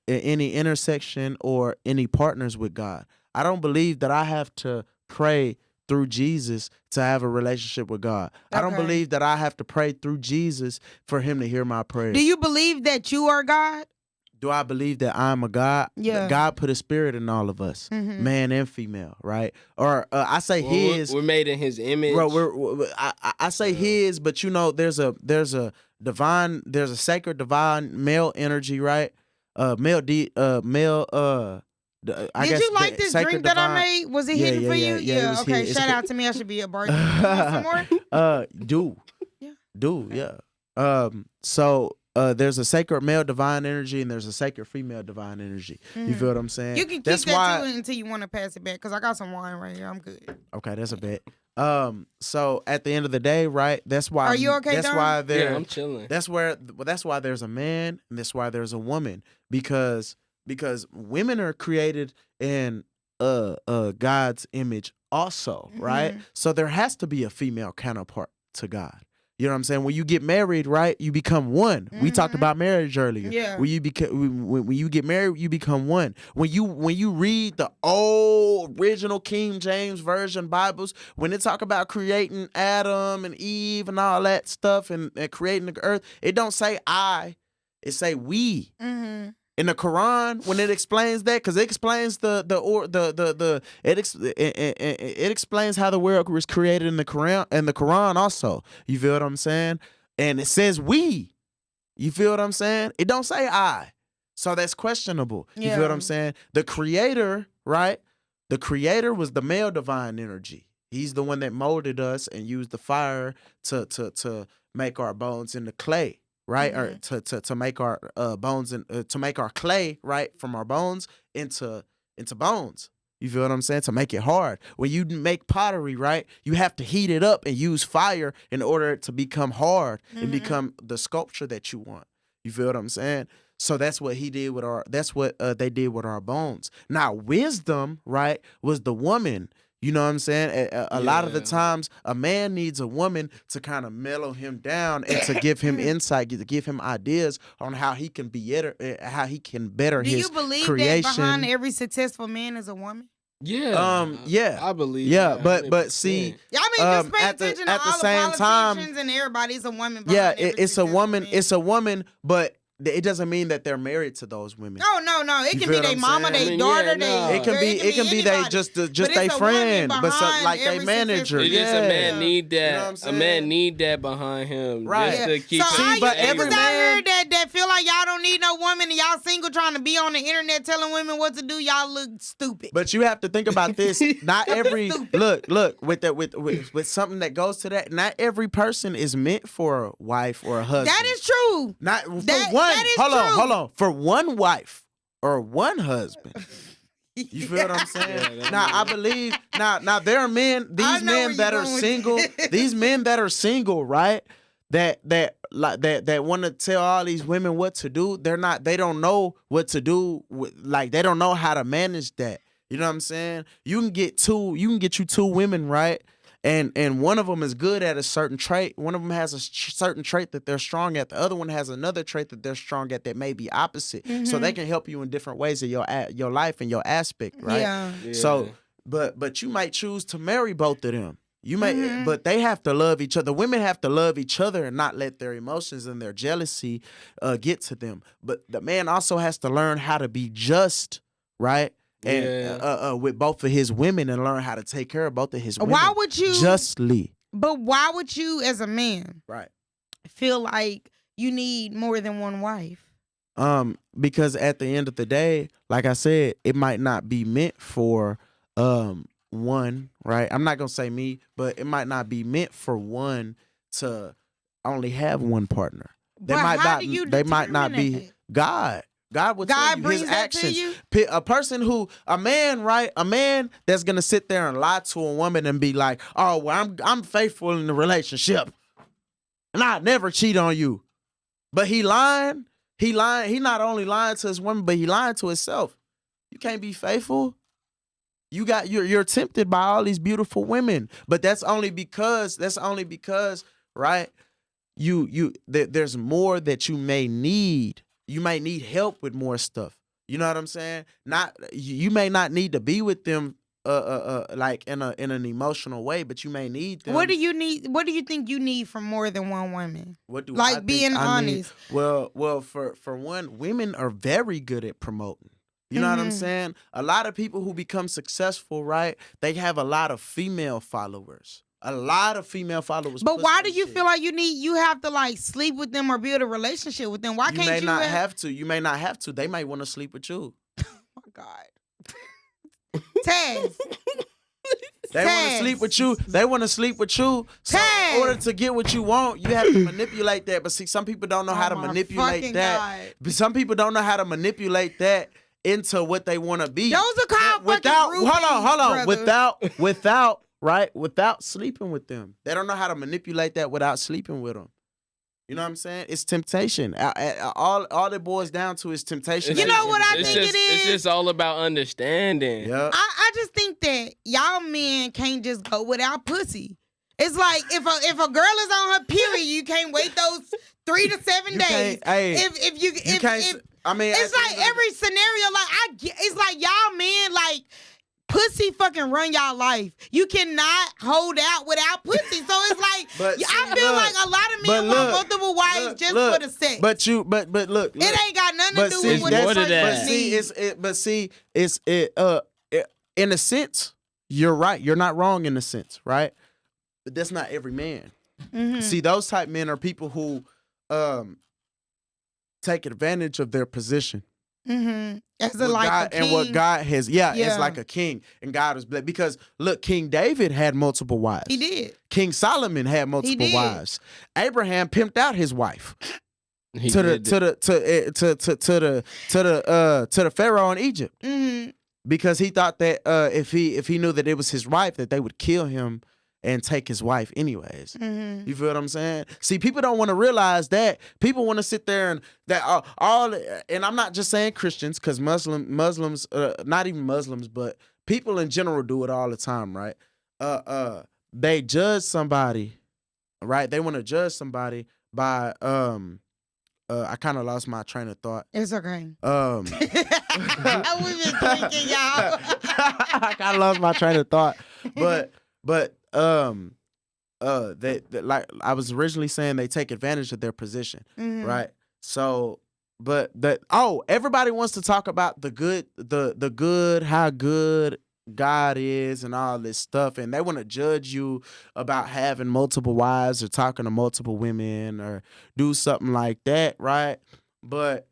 any intersection or any partners with God. I don't believe that I have to pray through Jesus to have a relationship with God. I don't Okay. believe that I have to pray through Jesus for him to hear my prayers. Do you believe that you are God? Do I believe that I'm a God? Yeah. God put a spirit in all of us, Mhm. man and female, right? Or I say Well, his. We're made in his image. Bro, I say his, but you know, there's a sacred divine male energy, right? I Did guess you like the this sacred drink that I divine- made? Was it Yeah, hidden yeah, for yeah, you? yeah, it was Okay, hidden. It's shout good. out to me. I should be a bartender. You want some more? Yeah. So there's a sacred male divine energy and there's a sacred female divine energy. You feel what I'm saying? You can keep That's that why. too until you want to pass it back because I got some wine right here. I'm good. Okay, that's a bet. So at the end of the day, right? That's why. Are you okay, That's Don? why there. Yeah, I'm chilling. That's why there's a man and that's why there's a woman because women are created in God's image also, right? Mhm. So there has to be a female counterpart to God. You know what I'm saying? When you get married, right, you become one. We talked Mhm. about marriage earlier. Yeah. When you get married, you become one. When you read the old original King James Version Bibles, when they talk about creating Adam and Eve and all that stuff and creating the earth, it don't say I, it say we. Mm-hmm. In the Quran, when it explains that, because it explains it explains how the world was created in the Quran also. You feel what I'm saying? And it says we. You feel what I'm saying? It don't say I. So that's questionable. You feel what I'm Yeah. saying? The creator, right? The creator was the male divine energy. He's the one that molded us and used the fire to make our bones into clay. Right, or to make our bones and to make our clay, right, from our bones into bones. You feel what I'm saying? To make it hard. When you make pottery, right, you have to heat it up and use fire in order to become hard and become the sculpture that you want. You feel what I'm saying? So that's what he did with our. That's what they did with our bones. Now wisdom, right, was the woman. You know what I'm saying? A lot of the times, a man needs a woman to kind of mellow him down and to give him insight, to give him ideas on how he can better Do his you believe creation. that behind every successful man is a woman? Yeah. Yeah. I believe. Yeah, that, but see, 100%. Yeah, I mean, just pay at the- attention at to the all same the time- politicians and everybody. It's a woman. yeah, behind every it's a successful woman. man. It's a woman, but it doesn't mean that they're married to those women. Oh no! It You can feel be what their I'm mama, saying? their I mean, daughter, yeah, they. nah. It can be they anybody. just But they it's a woman friend, but behind like they every manager. successful It's Yeah. just a man need You know that. what I'm A saying? man need that behind him, Right. just to keep. So it all you but niggas every out man- here that feel like y'all don't need no woman and y'all single trying to be on the internet telling women what to do, y'all look stupid. But you have to think about this. Not every Stupid. look with something that goes to that. Not every person is meant for a wife or a husband. That is true. not for that- one. that is hold true. on. For one wife or one husband. You feel what I'm saying? Yeah, that Now I believe now there are men, I these know where men you that are going with single, this. these men that are single, right? That want to tell all these women what to do. They don't know what to do. Like they don't know how to manage that. You know what I'm saying? You can get you two women, right? And one of them is good at a certain trait. One of them has a certain trait that they're strong at. The other one has another trait that they're strong at that may be opposite. So they can help you in different ways of your life and your aspect, right? Yeah. So, but you might choose to marry both of them. You may, but they have to love each other. Women have to love each other and not let their emotions and their jealousy get to them. But the man also has to learn how to be just, right? And with both of his women and learn how to take care of both of his women. Why would you justly? But why would you, as a man, Right, feel like you need more than one wife? Because at the end of the day, like I said, it might not be meant for one, right? I'm not gonna say me, but it might not be meant for one to only have one partner. They But might how not. do you They might not determine be that? God. God will tell God you brings his that to actions. you? A person who, a man, right? A man that's gonna sit there and lie to a woman and be like, "Oh, well, I'm faithful in the relationship, and I never cheat on you," but he lying. He lying. He not only lying to his woman, but he lying to himself. You can't be faithful. You're tempted by all these beautiful women, but that's only because right? There's more that you may need. You might need help with more stuff. You know what I'm saying? You may not need to be with them like in an emotional way, but you may need them. What do you need? What do you think you need from more than one woman? What do I Like think being I need? honest. Well, for one, women are very good at promoting. You know what I'm saying? A lot of people who become successful, right? They have a lot of female followers. A lot of female followers. But push why that do you shit. feel like you have to like sleep with them or build a relationship with them? Why You can't may you not have to. You may not have to. They might want to sleep with you. Oh my God. Taz. They want to sleep with you. They want to sleep with you. So in order to get what you want, you have to manipulate that. But see, some people don't know how to my manipulate fucking that. God. But some people don't know how to manipulate that into what they want to be. Those are called without fucking groupies, hold on. brother. Without sleeping with them. They don't know how to manipulate that without sleeping with them. You know what I'm saying? It's temptation. All it boils down to is temptation. You know what I think it It's is? just all about understanding. Yeah. I just think that y'all men can't just go without pussy. It's like if a girl is on her period, you can't wait those 3 to 7 You days. can't- hey, If can't. I mean, it's like every scenario, like it's like y'all men like pussy fucking run y'all life. You cannot hold out without pussy. So it's like But I see, feel look, like a lot of but men want look, multiple wives just look, for the sex. But look. It ain't got nothing to But do see, with what more the to that. person needs. In a sense, you're right. You're not wrong in a sense, right? But that's not every man. Mhm. See, those type men are people who take advantage of their position. Mm-hmm. As a What like God, a king. and what God has, Yeah. it's like a king, and God was blessed because look, King David had multiple wives. He did. King Solomon had multiple did. wives. Abraham pimped out his wife He to the did to the Pharaoh in Egypt Mm-hmm. because he thought that if he knew that it was his wife, that they would kill him and take his wife anyways. Mm-hmm. You feel what I'm saying? See, people don't want to realize that. People want to sit there and that and I'm not just saying Christians, because Muslims, not even Muslims, but people in general do it all the time, right? They judge somebody, right? They want to judge somebody by I kind of lost my train of thought. It's okay. We've been drinking, y'all. I kind of lost my train of thought, but they like I was originally saying, they take advantage of their position, Mhm. right? So, but everybody wants to talk about the good, how good God is and all this stuff, and they want to judge you about having multiple wives or talking to multiple women or do something like that, right? But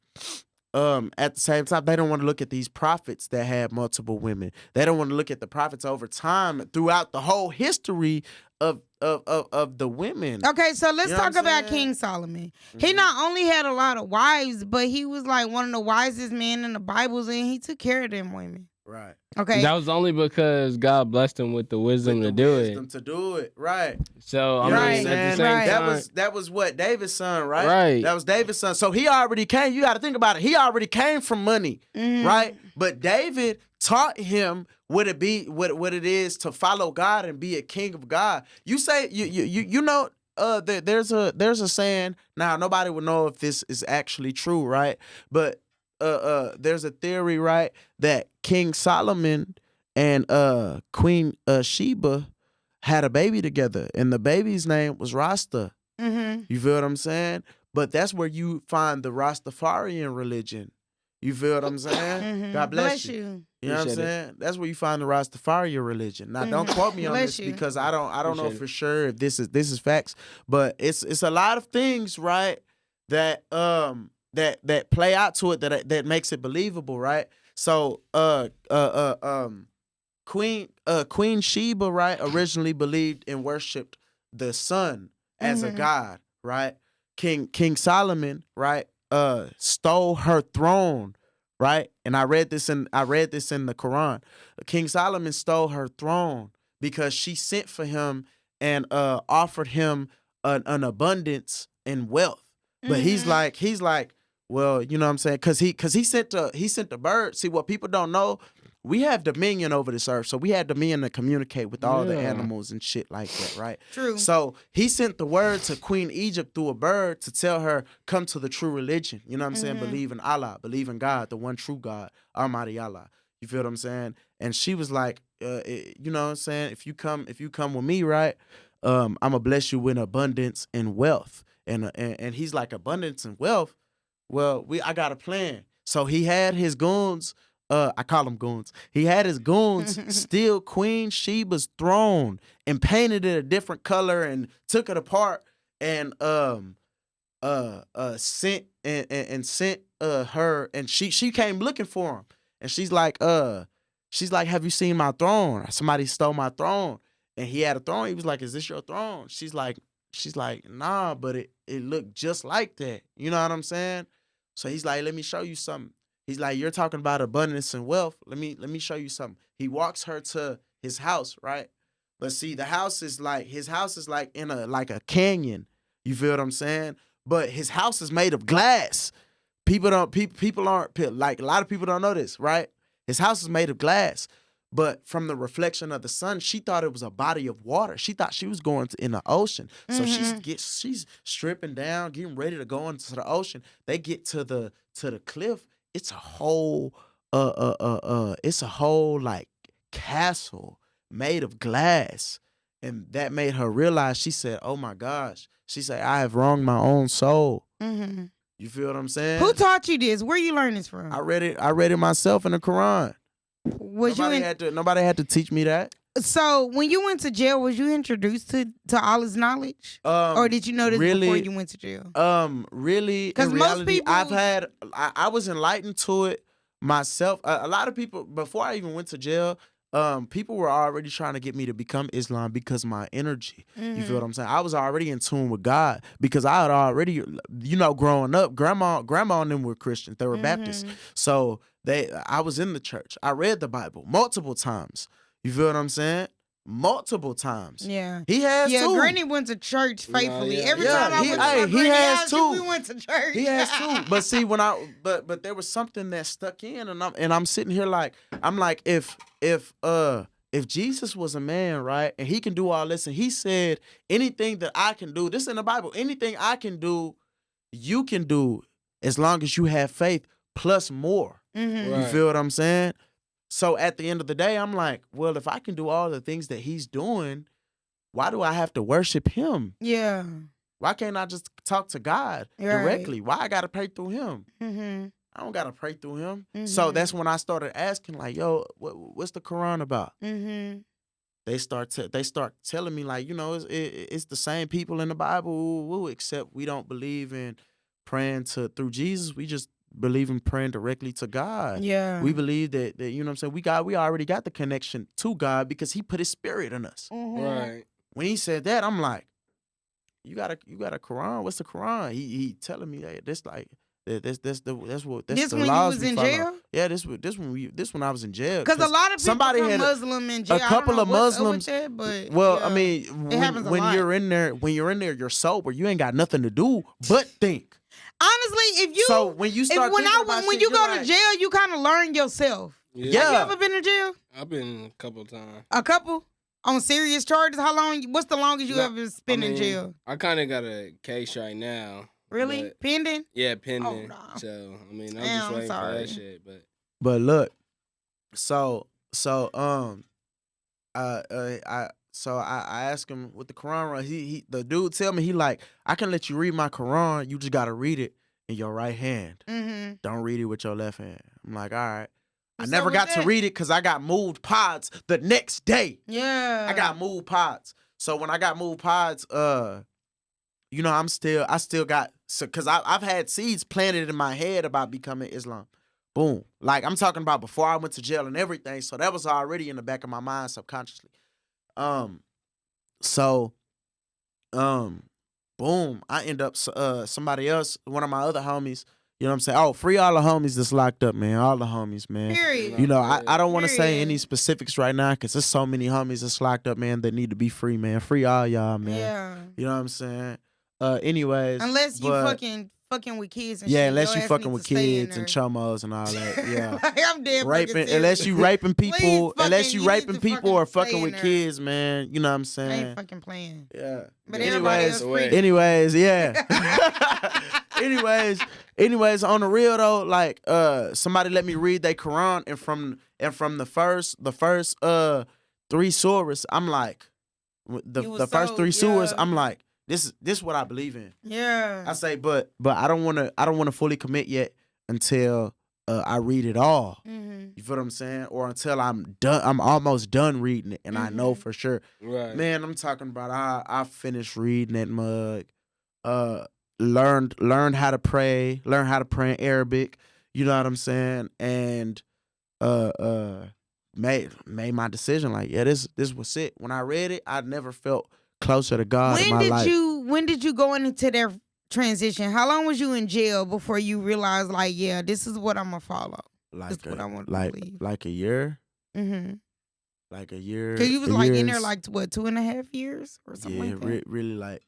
at the same time, they don't want to look at these prophets that had multiple women. They don't want to look at the prophets over time throughout the whole history of the women. Okay, so let's You know what talk I'm about saying? King Solomon. He not only had a lot of wives, but he was like one of the wisest men in the Bibles, and he took care of them women. Right. Okay. That was only because God blessed him with the wisdom With to the do wisdom it. to do it. Right. So I You know what mean, I'm at saying? the same Right. time, That was what David's son, right? Right. That was David's son. So he already came. You got to think about it. He already came from money, right? But David taught him what it is to follow God and be a king of God. You say you know. There's a saying. Now nobody will know if this is actually true, right? But there's a theory, right, that King Solomon and Queen Sheba had a baby together, and the baby's name was Rasta. You feel what I'm saying? But that's where you find the Rastafarian religion. You feel what I'm saying? God bless you. You know what I'm Appreciate it. saying? That's where you find the Rastafarian religion. Now, don't quote me on Bless this you. because I don't know Appreciate it. for sure if this is facts. But it's a lot of things, right? That that play out to it that makes it believable, right? So Queen Sheba, right, originally believed and worshipped the sun as a god, right? King Solomon, right, stole her throne, right? And I read this in the Quran. King Solomon stole her throne because she sent for him and offered him an abundance in wealth. But he's like, well, you know what I'm saying? Cause he sent the bird. See, what people don't know, we have dominion over this earth. So we have dominion to communicate with all the animals and shit like that, right? True. So he sent the word to Queen Egypt through a bird to tell her, come to the true religion. You know what I'm saying? Believe in Allah, believe in God, the one true God, Almighty Allah. You feel what I'm saying? And she was like, you know what I'm saying? If you come with me, right? I'm gonna bless you with abundance and wealth. And he's like, abundance and wealth. Well, I got a plan. So he had his goons. I call them goons. He had his goons steal Queen Sheba's throne and painted it a different color and took it apart and sent her, and she came looking for him, and she's like, have you seen my throne? Somebody stole my throne. And he had a throne. He was like, is this your throne? She's like, nah, but it looked just like that. You know what I'm saying? So he's like, let me show you something. He's like, you're talking about abundance and wealth. Let me show you something. He walks her to his house, right? But see, his house is like in a canyon. You feel what I'm saying? But his house is made of glass. People aren't like, a lot of people don't know this, right? His house is made of glass. But from the reflection of the sun, she thought it was a body of water. She thought she was going in the ocean. So she's stripping down, getting ready to go into the ocean. They get to the cliff. It's a whole like castle made of glass. And that made her realize, she said, oh my gosh. She said, I have wronged my own soul. You feel what I'm saying? Who taught you this? Where you learn this from? I read it myself in the Quran. Nobody had to teach me that. So when you went to jail, was you introduced to Allah's knowledge, or did you know this before you went to jail? Really, because most people, I was enlightened to it myself. A lot of people, before I even went to jail, people were already trying to get me to become Islam because of my energy. You feel what I'm saying? I was already in tune with God because I had already, growing up, grandma and them were Christians. They were Baptists. So I was in the church. I read the Bible multiple times. You feel what I'm saying? Multiple times. Yeah. He has too. Yeah, Granny went to church faithfully. Every Yeah, time I went to my he Granny has house, too. we went to church. He has too. But see, but there was something that stuck in, and I'm sitting here like, I'm like, if Jesus was a man, right, and he can do all this, and he said, anything that I can do, this in the Bible, anything I can do, you can do, as long as you have faith plus more. You feel what I'm saying? So at the end of the day, I'm like, well, if I can do all the things that he's doing, why do I have to worship him? Yeah. Why can't I just talk to God directly? Why I gotta pray through him? I don't gotta pray through him. So that's when I started asking, like, yo, what's the Quran about? They start telling me, like, it's the same people in the Bible, except we don't believe in praying through Jesus. We just believe in praying directly to God. Yeah. We believe that you know what I'm saying, we already got the connection to God because he put his spirit in us. Right. When he said that, I'm like, you got a Quran? What's the Quran? He telling me that this, like, That's the This the when you laws was we in follow. jail? Yeah, this when I was in jail. Because a lot of people somebody become had Muslim in jail. a couple of Muslims. But Well, yeah, I mean, happens a when lot. you're in there, you're sober. You ain't got nothing to do but think. honestly, if you So when you start when thinking about when shit, you you're go like, to jail, you kind of learn yourself. Yeah. Have you ever been to jail? I've been a couple times. A couple on serious charges. How long? What's the longest you No, ever spent in jail? I kind of got a case right now. Really? but- Pending? Yeah, pending. nah. So I mean, I'm Damn, just I'm waiting for sorry. that shit. But look, I asked him with the Quran. The dude tell me, he like, I can let you read my Quran. You just gotta read it in your right hand. Mm-hmm. Don't read it with your left hand. I'm like, all right. I What's never up with got to that? read it because I got moved pods the next day. Yeah. I got moved pods. So when I got moved pods, you know, I still got, because I've had seeds planted in my head about becoming Islam. Boom. Like, I'm talking about before I went to jail and everything. So that was already in the back of my mind subconsciously. Boom. I end up, somebody else, one of my other homies, you know what I'm saying? Oh, free all the homies that's locked up, man. All the homies, man. Period. You know, I don't want to say Period. any specifics right now because there's so many homies that's locked up, man, that need to be free, man. Free all y'all, man. Yeah. You know what I'm saying? Anyways. Unless you but- fucking with kids and yeah, shit. unless your you ass fucking need with to stay in kids and there. chomos and all that. Yeah. Like, I'm dead Raping, fucking unless you raping Please people, fucking- unless you you need raping to people or fucking fucking stay in with there. kids, man. You know what I'm I saying? ain't fucking playing. Yeah. But everybody else free. Anyways, yeah. anyways, on the real though, like somebody let me read their Quran and from the first 3 surahs, I'm like the first 3 surahs, yeah. I'm like, this is what I believe in. Yeah. I say, but I don't wanna fully commit yet until I read it all. Mm-hmm. You feel what I'm saying? Or until I'm almost done reading it and I know for sure. Right. Man, I'm talking about I finished reading that mug. Learned how to pray. Learned how to pray in Arabic. You know what I'm saying? And made my decision. Like, yeah, this was it. When I read it, I never felt closer to God in my life. When did you go into that transition? How long was you in jail before you realized, like, yeah, this is what I'm gonna follow? That's what I want to believe. Like a year. Mm-hmm. Like a year. Cause you was like in there like what, 2.5 years or something yeah, like that.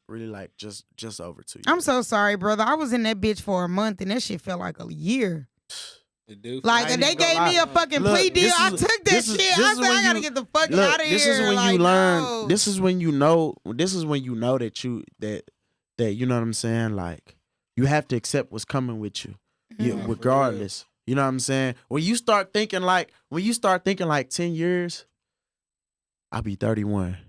really like just over 2 years. I'm so sorry, brother. I was in that bitch for a month and that shit felt like a year. Like, I ain't they even gonna gave me lie. a fucking Look, plea deal. this I is- took that this is- shit. this I is said, when I gotta you- get the fuck Look, out of here. this is when like, you learn. no. This is when you know. This is when you know that you know what I'm saying. Like, you have to accept what's coming with you, Mhm. regardless. You know what I'm saying. When you start thinking like 10 years, I'll be 31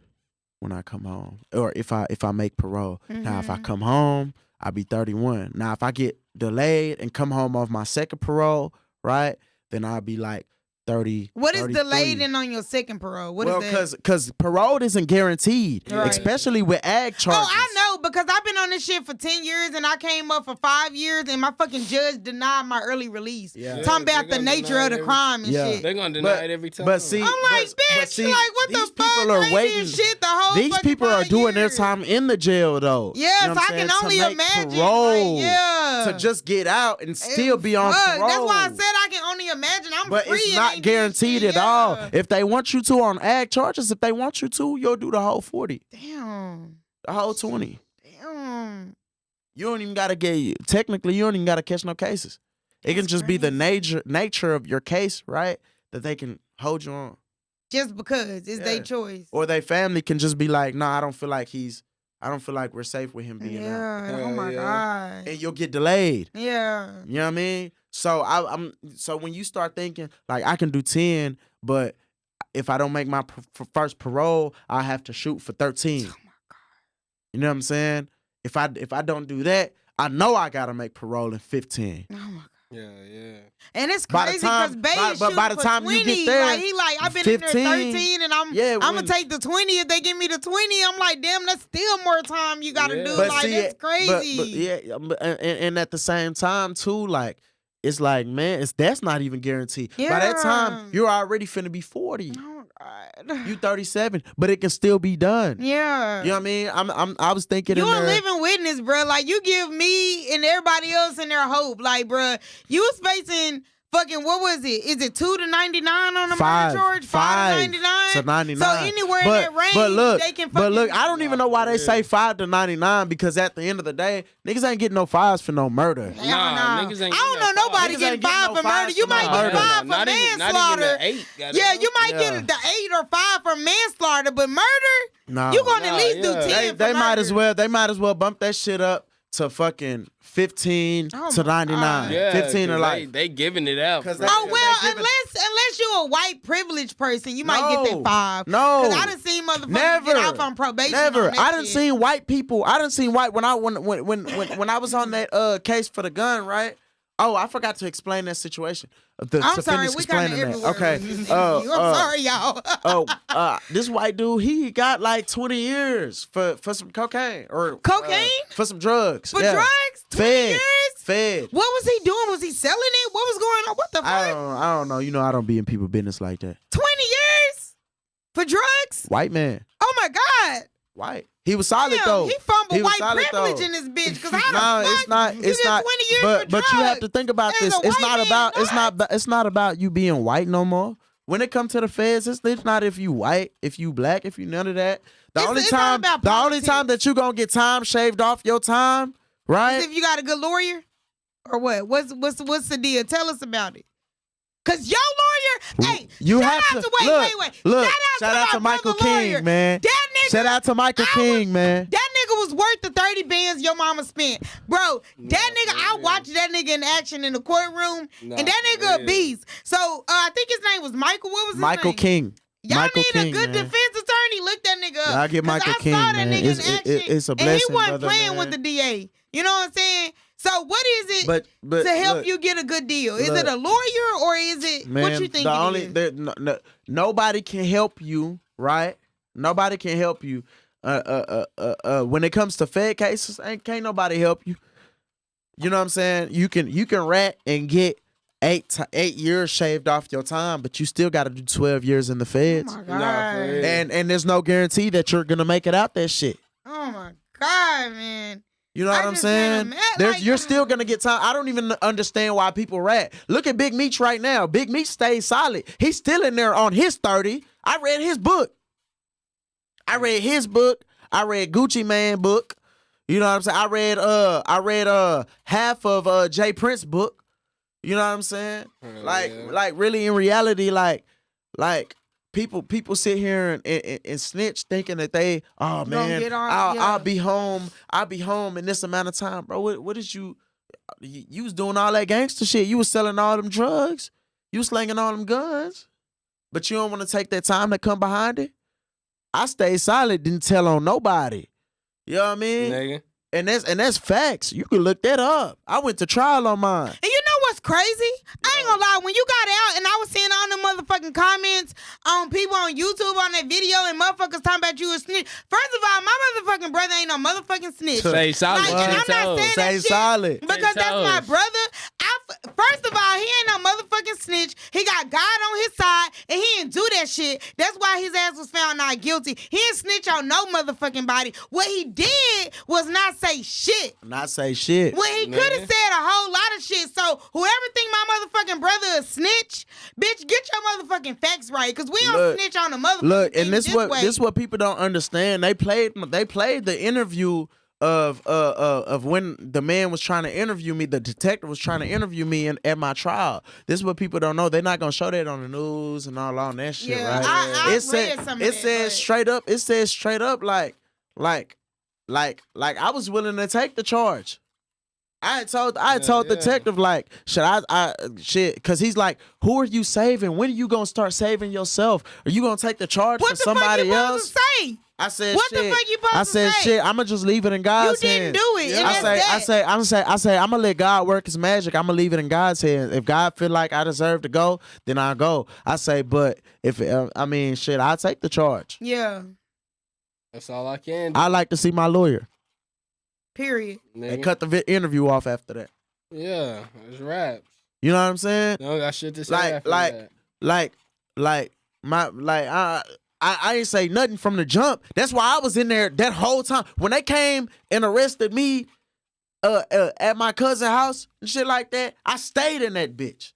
when I come home, or if I make parole. Now, if I Mhm. come home, I'll be 31. Now, if I get delayed and come home off my second parole, right, then I'll be like 30. What is 33. delayed in on your second parole? What is that? Because parole isn't guaranteed, Right. especially with ag charges. Oh, I know, because I've been on this shit for 10 years and I came up for 5 years and my fucking judge denied my early release. Yeah. Talking they about the gonna nature deny of the every- crime and Yeah. shit. They're gonna deny it every time. But see, I'm like, bitch, see, like, what the these fuck? people are I ain't waiting. did shit the whole These fucking people are 5 doing their years. time in the jail though. Yeah, You know so what I I'm can saying? only To make imagine. parole, Like, yeah. to just get out and still be on Fuck, parole. That's why I said I can only imagine. I'm But free it's and not ain't did guaranteed shit. at all. Yeah. If they want you to on ag charges, if they want you to, you'll do the whole 40, Damn. the whole 20. Damn. You don't even gotta technically you don't even gotta catch no cases. It can That's just be the crazy. nature of your case, right? That they can hold you on. Just because it's their Yeah. choice. Or their family can just be like, nah, I don't feel like we're safe with him being out. Yeah. Oh Hell my yeah. God. And you'll get delayed. Yeah. You know what I mean? So so when you start thinking like I can do 10, but if I don't make my first parole, I have to shoot for 13. Oh my God. You know what I'm saying? If I don't do that, I know I gotta make parole in 15. Oh my God. Yeah. And it's By the crazy because time- Bay by- is but by the shooting time for you 20. get there, Like, he like, I've been in 15, there 13 and I'm when- gonna take the 20. If they give me the 20, I'm like, damn, that's still more time you gotta Yeah. do. But Like, see, that's crazy. But yeah, and at the same time too, like it's like, man, that's not even guaranteed. By that time, Yeah. you're already finna be 40. Oh, God. You 37, but it can still be done. Yeah. You know what I mean? I was thinking You in a there, living witness, bro. Like, you give me and everybody else in their hope. Like, bro, you was facing fucking, what was it? Is it 2 to 99 on the murder charge? 5 to 99? to 99. So anywhere in that range, they can fucking... But look, I don't even know why they say 5 to 99 because at the end of the day, niggas ain't getting no 5s for no murder. Hell Nah, no. niggas ain't I don't know nobody Niggas getting ain't getting 5 no for murder. 5s You for might no get murder. 5 for Not even manslaughter. the 8. Yeah, you might Yeah. get the 8 or 5 for manslaughter, but murder, No. you gonna at Nah, least do yeah. 10 for They might murder. as well bump that shit up to fucking 15 Oh to my 99. God. Yeah, 15 or 'cause like they giving it out. 'Cause for they- Oh real. well, they give it- unless you're a white privileged person, you might get that 5. No. Cause I done seen motherfuckers Never. get off on probation. Never. On that I done shit. seen white people. I done seen white when I was on that case for the gun, right? Oh, I forgot to explain that situation. I'm sorry, we kind of everywhere. Okay. with this interview. I'm sorry, y'all. This white dude, he got like 20 years for some cocaine or Cocaine? for some drugs. For Yeah. drugs? 20 Fed. years? Fed. What was he doing? Was he selling it? What was going on? What the I fuck? don't know. You know, I don't be in people business like that. 20 years for drugs? White man. Oh my God. White. He was solid Damn, though. he fumbled was white solid, privilege though. in this bitch. Cause how No, the fuck it's not. you It's get not. 20 years But for but you have drugs to think about as this. a It's white not man, about. It's not. not. It's not about you being white no more. When it comes to the feds, it's not if you white, if you black, if you none of that. The It's- only it's all time, about the only time politics. that you gonna get time shaved off your time, right? If you got a good lawyer or what? What's the deal? Tell us about it. Cause your lawyer, hey, You shout have out to wait. look. Shout out to my Michael brother King, lawyer. man. That nigga, Shout out to Michael King, man. That nigga was worth the 30 bands your mama spent. Bro, that nigga, I watched that nigga in action in the courtroom, and that nigga a beast. So I think his name was Michael. What was his Michael name? King. Y'all Michael need King, a good man. defense attorney. Look that nigga up. Y'all get 'Cause Michael I King, saw that man. nigga It's- in action, it's a and he blessing, wasn't brother, playing man. with the DA. You know what I'm saying? So what is it But to help look, you get a good deal? Is look. it a lawyer or is it Man, what you think the it only is? nobody can help you, right? Nobody can help you. When it comes to Fed cases, can't nobody help you. You know what I'm saying? You can rat and get 8 years shaved off your time, but you still got to do 12 years in the Oh feds. my God. Nah, for real. And there's no guarantee that you're gonna make it out that shit. Oh my God, man. You know what I'm just saying? can't imagine, You're still gonna get time. I don't even understand why people rat. Look at Big Meech right now. Big Meech stays solid. He's still in there on his 30. I read his book. I read Gucci Man book. You know what I'm saying? I read half of Jay Prince book. You know what I'm saying? Like really in reality, like people sit here and snitch thinking that they, oh man, get on- I'll be home in this amount of time, bro. What did you was doing all that gangster shit? You was selling all them drugs, you was slinging all them guns, but you don't want to take that time to come behind it. I stayed silent, didn't tell on nobody. You know what I mean? Nigga. And that's facts. You can look that up. I went to trial on mine. And you know what's crazy? I ain't gonna lie. When you got out and I was seeing all the motherfucking comments on people on YouTube on that video and motherfuckers talking about you a snitch. First of all, my motherfucking brother ain't no motherfucking snitch. Say solid. Like, and I'm not saying Say that shit solid. because that's my brother. First of all, he ain't no motherfucking snitch. He got God on his side, and he didn't do that shit. That's why his ass was found not guilty. He didn't snitch on no motherfucking body. What he did was not say shit. Not say shit. When he could have said a whole lot of shit. So whoever think my motherfucking brother a snitch, bitch, get your motherfucking facts right. Cause we don't snitch on the motherfucking Look, thing and this way. what people don't understand. They played the interview of when the man was trying to interview me, the detective was trying to interview me at my trial. This is what people don't know. They're not gonna show that on the news and all on that shit, Yeah, right? I It said read some of it that, says but- straight up. It says straight up like I was willing to take the charge. I had told the detective, like, should I shit, cause he's like, who are you saving? When are you gonna start saving yourself? Are you gonna take the charge what for the fuck somebody you else? supposed to say? I said, What shit. the fuck you supposed I to said, say? shit. I'ma just leave it in God's You hands. didn't do it. And I that's say, that. I say, I'm gonna let God work His magic. I'm gonna leave it in God's hands. If God feel like I deserve to go, then I go. I say, but if shit, I'll take the charge. Yeah. That's all I can do. I like to see my lawyer. Period. Nigga. And cut the interview off after that. Yeah, it's raps. You know what I'm saying? No, got shit to say after that. Like I ain't say nothing from the jump. That's why I was in there that whole time. When they came and arrested me at my cousin's house and shit like that, I stayed in that bitch.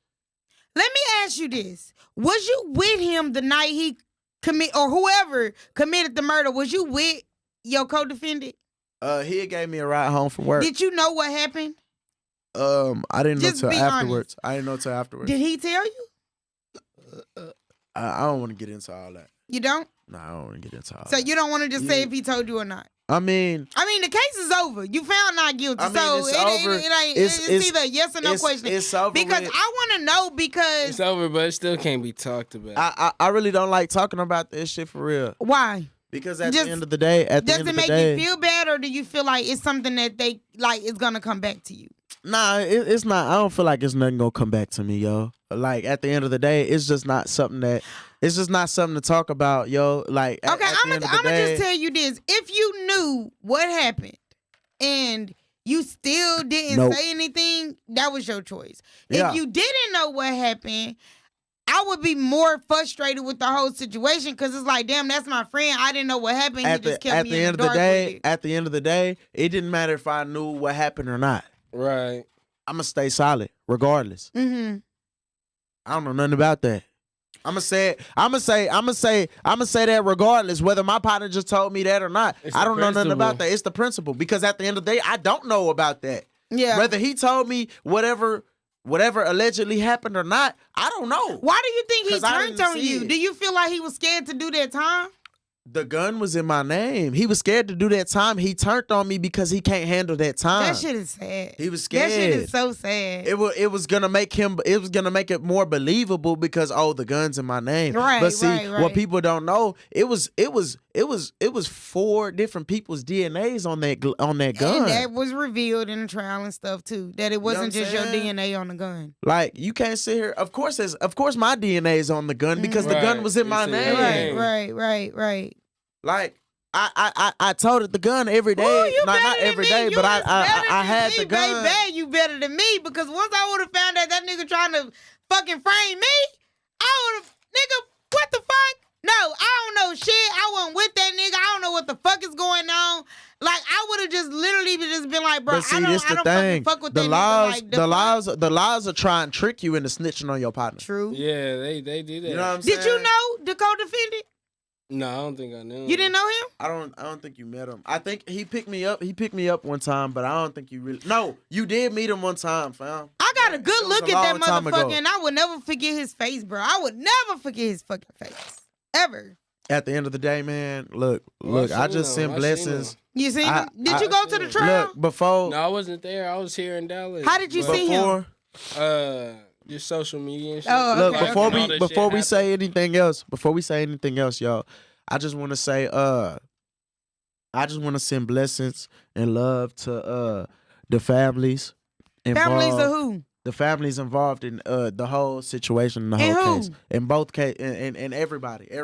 Let me ask you this. Was you with him the night he or whoever committed the murder? Was you with your co-defendant? He gave me a ride home from work. Did you know what happened? I didn't know Just till be afterwards. honest. I didn't know till afterwards. Did he tell you? I don't want to get into all that. You don't? No, I don't want to get into all So that. you don't want to just say if he told you or not? I mean, the case is over. You found not guilty. I mean, so it's over. It's either a yes or no question. It's over because with. I want to know because It's over, but it still can't be talked about. I really don't like talking about this shit for real. Why? Because at Just- the end of the day, Does it make you feel bad, or do you feel like it's something that they like is gonna come back to you? Nah, it's not. I don't feel like it's nothing gonna come back to me, yo. Like at the end of the day, it's just not something that. It's just not something to talk about, yo. Like Okay, I'm gonna just tell you this: if you knew what happened and you still didn't say anything, that was your choice. Yeah. If you didn't know what happened, I would be more frustrated with the whole situation because it's like, damn, that's my friend. I didn't know what happened. He just kept me in the dark with it. At the end of the day, it didn't matter if I knew what happened or not. Right. I'm gonna stay solid regardless. Mm-hmm. I don't know nothing about that. I'm gonna say that regardless, whether my partner just told me that or not. It's I the don't know nothing principle. about that. It's the principle because at the end of the day, I don't know about that. Yeah. Whether he told me whatever allegedly happened or not, I don't know. Why do you think he 'Cause I turned didn't on see you? it. Do you feel like he was scared to do that time? The gun was in my name. He was scared to do that time. He turned on me because he can't handle that time. That shit is sad. He was scared. That shit is so sad. It was gonna make it more believable because the gun's in my name. Right, But see, right. what people don't know, it was 4 different people's DNAs on that gun. And that was revealed in the trial and stuff too. That it wasn't what I'm just your saying? DNA on the gun. Like you can't sit here. Of course my DNA is on the gun because the gun Right. was in my It's in name. your name. Right. Like I told it the gun every day. Ooh, you not better than every me. day, You but was better I than had me, the gun. Baby, you better than me because once I would have found out that nigga trying to fucking frame me, I would have, nigga, what the fuck? No, I don't know shit. I wasn't with that nigga. I don't know what the fuck is going on. Like I would have just literally just been like, bro, But see, I don't this the thing. fucking fuck with The that laws, nigga. Like, the laws are trying to trick you into snitching on your partner. True. Yeah, they do that. You know what I'm saying? Did you know the co-defendant? No, I don't think I knew. You didn't know him? I don't think you met him. I think he picked me up. He picked me up one time, but I don't think you really. No, you did meet him one time, fam. I got a good It was look a at that long time ago. motherfucker, and I would never forget his face, bro. I would never forget his fucking face. Ever. At the end of the day, man, look, Well, I just I send seen blessings. You seen I- him? Did you I- go to the trial? Look, before No, I wasn't there. I was here in Dallas. How did you But, see him? Just social media and shit. Oh, look, okay, before okay. All we that before shit we happened. say anything else, y'all, I just want to say I just want to send blessings and love to the families involved. Families of who? The families involved in the whole situation, the And whole who? case, in both case, and everybody Look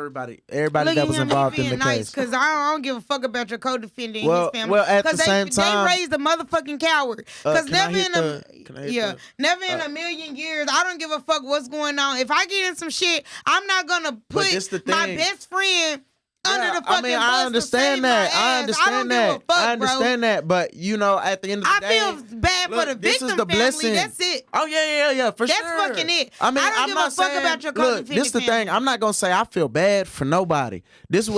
that at was him, involved he in the being nice, case. because I don't give a fuck about your co-defendant Well- and his family. well, at the 'Cause same time- they raised a motherfucking coward. Because Can I never hit in can I hit a the- never in a million years, I don't give a fuck what's going on. If I get in some shit, I'm not gonna But put this the my thing. best friend under Yeah, the fucking bus I to understand save that. my I ass. I understand don't that. give a fuck, I understand that. But at the end of the I day, feel bad for look, the this is victim the family. blessing. That's it. Oh yeah, for That's sure. fucking it. I mean, I don't I'm give not a fuck saying, about your look, co-defendant this the family. thing. I'm not gonna say I feel bad for nobody. This is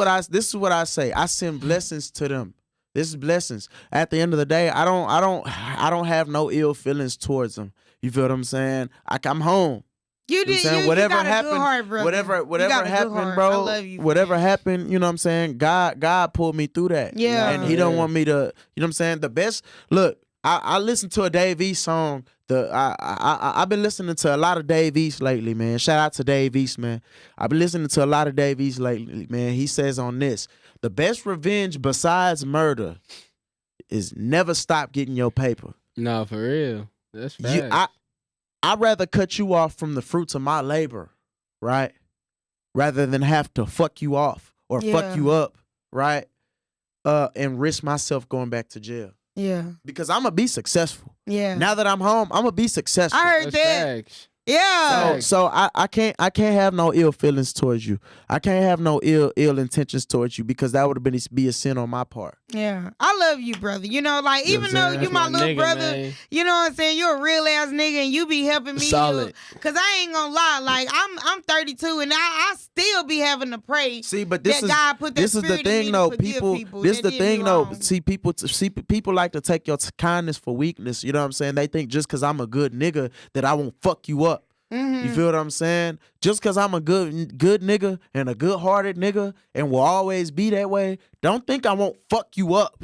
what I say. I send blessings to them. This is blessings. At the end of the day, I don't have no ill feelings towards them. You feel what I'm saying? I'm home. You You know what I'm did. saying? You whatever got a happened, good heart, brother. whatever You got a good happened, heart. bro. I love you for whatever that. happened, you know what I'm saying? God pulled me through that. Yeah. And he don't want me to, you know what I'm saying? The best look, I listened to a Dave East song. I've been listening to a lot of Dave East lately, man. Shout out to Dave East, man. I've been listening to a lot of Dave East lately, man. He says on this, the best revenge besides murder is never stop getting your paper. No, for real. That's facts. I'd rather cut you off from the fruits of my labor, right? Rather than have to fuck you off or Yeah. fuck you up, right? And risk myself going back to jail. Yeah. Because I'm going to be successful. Yeah. Now that I'm home, I'm going to be successful. I heard That's that. facts. Yeah. So I can't have no ill feelings towards you. I can't have no ill intentions towards you because that would be a sin on my part. Yeah, I love you, brother. You know, like You know even what I'm though saying? you my That's my little nigga, brother, man. you know what I'm saying. You're a real ass nigga, and you be helping me. Solid. Cause I ain't gonna lie, like I'm 32, and I still be having to pray. See, but this that is God put that this is the spirit in me thing to though. forgive People, this that the did me thing though. wrong. See, people like to take your kindness for weakness. You know what I'm saying? They think just because I'm a good nigga that I won't fuck you up. Mm-hmm. You feel what I'm saying? Just because I'm a good nigga and a good-hearted nigga and will always be that way, don't think I won't fuck you up.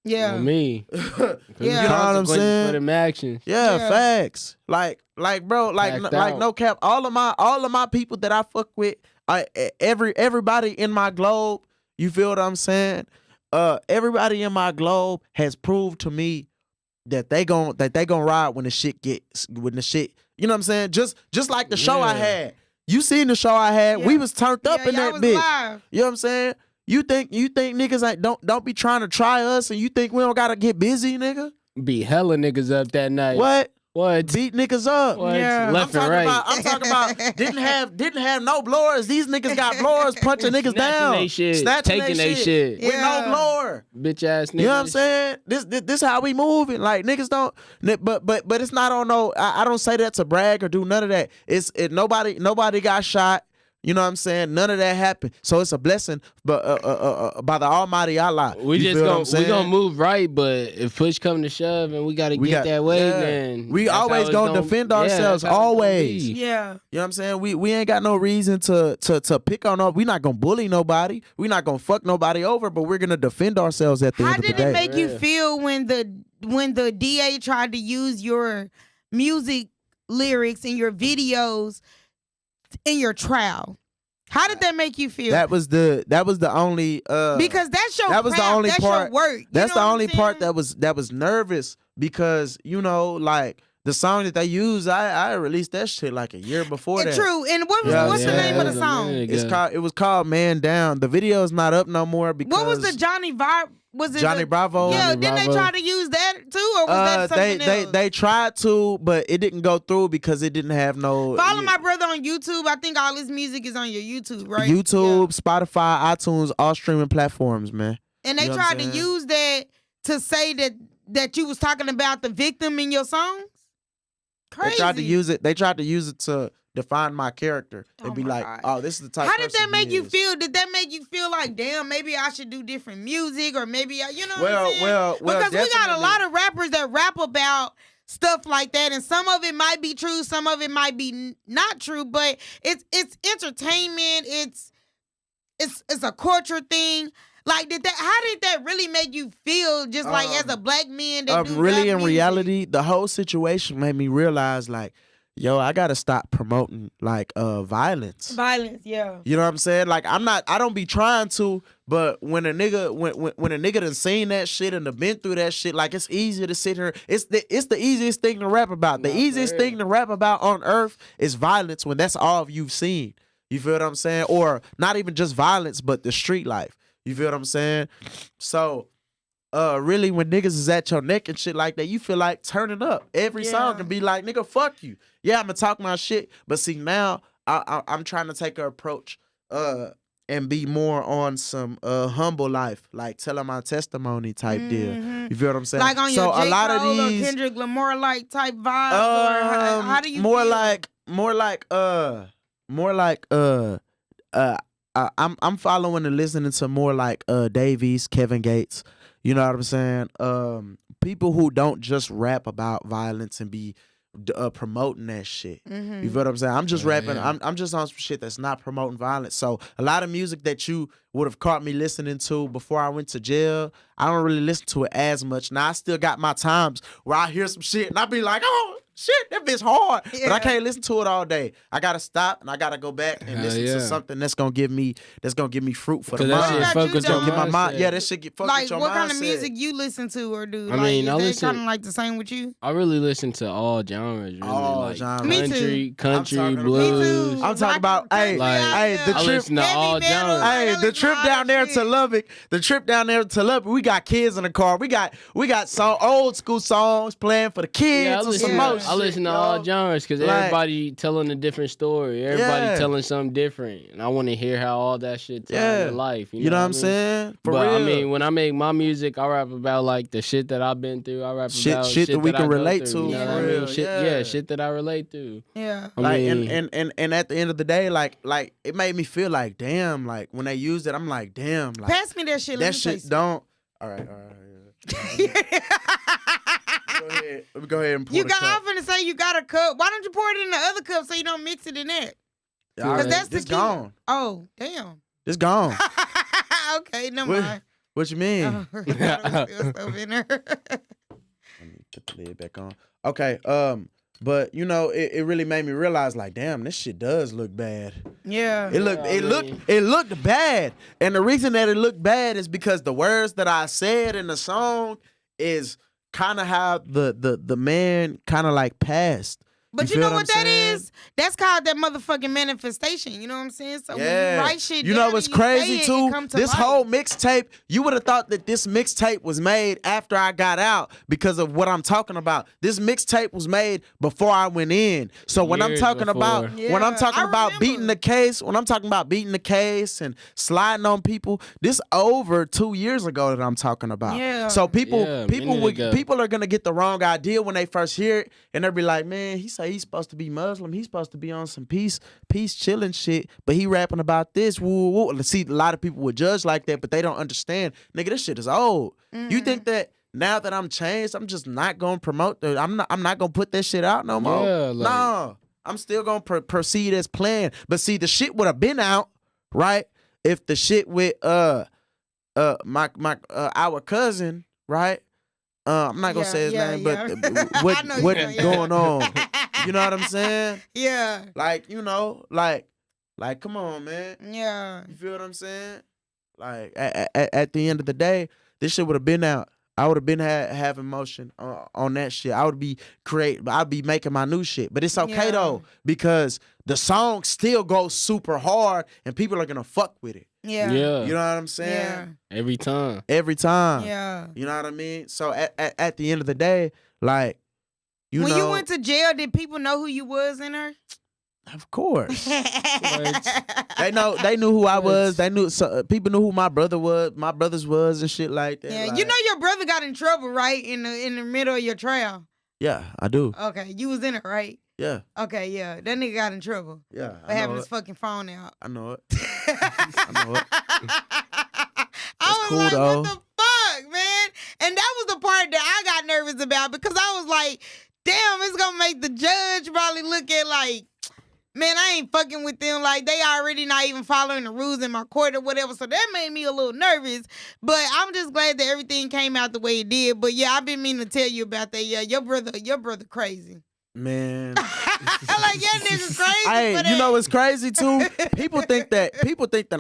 Yeah, On me. Yeah. You know what I'm Consequences saying? for them actions. Yeah, Yeah. facts. Like, bro, Packed like out. no cap. All of my people that I fuck with, everybody in my globe. You feel what I'm saying? Everybody in my globe has proved to me that they gon' ride when the shit. You know what I'm saying? Just like the show I Yeah. had. You seen the show I had? Yeah. We was turned up in y'all that was bitch. live. You know what I'm saying? You think niggas like don't be trying to try us, and you think we don't gotta get busy, nigga? Beat hella niggas up that night. What? What? Beat niggas up. What? Yeah. Left and right. I'm talking about didn't have no blowers. These niggas got blowers punching niggas down. They shit. Snatching Taking they they shit. with Yeah. no blower. Bitch ass niggas. You know what I'm saying? This how we moving. Like niggas don't but it's not on no I don't say that to brag or do none of that. Nobody got shot. You know what I'm saying? None of that happened. So it's a blessing but by the Almighty Allah. We You just feel what I'm we saying? gonna move right, but if push come to shove and we gotta get that way, yeah. then We that's how always it's gonna defend ourselves, that's how it's gonna always. be. Yeah. You know what I'm saying? We ain't got no reason to pick on up. We not gonna bully nobody. We not gonna fuck nobody over, but we're gonna defend ourselves at the How end of the did day. it make you Yeah. feel when the DA tried to use your music lyrics in your videos in your trial? How did that make you feel? That was the only because that's your that was the craft, only that's part. your work. You That's know the what I'm only part saying? that was nervous because like the song that they use, I released that shit like a year before that. True. And what's the name of the that was a song? minute It was called Man Down. The video is not up no more because What was the Johnny Vibe? Was it Johnny Bravo? Yeah, Johnny didn't they Bravo. try to use that too, or was that something else? They tried to, but it didn't go through because it didn't have no Follow my brother on YouTube. I think all his music is on your YouTube, right? YouTube, Spotify, iTunes, all streaming platforms, man. Yeah. And they You know what I'm tried to saying? use that to say that you was talking about the victim in your songs. Crazy. They tried to use it to define my character and Oh be my like, God. oh, this is the type. How did that person make he you is. feel? Did that make you feel like, damn, maybe I should do different music, or maybe you know what Well, I'm saying? well, because we got a definitely. lot of rappers that rap about stuff like that, and some of it might be true, some of it might be not true, but it's entertainment. It's a culture thing. Like, how did that really make you feel? Just like as a black man that do really rap in music? reality, the whole situation made me realize, like, yo, I gotta stop promoting like violence. Violence, yeah. You know what I'm saying? Like I don't be trying to, but when a nigga when a nigga done seen that shit and done been through that shit, like it's easier to sit here. It's the easiest thing to rap about. The easiest thing to rap about on earth is violence when that's all you've seen. You feel what I'm saying? Or not even just violence, but the street life. You feel what I'm saying? So really when niggas is at your neck and shit like that, you feel like turning up. Every song can be like, nigga, fuck you. Yeah, I'm gonna talk my shit. But see, now I'm trying to take an approach and be more on some humble life, like telling my testimony type deal. You feel what I'm saying? Like on your so J. a lot Cole of these or Kendrick Lamar like type vibes, or how do you more feel? like I'm following and listening to more like Davies, Kevin Gates. You know what I'm saying? People who don't just rap about violence and be promoting that shit. Mm-hmm. You feel what I'm saying? I'm just rapping. yeah. I'm just on some shit that's not promoting violence. So a lot of music that you would have caught me listening to before I went to jail, I don't really listen to it as much. Now I still got my times where I hear some shit and I be like, oh shit, that bitch hard. But Yeah. I can't listen to it all day. I gotta stop and I gotta go back and Hell listen yeah. to something that's gonna give me fruit for the 'Cause that mind. shit What fuck about with you, your though? Get my mind. mindset. Yeah, that shit get fuck with Like, your what kind of mindset. music you listen to or do? I Like, mean, I is listen- that kind of like the same with you? I really listen to all genres. Really. All like genres. Me too. country, country, talking about- blues. Me too. I'm talking about, hey, Rock- hey, the I trip. listen to all Heavy metal. genres. Hey, I the listen trip to down all there that to shit. Lubbock, we got kids in the car. We got some old school songs playing for the kids Yeah, I and listen some to more all I listen to all genres because everybody telling a different story. Everybody telling something different, and I want to hear how all that shit ties in life. You know what I'm saying? For but real. I mean, when I make my music, I rap about like the shit that I've been through. I rap about shit that we can relate to. to. You know what I mean? Shit that I relate to. Yeah. Like and at the end of the day, like it made me feel like damn, like when they used it, I'm like damn, like pass me that shit. That shit don't. All right. Yeah. Let me go ahead and pour you the got. cup. I'm finna say you got a cup. Why don't you pour it in the other cup so you don't mix it in that? Because that's the it's key. gone. Oh damn. It's gone. Okay, never mind. What you mean? Oh, still stuff in there. Let me put the lid back on. Okay. But you know, it really made me realize, like, damn, this shit does look bad. Yeah. It looked bad. And the reason that it looked bad is because the words that I said in the song is kind of how the man kind of like passed. But you know what that is? That's called that motherfucking manifestation. You know what I'm saying? So when you write shit you down know what's and you say crazy it, too? it come to This life. whole mixtape, you would have thought that this mixtape was made after I got out because of what I'm talking about. This mixtape was made before I went in. So when I'm talking about beating the case and sliding on people, this over 2 years ago that I'm talking about. Yeah. So people are gonna get the wrong idea when they first hear it, and they'll be like, man, he say he's supposed to be Muslim, he's supposed to be on some peace chilling shit, but he rapping about this. Woo, woo. See, a lot of people would judge like that, but they don't understand. Nigga, this shit is old. Mm-hmm. You think that now that I'm changed, I'm just not gonna promote that? I'm not gonna put that shit out no more. Yeah, No, I'm still gonna proceed as planned. But see, the shit would have been out, right? If the shit with our cousin, right? I'm not gonna say his name, but what going on? You know what I'm saying? Yeah. Like, you know, like come on, man. Yeah. You feel what I'm saying? Like at the end of the day, this shit would have been out. I would have been having motion on that shit. I would be I'd be making my new shit. But it's okay though, because the song still goes super hard and people are gonna fuck with it. Yeah. You know what I'm saying? Yeah. Every time. Yeah. You know what I mean? So at the end of the day, like, when you went to jail, did people know who you was in her? Of course. They knew who I was. They knew people knew who my brothers was and shit like that. Yeah, like, you know your brother got in trouble, right? In the middle of your trial. Yeah, I do. Okay, you was in it, right? Yeah. Okay, yeah. That nigga got in trouble. Yeah. For having his fucking phone out. I know it. I know it. I was cool, like, though. what the fuck, man? And that was the part that I got nervous about because I was like, damn, it's gonna make the judge probably look at like, man, I ain't fucking with them. Like, they already not even following the rules in my court or whatever. So that made me a little nervous. But I'm just glad that everything came out the way it did. But yeah, I've been meaning to tell you about that. Yeah, your brother crazy. Man. Like, your nigga's crazy. Hey, you know what's crazy too? People think that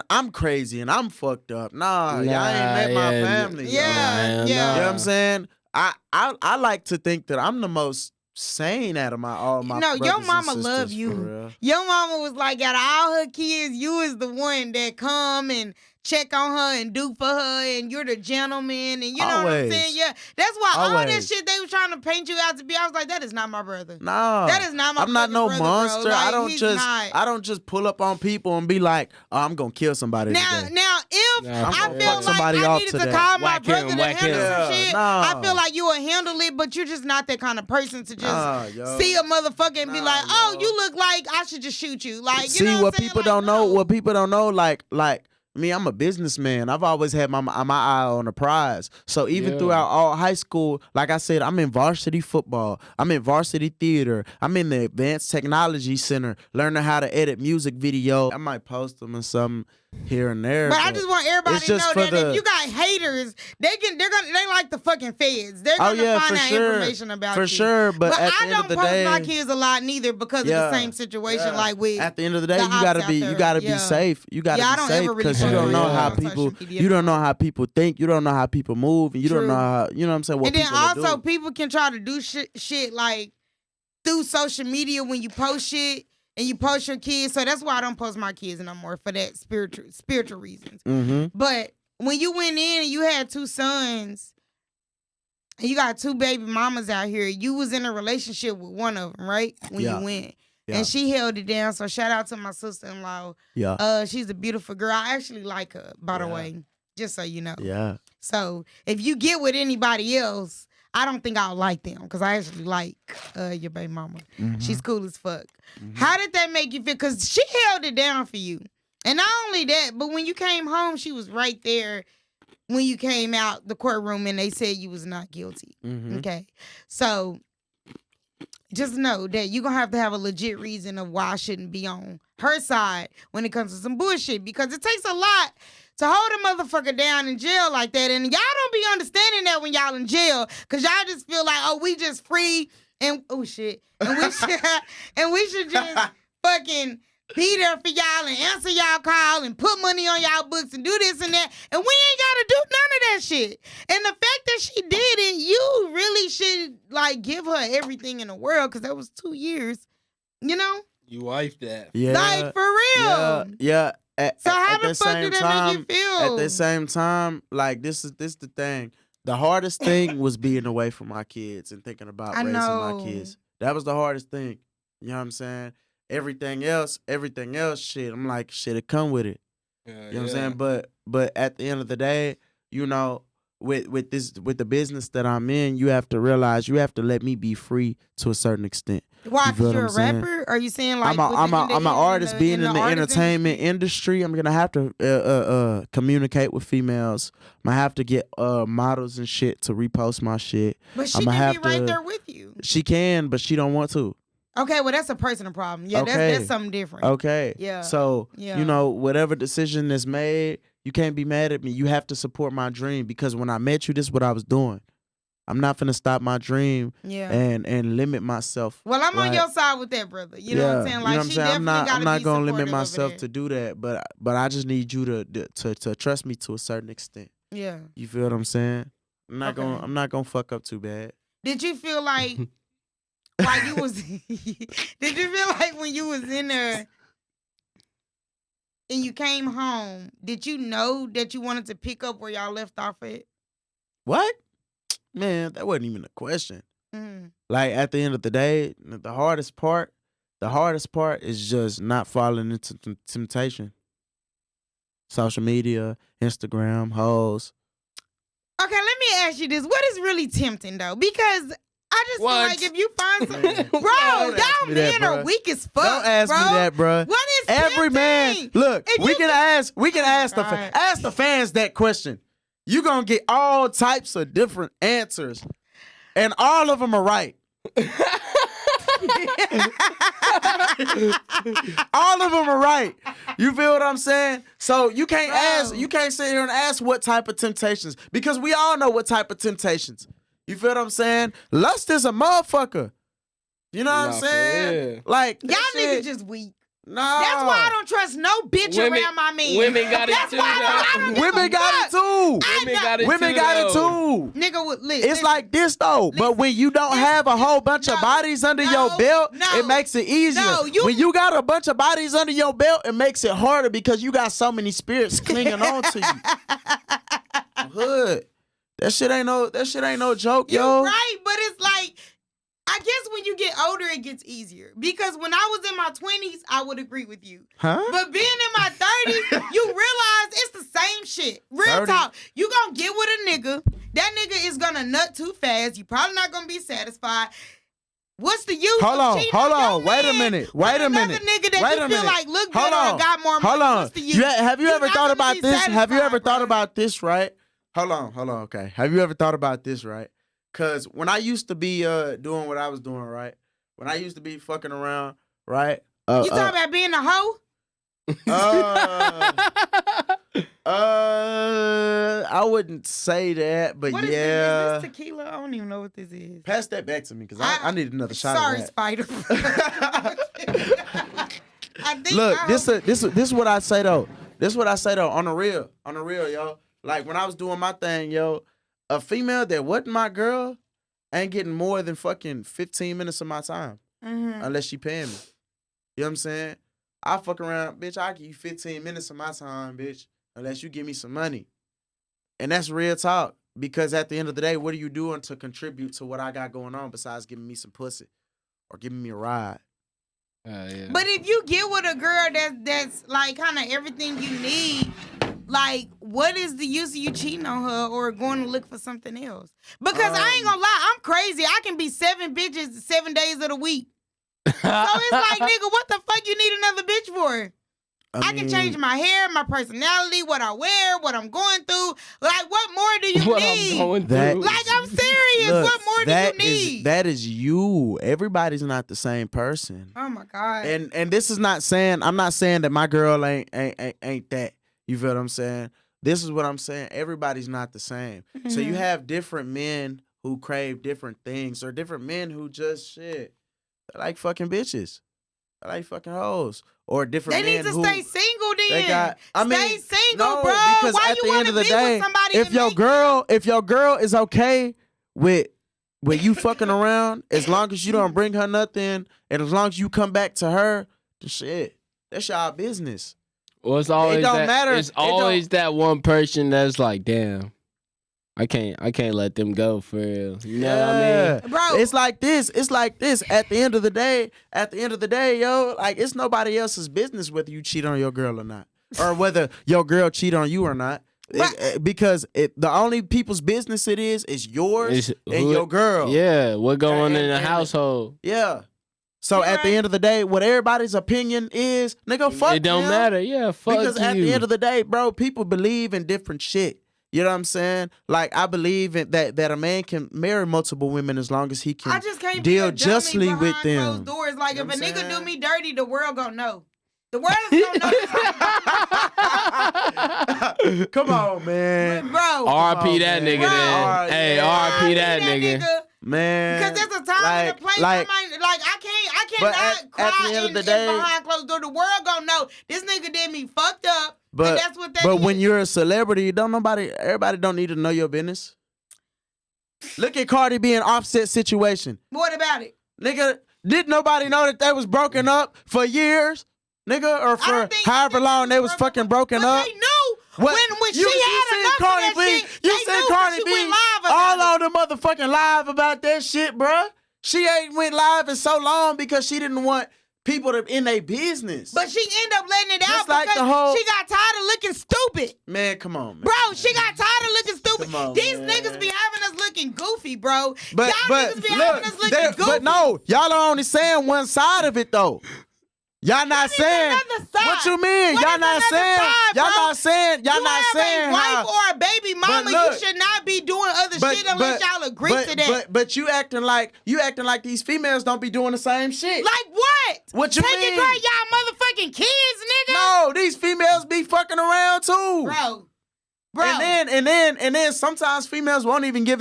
I'm crazy and I'm fucked up. Nah, y'all ain't met my family. Yeah. You know what I'm saying? I like to think that I'm the most sane out of all my No, brothers your and mama sisters, love for you. real. Your mama was like, out of all her kids, you is the one that come and check on her and do for her, and you're the gentleman, and you know what I'm saying? Yeah, that's why all that shit they was trying to paint you out to be. I was like, that is not my brother. No, that is not my. I'm not no brother, monster. Bro. Like, I don't just pull up on people and be like, oh, I'm gonna kill somebody today. Now, if I feel like somebody I off needed today. to call my Whack brother him, to whack handle him. some shit, No. I feel like you will handle it, but you're just not that kind of person to just see a motherfucker and be like, oh, you look like I should just shoot you. Like, you see know what I'm saying? people Like, don't know. no. What people don't know, like me, I'm a businessman. I've always had my eye on the prize. So even throughout all high school, like I said, I'm in varsity football. I'm in varsity theater. I'm in the advanced technology center, learning how to edit music video. I might post them or something here and there. But I just want everybody to know that if you got haters, they like the fucking feds. They're gonna find out information about you. For sure, but at the I end don't of the post day, my kids a lot neither because of the same situation. Like with at the end of the day, the you gotta ops be out you there. gotta be safe. You gotta I be don't safe ever really because you post don't know on how social people media. you don't know how people think. You don't know how people move, and you don't know how you know what I'm saying. What and then people are also doing. people can try to do shit like through social media when you post shit. And you post your kids, so that's why I don't post my kids no more for that spiritual reasons. Mm-hmm. But when you went in and you had 2 sons, and you got 2 baby mamas out here. You was in a relationship with one of them, right? When you went. Yeah. And she held it down. So shout out to my sister-in-law. Yeah. She's a beautiful girl. I actually like her, by the way. Just so you know. Yeah. So if you get with anybody else, I don't think I'll like them because I actually like your baby mama. Mm-hmm. She's cool as fuck. How did that make you feel? Because she held it down for you. And not only that, but when you came home, she was right there when you came out the courtroom and they said you was not guilty. Mm-hmm. Okay. So just know that you're going to have a legit reason of why I shouldn't be on her side when it comes to some bullshit because it takes a lot to hold a motherfucker down in jail like that. And y'all don't be understanding that when y'all in jail because y'all just feel like, oh, we just free and, oh, shit. And we should just fucking be there for y'all and answer y'all call and put money on y'all books and do this and that. And we ain't got to do none of that shit. And the fact that she did it, you really should, like, give her everything in the world because that was 2 years, you know? You wifed that. Yeah. Like, for real. Yeah. So how the fuck did that make you feel? At the same time, like, this is the thing. The hardest thing was being away from my kids and thinking about raising my kids. That was the hardest thing. You know what I'm saying? Everything else, shit. I'm like, shit, it come with it. You know what I'm saying? But at the end of the day, you know, with the business that I'm in, you have to realize you have to let me be free to a certain extent. Why? Because you're a rapper? Are you saying like I'm an artist being in the entertainment industry? I'm gonna have to communicate with females. I'm gonna have to get models and shit to repost my shit. But she can be right there with you. She can, but she don't want to. Okay, well, that's a personal problem. Yeah, Okay. that's something different. Okay. Yeah. So, you know, whatever decision is made, you can't be mad at me. You have to support my dream because when I met you, this is what I was doing. I'm not finna stop my dream and limit myself. Well, I'm on your side with that, brother. You know what I'm saying? Like, she definitely I'm not gonna limit supportive myself of to do that, but I just need you to trust me to a certain extent. Yeah. You feel what I'm saying? I'm not gonna fuck up too bad. Did you feel like while you was did you feel like when you was in there and you came home, did you know that you wanted to pick up where y'all left off at? What? Man, that wasn't even a question. Mm. Like at the end of the day, the hardest part is just not falling into temptation. Social media, Instagram, hoes. Okay, let me ask you this. What is really tempting though? Because I just feel like if you find something, bro, y'all men are weak as fuck. Don't ask me that, bro. What is every tempting? man? Look, we can ask the fans that question. You gonna get all types of different answers, and all of them are right. All of them are right. You feel what I'm saying? So you can't ask. You can't sit here and ask what type of temptations because we all know what type of temptations. You feel what I'm saying? Lust is a motherfucker. You know what I'm saying? Like y'all niggas just weak. No. That's why I don't trust no bitch around my man. Women got it too. Women got it too. Women got it too. Nigga, it's like this though. But when you don't have a whole bunch of bodies under your belt, it makes it easier. When you got a bunch of bodies under your belt, it makes it harder because you got so many spirits clinging on to you. Hood. That shit ain't no joke, yo. You're right, but it's like, I guess when you get older, it gets easier. Because when I was in my 20s, I would agree with you. Huh? But being in my 30s, you realize it's the same shit. Real 30. talk. You gonna get with a nigga. That nigga is gonna nut too fast. You probably not gonna be satisfied. What's the use? Hold on. Wait a minute. Nigga that you feel like look better or got more money. What's the use? Have you ever thought about this? Satisfied, have you ever thought about this, right? Hold on. Okay. Have you ever thought about this, right? Cause when I used to be doing what I was doing, right? When I used to be fucking around, right? You talking about being a hoe? I wouldn't say that, but what is yeah. Is this tequila? I don't even know what this is. Pass that back to me, cause I need another shot. Sorry, of Spider. Look, this is what I say though. This is what I say though. On the real, yo. Like when I was doing my thing, yo. A female that wasn't my girl ain't getting more than fucking 15 minutes of my time. Mm-hmm. Unless she paying me. You know what I'm saying? I fuck around, bitch, I'll give you 15 minutes of my time, bitch, unless you give me some money. And that's real talk. Because at the end of the day, what are you doing to contribute to what I got going on besides giving me some pussy or giving me a ride? Yeah. But if you get with a girl that's like kind of everything you need, like what is the use of you cheating on her or going to look for something else? Because I ain't gonna lie, I'm crazy. I can be 7 bitches 7 days of the week. So it's like, nigga, what the fuck you need another bitch for? I can change my hair, my personality, what I wear, what I'm going through. Like, what more do you need? I'm going through. Like, I'm serious. Look, what more do you need? That is you. Everybody's not the same person. Oh my God. And this is not saying, I'm not saying that my girl ain't that. You feel what I'm saying? This is what I'm saying. Everybody's not the same. Mm-hmm. So you have different men who crave different things, or different men who just shit. They like fucking bitches. They like fucking hoes. Or different They men need to who stay single then. stay single, no, bro. Because Why at you the want end to of the be day, with somebody if your girl is okay with you fucking around, as long as you don't bring her nothing, and as long as you come back to her, the shit, that's y'all business. Well, it's always don't matter. It's always that one person that's like, damn, I can't let them go for real. You know what I mean? Bro. It's like this. At the end of the day, yo, like it's nobody else's business whether you cheat on your girl or not, or whether your girl cheat on you or not. Because the only people's business it is yours and your girl. Yeah, what going on in the household? Yeah. So at the end of the day, what everybody's opinion is, nigga, fuck it don't them. matter. Yeah, fuck because you. At the end of the day, bro, people believe in different shit. You know what I'm saying? Like, I believe in that a man can marry multiple women as long as he can I just can't deal be a justly dummy with behind them. closed doors. Like, You know if a what I'm nigga do saying? me dirty, the world gonna know. The world is gonna know. Come on, man. Bro. RP that nigga Bro. then. Hey, RP that nigga. Man. Because there's a time and a place. I cannot But at cry the end of the in day- behind closed door. The world gonna know this nigga did me fucked up. But and that's what that but is. when you're a celebrity, everybody don't need to know your business. Look at Cardi B and Offset situation. What about it? Nigga, did nobody know that they was broken up for years? Nigga, or for however long they was fucking broken up? They knew What? when she had enough of that shit. You they seen knew Cardi she B went live about all it. on the motherfucking live about that shit, bruh. She ain't went live in so long because she didn't want people to in their business. But she ended up letting it out Just like because the whole- she got tired of looking stupid. Man, come on, man. Bro, she got tired of looking stupid. Come on, These man. niggas be having us looking goofy, bro. But y'all niggas be having us looking goofy. but no, y'all are only saying one side of it though. Y'all not saying another side? what you mean. What Y'all is not another saying. side, Y'all bro? not saying. Y'all you not have saying a wife how. or a baby mama, look, you should not be doing other shit unless y'all agree to that. But you acting like these females don't be doing the same shit. Like what? What you Taking mean? care of y'all motherfucking kids, nigga. No, these females be fucking around too. Bro. And then sometimes females won't even give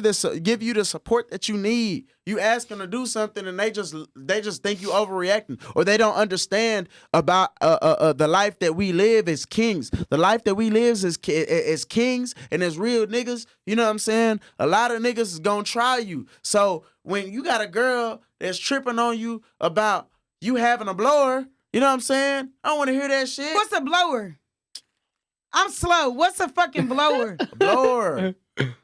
you the support that you need. You ask them to do something and they just think you overreacting, or they don't understand about the life that we live as kings. The life that we live as kings and as real niggas. You know what I'm saying? A lot of niggas is gonna try you. So when you got a girl that's tripping on you about you having a blower, you know what I'm saying? I don't want to hear that shit. What's a blower? I'm slow. What's a fucking blower? A blower?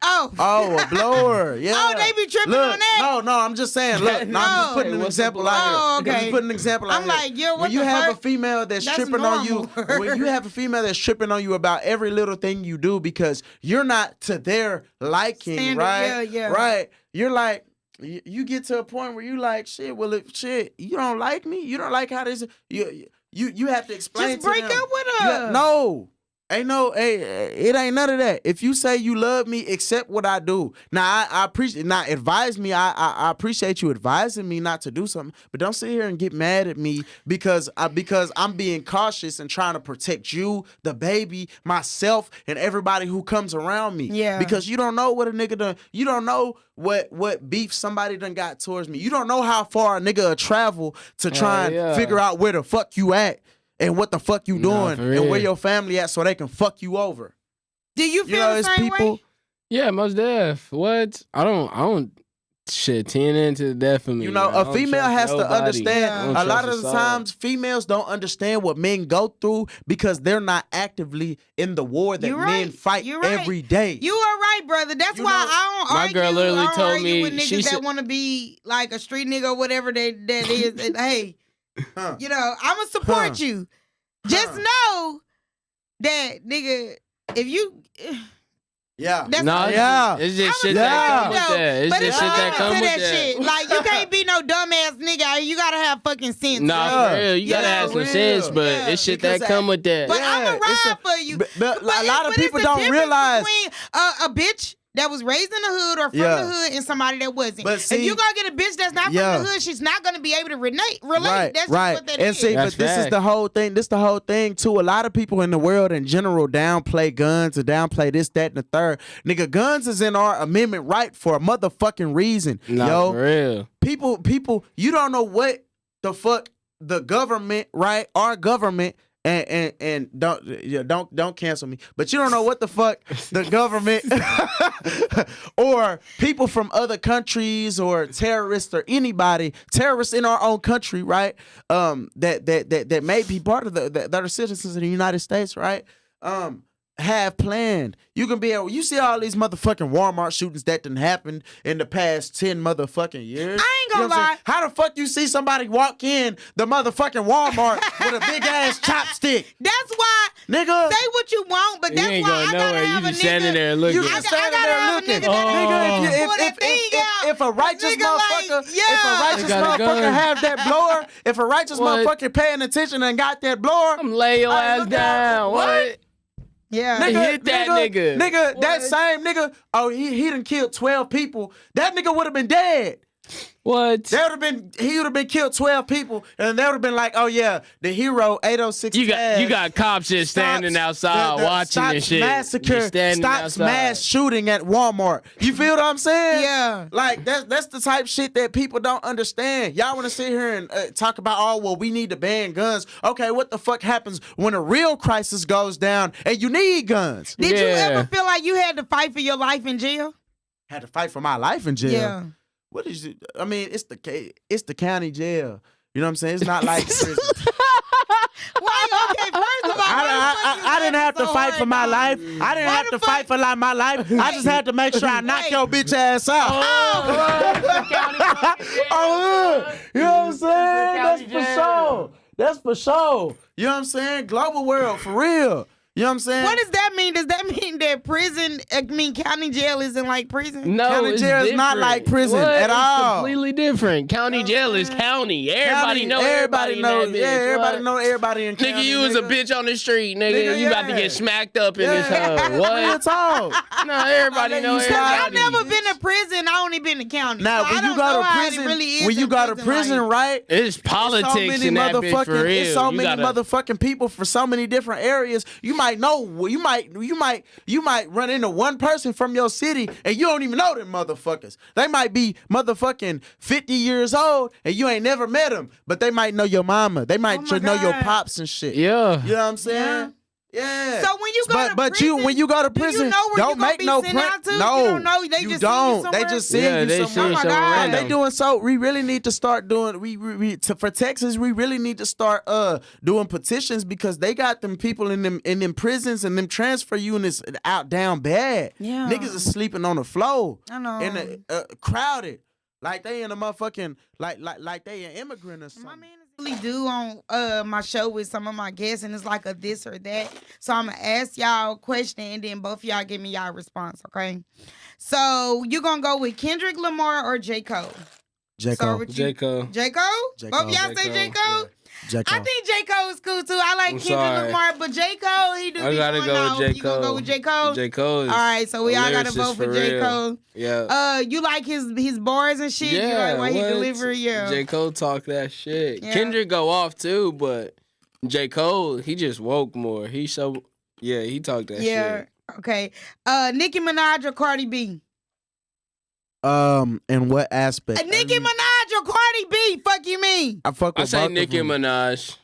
Oh, a blower. Yeah. Oh, they be tripping on that? No, I'm just saying. Look, no, I'm just putting an example out here. Oh, okay. I'm just putting an example out I'm here. like, yo, what when you the have fuck? a female that's tripping on you, normal. when you have a female that's tripping on you about every little thing you do because you're not to their liking, Standard, right? yeah. Right. You're like, you get to a point where you like, shit. Well, if you don't like me, you don't like how this. You have to explain. Just break to them. up with her. No. It ain't none of that. If you say you love me, accept what I do. Now I appreciate, not advise me. I appreciate you advising me not to do something, but don't sit here and get mad at me because I'm being cautious and trying to protect you, the baby, myself, and everybody who comes around me. Yeah. Because you don't know what a nigga done. You don't know what beef somebody done got towards me. You don't know how far a nigga will travel to try and figure out where the fuck you at. And what the fuck you doing, and where your family at, so they can fuck you over. Do you feel the same way? Yeah, most def. What? I don't Shit, 10 into the death of me. You know, man. I a don't female trust has to nobody. understand. I don't A trust lot a of the soul. times, females don't understand what men go through because they're not actively in the war that You're men right. fight You're right. every day. You are right, brother. That's You why know, I don't my argue. girl literally I don't told argue me, with she niggas said- that want to be like a street nigga or whatever that is. And, hey, Huh. you know, I'ma support you. Just know that, nigga, if you. Yeah. That's No, Yeah. it's just I'ma shit that come with support you, that. It's but just it's shit a that limit come to with that that. shit. Like, you can't be no dumbass nigga. You gotta have fucking sense. Nah, Yeah. for real. You gotta Yeah, have some real. sense, but Yeah. it's shit Because that come with that. But Yeah, I'ma it's ride for you. But a lot of but people it's a don't difference realize. between a bitch that was raised in the hood or from Yeah. the hood and somebody that wasn't. But if see- you gonna get a bitch that's not Yeah. from the hood, she's not gonna be able to relate. Right, That's right. just what that And is. see, That's but this is fact. the whole thing. This the whole thing too. A lot of people in the world in general downplay guns and downplay this, that, and the third. Nigga, guns is in our amendment right for a motherfucking reason. Nah, Yo, for real. people, you don't know what the fuck the government, right? Our government. And don't cancel me. But you don't know what the fuck the government or people from other countries or terrorists or anybody, terrorists in our own country, right? That may be part of that are citizens of the United States, right? Have planned. You can be able. You see all these motherfucking Walmart shootings that done happened in the past 10 motherfucking years. I ain't gonna You know what I'm lie. saying? How the fuck you see somebody walk in the motherfucking Walmart with a big ass chopstick, That's why. nigga? Say what you want, but You that's ain't why going I gotta nowhere. have You a just standing nigga. there looking. You I just gotta standing there have a looking, nigga that nigga. pull that thing out. If a righteous Nigga, like, motherfucker, if yeah. a righteous They got a motherfucker gun. have that blower, if a righteous What? motherfucker paying attention and got that blower, I'm lay your Hey, ass look down. out. What? Yeah. Hit that nigga. Nigga, that What? same nigga, oh, he done killed 12 people. That nigga would have been dead. What? He would have been killed 12 people, and they would have been like, oh yeah, the hero 806. You got cops just standing outside watching and shit. Massacre, Just standing stops outside. mass shooting at Walmart. You feel what I'm saying? Yeah. Like that's the type shit that people don't understand. Y'all want to sit here and talk about, oh well, we need to ban guns. Okay, what the fuck happens when a real crisis goes down and you need guns? Did you Yeah. ever feel like you had to fight for your life in jail? Had to fight for my life in jail. Yeah. What is it? I mean, it's the county jail. You know what I'm saying? It's not like prison. Why? Okay, first of all, I didn't have to fight for my life. I didn't have to fight for my life. I just had to make sure I knock Wait. your bitch ass out. Oh, you know what I'm saying? That's for sure. That's for sure. You know what I'm saying? Global world, for real. You know what I'm saying? What does that mean? Does that mean that county jail isn't like prison? No, County it's jail is not different. like prison What? at It's all. completely different. County jail is county. Everybody know everybody in know. that bitch. Yeah, everybody What? know everybody in county. Nigga, you was a bitch on the street, nigga. Nigga, You about to yeah. get smacked up in this Yeah. hoe. Real What? talk. No, everybody I'll know let you slide. I've everybody. never been to prison. I only been to county. Now, so I when you don't go know to how it prison, really is when you in go to prison, like- right? It's politics in that bitch for real. It's so You many gotta- motherfucking people for so many different areas. You might know. You might run into one person from your city and you don't even know them motherfuckers. They might be motherfucking 50 years old and you ain't never met them, but they might know your mama. They might Oh my know your God. pops and shit. Yeah. You know what I'm saying? Yeah. So when you go to but prison, when you go to do you prison, know where don't you gonna make be no sent out to? No, You don't know. They you just send you don't. They somewhere? just send Yeah, you they somewhere. send you Oh my somewhere God. random. They doing so. We really need to start doing. For Texas, we really need to start doing petitions because they got them people in them prisons and them transfer units out down bad. Yeah. Niggas is sleeping on the floor. I know. And crowded, like they in a motherfucking like they an immigrant or something. My man is really do on my show with some of my guests, and it's like a this or that. So I'm gonna ask y'all a question, and then both of y'all give me y'all response. Okay. So you gonna go with Kendrick Lamar or J. Cole? J. Start Cole. with you. J. Cole. J. Cole? J. Both Cole. y'all J. say J. Cole, Cole? J. Cole. I think J. Cole is cool too. I like I'm Kendrick sorry. Lamar, but J. Cole, he do I be gotta going go off. with J. You gonna go Cole. with J. Cole? J. Cole is All right, so we a all gotta lyricist vote for for J. real. Cole. Yeah. You like his bars and shit? You Yeah, like why he what? deliver? Yeah. J. Cole talk that shit. Yeah. Kendrick go off too, but J. Cole, he just woke more. He talked that Yeah. shit. Okay. Nicki Minaj or Cardi B? In what aspect? Nicki Minaj or Cardi B? Fuck you mean? I fuck I with say both Nicki of them. Minaj.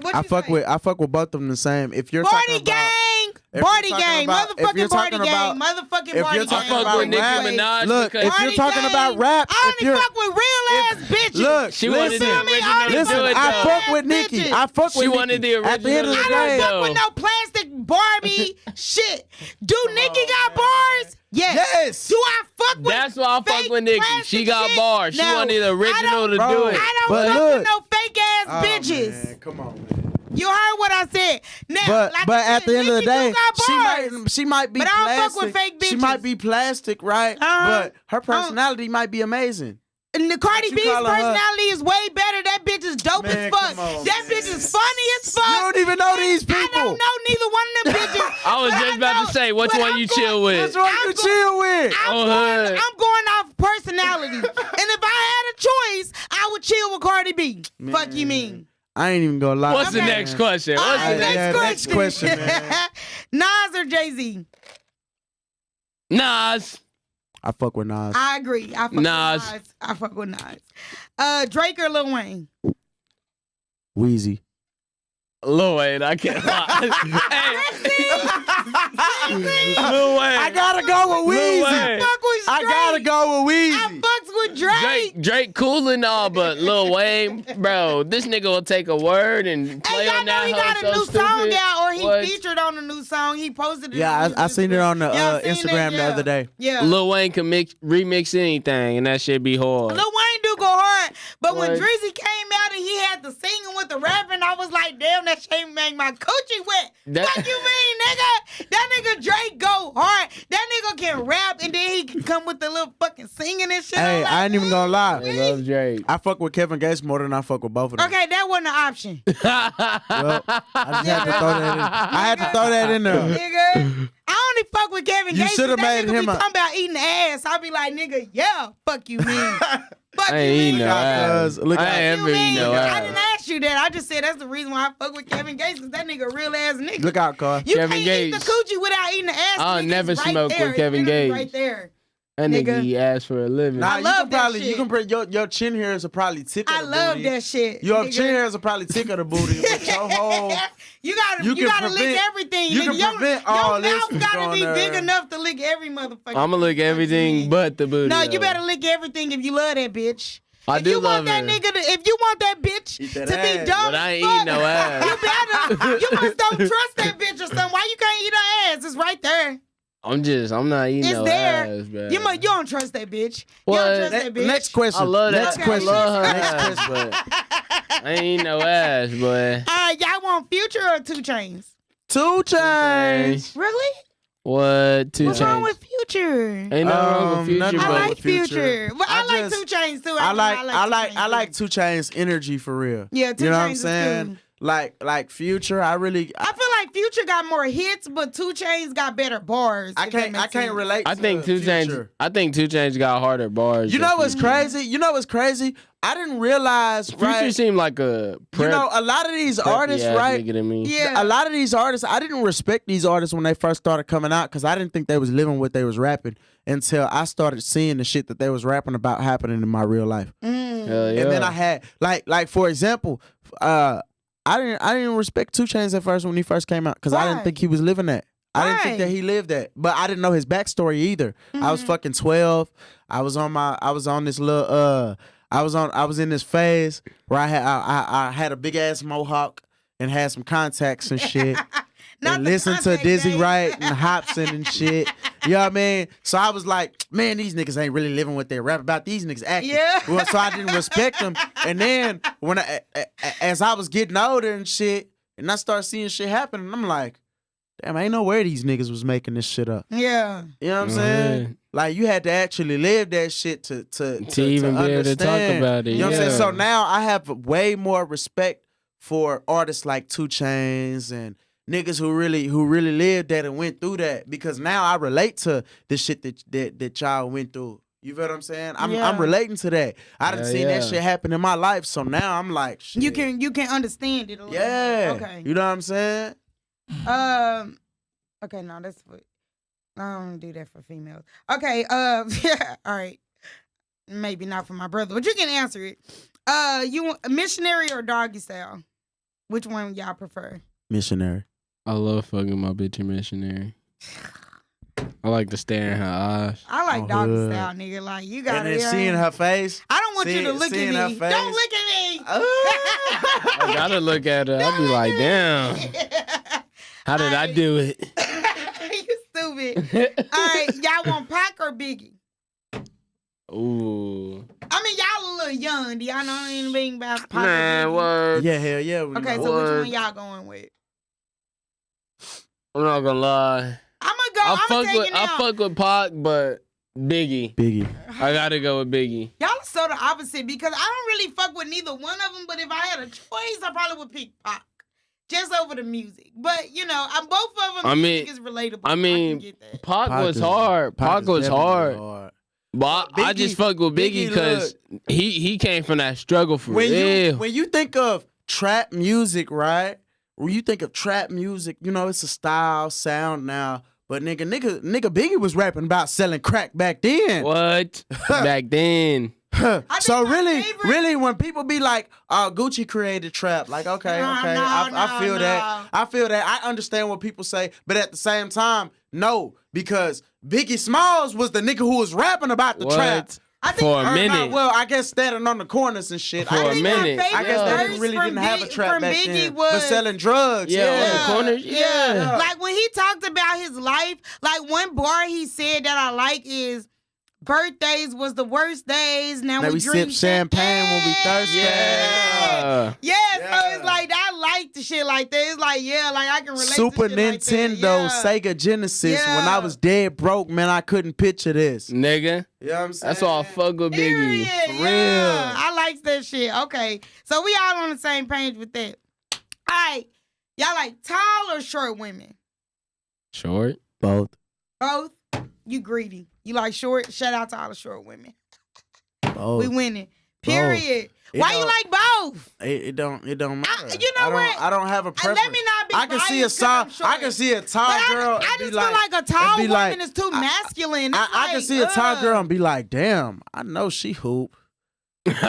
What I you fuck say? with both of them the same. If you're Cardi talking about, gang. Party gang, if you're motherfucking party talking gang, about- motherfucking if party you're gang. I fuck about with Nicki rap, Minaj. Look, because if you're talking about rap, I if you're only fuck with real ass bitches. look, she wanted listen, the I original only to listen, do it I though. fuck with Nicki. bitches. I fuck with She Nicki. wanted the At the end of the original I day, don't fuck with no plastic Barbie shit. Do Nicki got bars? Yes. yes. Do I fuck with That's why I fuck fake with Nicki. plastic She got shit? bars. She No, wanted the original to Bro, do it. I don't But fuck look. with no fake ass Oh, bitches. man, come on, man. You heard what I said. Now, But like but I at said, the end of the Nicki do day, got she might be But I don't plastic. fuck with fake She bitches. might be plastic, right? But her personality might be amazing. And the Cardi you B's calling her? personality is way better. That bitch is dope Man, as fuck. come on, That man. bitch is funny as fuck. You don't even know these I people. don't know neither one of them bitches. I was but just about know- to say, which but one I'm you going- chill with? Which one you chill with? hood. I'm going off personality. And if I had a choice, I would chill with Cardi B. Fuck you mean? I ain't even gonna lie. What's the Okay. next question? All What's right, the yeah, next next question, man. Nas or Jay-Z? Nas. I fuck with Nas. I agree. I fuck Nas. with Nas. I fuck with Nas. Drake or Lil Wayne? Wheezy. Lil Wayne, I can't lie. Hey. Lil Wayne. I gotta go with Lil Wheezy. Wayne. Fuck with I gotta Drake. go with I Wheezy. fucks with Drake. Drake cool and all, but Lil Wayne, bro, this nigga will take a word and play Hey, y'all on know that he got hoe a so new song stupid. out, or he What? featured on a new song. He posted it. Yeah, on I his seen it on the Yeah, I seen Instagram that, the other day. Yeah. Lil Wayne can remix anything, and that shit be hard. Lil Wayne do go hard, but when What? Drizzy came out and he had the singing with the rapping, I was like, damn, that shit make my coochie wet. That- What you mean, nigga? That nigga Drake go hard. That nigga can rap and then he can come with the little fucking singing and shit. Hey, I'm like, I ain't even gonna lie. I love Drake. I fuck with Kevin Gates more than I fuck with both of them. Okay, that wasn't an option. Well, I just had to throw that in. I had to throw that in there. Nigga, I only fuck with Kevin You Gates. shoulda That made nigga him be a- talking about eating ass. I be like, nigga, yeah, fuck you, mean. Fuck I you, ain't mean. eating no ass. Look I out. ain't You ever eating mean? no I didn't ass. ask you that. I just said that's the reason why I fuck with Kevin Gates, because that nigga a real ass nigga. Look out, Carl. You Kevin can't Gates. eat the coochie without eating the ass. I'll nigga. never It's right smoke there. with Kevin It's literally Gates. right there. That nigga Nigga. eat ass for a living. Nah, I you love can that probably shit. you can bring your chin hairs will probably tickle I the love booty. that shit. Your nigga. chin hairs will probably tickle the booty, but your whole You gotta You can lick prevent- everything. you nigga. can Your- prevent all your this mouth from gotta going be big there. enough to lick every motherfucker. I'ma lick everything but the booty. No, though. you better lick everything if you love that bitch. I if do you love want that her. nigga if you want that bitch Eat that to be ass. dumb But I as ain't fuck, eating no ass. you better. You must don't trust that bitch or something. Why you can't eat her ass? It's right there. I'm not eating It's no there. ass, bro. You don't trust that bitch. What? You don't trust that bitch. Next question. I love that. Next Okay. question. I love her Next ass, question. but I ain't eating no ass, boy. Y'all want Future or 2 Chainz? 2 Chainz. Really? What? 2 What's wrong Chainz? with Future? Ain't nothing wrong with Future, nothing I wrong but like with Future. Future. But I like just- 2 Chainz too. I I like 2 Chainz energy for real. Yeah, 2 You know what Chainz I'm is saying? cool. Like Future, I I feel like Future got more hits, but 2 Chainz got better bars. I if that can't makes relate. sense. I think to 2 Chainz. Future. I think 2 Chainz got harder bars. You than know what's Future. crazy? You know what's crazy? I didn't realize, Future right? seemed like a prep. You know, a lot of these preppy artists, ass right? nigga to me. Yeah. A lot of these artists, I didn't respect these artists when they first started coming out because I didn't think they was living what they was rapping until I started seeing the shit that they was rapping about happening in my real life. Hell yeah. And then I had like for example, I didn't respect 2 Chainz at first when he first came out because I didn't Why? think he was living that. I didn't think Why? that he lived that, but I didn't know his backstory either. I was fucking 12. I was on this little I was in this phase where I had a big ass mohawk and had some contacts and shit. Not And the listen to contact Dizzy game. Wright and Hobson and shit. You know what I mean? So I was like, man, these niggas ain't really living what they rap about. These niggas acting. Yeah. Well, so I didn't respect them. And then when as I was getting older and shit, and I started seeing shit happen, and I'm like, damn, I ain't know where these niggas was making this shit up. Yeah. You know what I'm Mhm. saying? Like you had to actually live that shit to even be able to talk understand. about it, You know what I'm saying? yeah. So now I have way more respect for artists like 2 Chainz and niggas who really lived that and went through that because now I relate to the shit that y'all went through. You feel what I'm saying? I'm Yeah. relating to that. I done Yeah, seen that yeah. shit happen in my life, so now I'm like, shit. You can understand it a little Yeah. bit. Okay. You know what I'm saying? Okay, no, that's for I don't do that for females. Okay, yeah, all right. Maybe not for my brother, but you can answer it. You want missionary or doggy style? Which one y'all prefer? Missionary. I love fucking my bitch a missionary. I like to stare in her eyes. I like Oh, doggy hood. style, nigga. Like you And gotta then seeing her face. I don't want you to look at seeing her me. face. Don't look at me. I gotta look at her. I'll be like, damn. How did I do it? You stupid. All right, y'all want Pac or Biggie? Ooh. I mean, y'all a little young. Do y'all know anything about Pac or Man, Biggie? what? Yeah, hell yeah. we Okay, know. so which What? one y'all going with? I'm not gonna lie. I'm gonna take it now. I fuck with Pac, but Biggie. Biggie. I gotta go with Biggie. Y'all are so the opposite because I don't really fuck with neither one of them. But if I had a choice, I probably would pick Pac, just over the music. But you know, both of them. Music is relatable. I mean, can get that. Pac was is- hard. Pac is was definitely hard. But I just Biggie- fuck with Biggie Biggie because he came from that struggle for when real. when you think of trap music, right? When you think of trap music, you know it's a style, sound now. But nigga, Biggie was rapping about selling crack back then. What? Back then. So my really, favorite- really, when people be like, "Oh, Gucci created trap," like, okay, No, okay, no, I feel no. that. I feel that. I understand what people say, but at the same time, no, because Biggie Smalls was the nigga who was rapping about the trap. What? I think For a Or not, minute. well, I guess standing on the corners and shit. For I a guess minute. My I favorite guess they verse really from didn't have a trap from back Biggie then, was but selling drugs. Yeah, Yeah, on the corners. Yeah. Like when he talked about his life, like one bar he said that I like is birthdays was the worst days. Now we sip drink champagne when we thirsty. Yeah. Yeah, so Yeah. it's like I like the shit like that. It's like, yeah, like I can relate Super to shit Nintendo, like that. Sega Genesis. Yeah. When I was dead broke, man, I couldn't picture this. Nigga. You know what I'm saying? That's why I fuck with Period. Biggie. For Yeah. real. I like that shit. Okay. So we all on the same page with that. All right. Y'all like tall or short women? Short. Both. Both? You greedy. You like short? Shout out to all the short women. Both. We winning. Period. It Why you don't- like both? It don't matter. you know what? I don't have a preference. Let me not be I can see a biased 'cause I'm tall. short. I can see a tall But girl. I and just be feel like a tall and be woman like- is too masculine. I It's can like, see a tall ugh. girl and be like, damn, I know she hoop. That's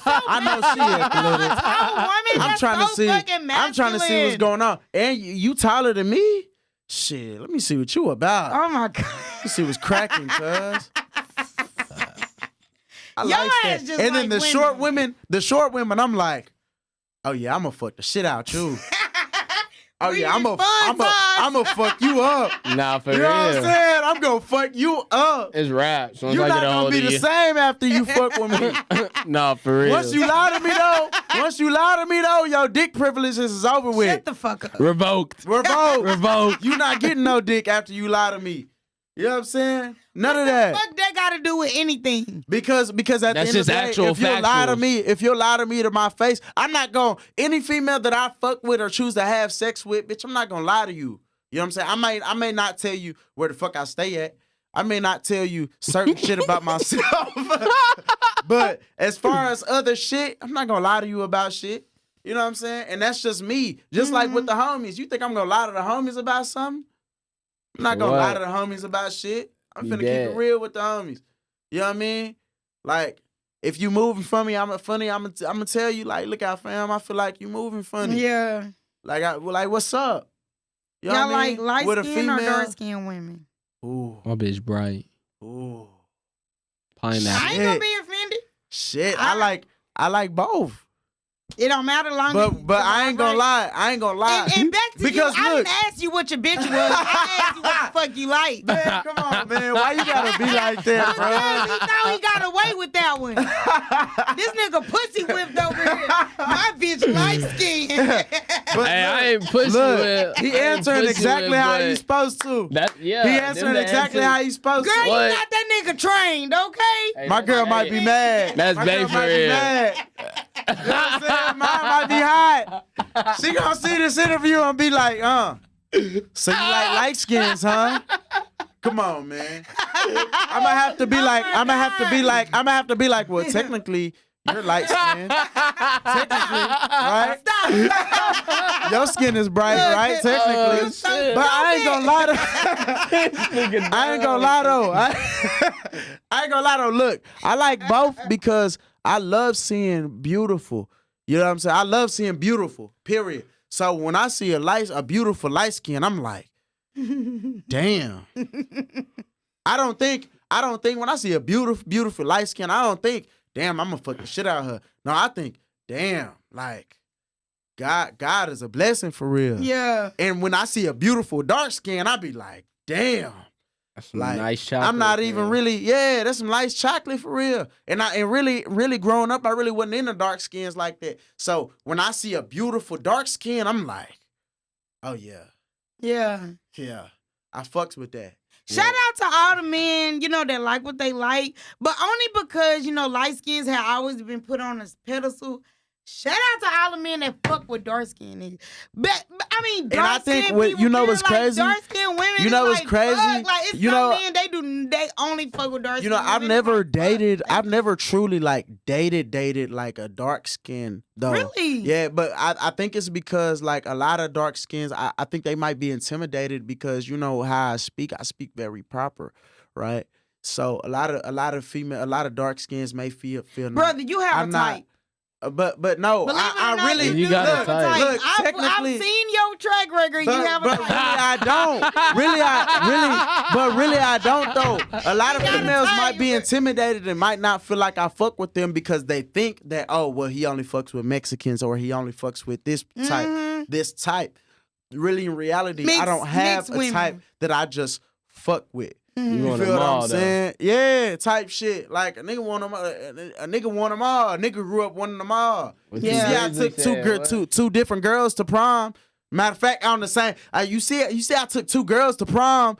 so I know she athletic. A tall woman, I'm that's trying so to see. fucking I'm trying to see what's masculine. going on. And you taller than me? Shit, let me see what you about. Oh my god. Let me see what's cracking, cuz. I Your like ass that. just And then like the short women, I'm like, oh yeah, I'm gonna fuck the shit out you. Oh We yeah, I'm in gonna fun fuck you up. Nah, for You know what I'm real. saying? I'm gonna fuck you up. It's raps. Once You're I not get a gonna hold be of the you. same after you fuck with me. Nah, for real. Once you lie to me though, your dick privileges is over with. Shut the fuck up. Revoked. Revoked. Revoked. You not getting no dick after you lie to me. You know what I'm saying? None of that. Fuck that got to do with anything. Because at That's the end of just the day, actual if you lie to factuals. me, to my face, I'm not going any female that I fuck with or choose to have sex with, bitch, I'm not gonna lie to you. You know what I'm saying? I may not tell you where the fuck I stay at. I may not tell you certain shit about myself. But as far as other shit, I'm not gonna lie to you about shit. You know what I'm saying? And that's just me. Just like with the homies. You think I'm gonna lie to the homies about something? I'm not gonna lie to the homies about shit. I'm You finna keep it dead. real with the homies. You know what I mean? Like, if you moving funny, I'm gonna tell you, like, look out, fam. I feel like you moving funny. Yeah. Like, what's up? You know Y'all what I mean? like With a light skin or female? dark skin women? Ooh, My bitch bright. ooh, Pineapple. I ain't gonna be offended. shit. I like both. It don't matter long as But I ain't gonna lie. And back to Because you, I look. didn't ask you what your bitch was. I asked you what the fuck you like. Man, come on, man. Why you gotta be like that, Because bro? he thought he got away with that one. This nigga pussy whipped over here. My bitch light skin. But Hey, I look, ain't pussy look, whip. he I ain't answering pussy exactly whip, how but he's supposed to. That, yeah. He them answering the exactly answers. how he's supposed Girl, to. you What? got that nigga trained, okay? Hey, My girl might be mad. That's My girl bae for might be real. mad. You know what I'm saying? Mine might be hot. She gonna see this interview and be like, so you like light skins, huh? Come on, man. I'm gonna have to be like, well, technically, you're light skinned. Technically, right? Stop. Your skin is bright, right? Technically. Oh, shit. But I ain't gonna lie to I ain't gonna lie though. I ain't gonna lie though. Look, I like both because I love seeing beautiful. You know what I'm saying? I love seeing beautiful, period. So when I see a beautiful light skin, I'm like, damn. I don't think when I see a beautiful light skin, I don't think, damn, I'm gonna fuck the shit out of her. No, I think, damn, like, God is a blessing for real. Yeah. And when I see a beautiful dark skin, I be like, damn. That's some Like, nice chocolate. I'm not even really, that's some nice chocolate for real. And really growing up, I really wasn't into dark skins like that. So when I see a beautiful dark skin, I'm like, oh yeah. Yeah. Yeah. I fucks with that. Shout out to all the men, that like what they like, but only because, light skins have always been put on a pedestal. Shout out to all the men that fuck with dark skin niggas. But I mean, dark skin people what's crazy? Dark skin women. You know what's like, crazy? Fuck. Like it's some men they only fuck with dark skin. I've never dated. I've never truly dated like a dark skin though. Really? Yeah, but I think it's because like a lot of dark skins, I think they might be intimidated because how I speak very proper, right? So a lot of dark skins may feel brother, you have a type. But no, I really you got a type. Look, I've seen your track record. You have a type. Really, I don't though. A lot of females might be intimidated and might not feel like I fuck with them because they think that he only fucks with Mexicans or he only fucks with this type. Really, in reality, I don't have a type that I just fuck with. You You feel what I'm saying? Yeah, type shit. Like a nigga want them. A nigga want them all. A nigga grew up wanting them all. Yeah. I took two different girls to prom. Matter of fact, on the same. You see, I took two girls to prom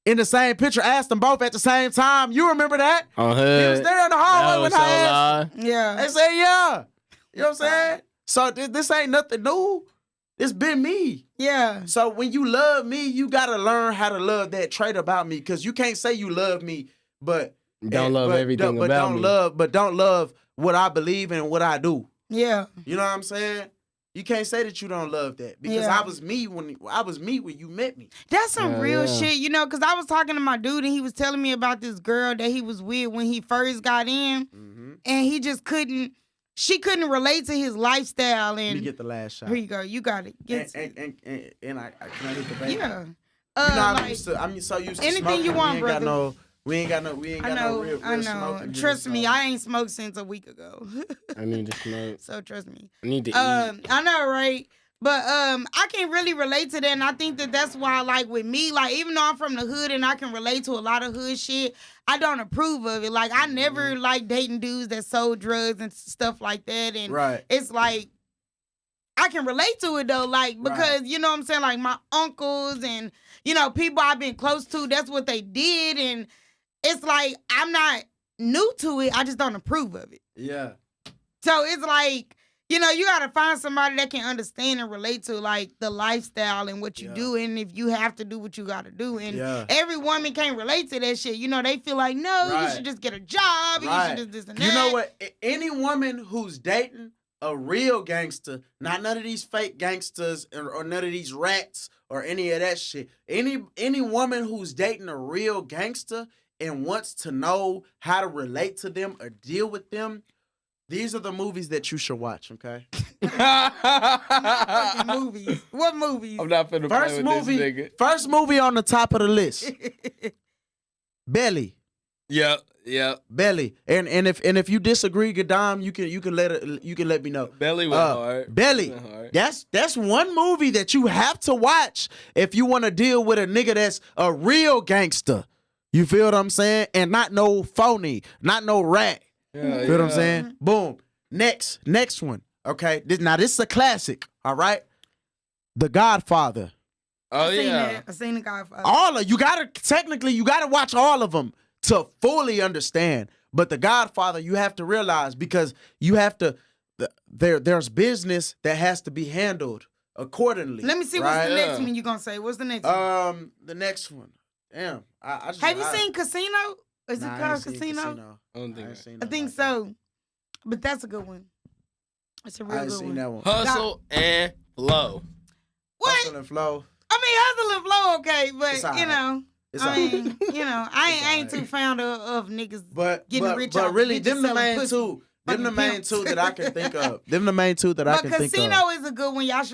in the same picture. Asked them both at the same time. You remember that? He was there in the hallway when I asked. Yeah. They say yeah. You know what I'm saying? So this ain't nothing new. It's been me. Yeah. So when you love me, you gotta learn how to love that trait about me. Cause you can't say you love me, but don't love everything about me. Don't love what I believe and what I do. Yeah. You know what I'm saying? You can't say that you don't love that because I was me when you met me. That's some real shit, because I was talking to my dude and he was telling me about this girl that he was with when he first got in, and he just couldn't. She couldn't relate to his lifestyle. And Let me get the last shot. Here you go. You got it. And I can I hit the baby? Yeah. I'm so used to anything smoking. you want, brother. We ain't got no real smoking. Trust me, I ain't smoked since a week ago. I need to smoke. So trust me. I need to eat. I know, right? But I can really relate to that, and I think that's why, like with me, like even though I'm from the hood and I can relate to a lot of hood shit, I don't approve of it. Like I never like dating dudes that sold drugs and stuff like that, and it's like I can relate to it though, like because you know what I'm saying, like my uncles and people I've been close to, that's what they did, and it's like I'm not new to it, I just don't approve of it. Yeah. So it's like. You gotta find somebody that can understand and relate to like the lifestyle and what you do, and if you have to do what you gotta do. And every woman can't relate to that shit. They feel like, no, you should just get a job, and you should just this and that. You know what? Any woman who's dating a real gangster, not none of these fake gangsters or none of these rats or any of that shit. Any woman who's dating a real gangster and wants to know how to relate to them or deal with them, these are the movies that you should watch, okay? Movies. What movies? I'm not finna play with this nigga. First movie on the top of the list. Belly. Yep. Belly. And if you disagree, Gadam, you can let me know. Belly was hard. Belly. Was hard. That's one movie that you have to watch if you want to deal with a nigga that's a real gangster. You feel what I'm saying? And not no phony, not no rat. Yeah, feel what I'm saying? Boom. Next one. Okay. This is a classic. All right. The Godfather. Oh I seen The Godfather. All of you gotta watch all of them to fully understand. But The Godfather, you have to realize because you have to. There's business that has to be handled accordingly. Let me see what's the next one you gonna say. What's the next one? The next one. Damn. Have you seen Casino? Is it called Casino? I don't think I think so. But that's a good one. It's a real good one. That one. Hustle and Flow. What? Hustle and Flow. I mean, Hustle and Flow, okay, but It's all I ain't too fond of niggas getting rich. But really, them the main two. Them the fucking main pimps. two that I can think of. Them the main two that I But can think of. Casino is a good one. Y'all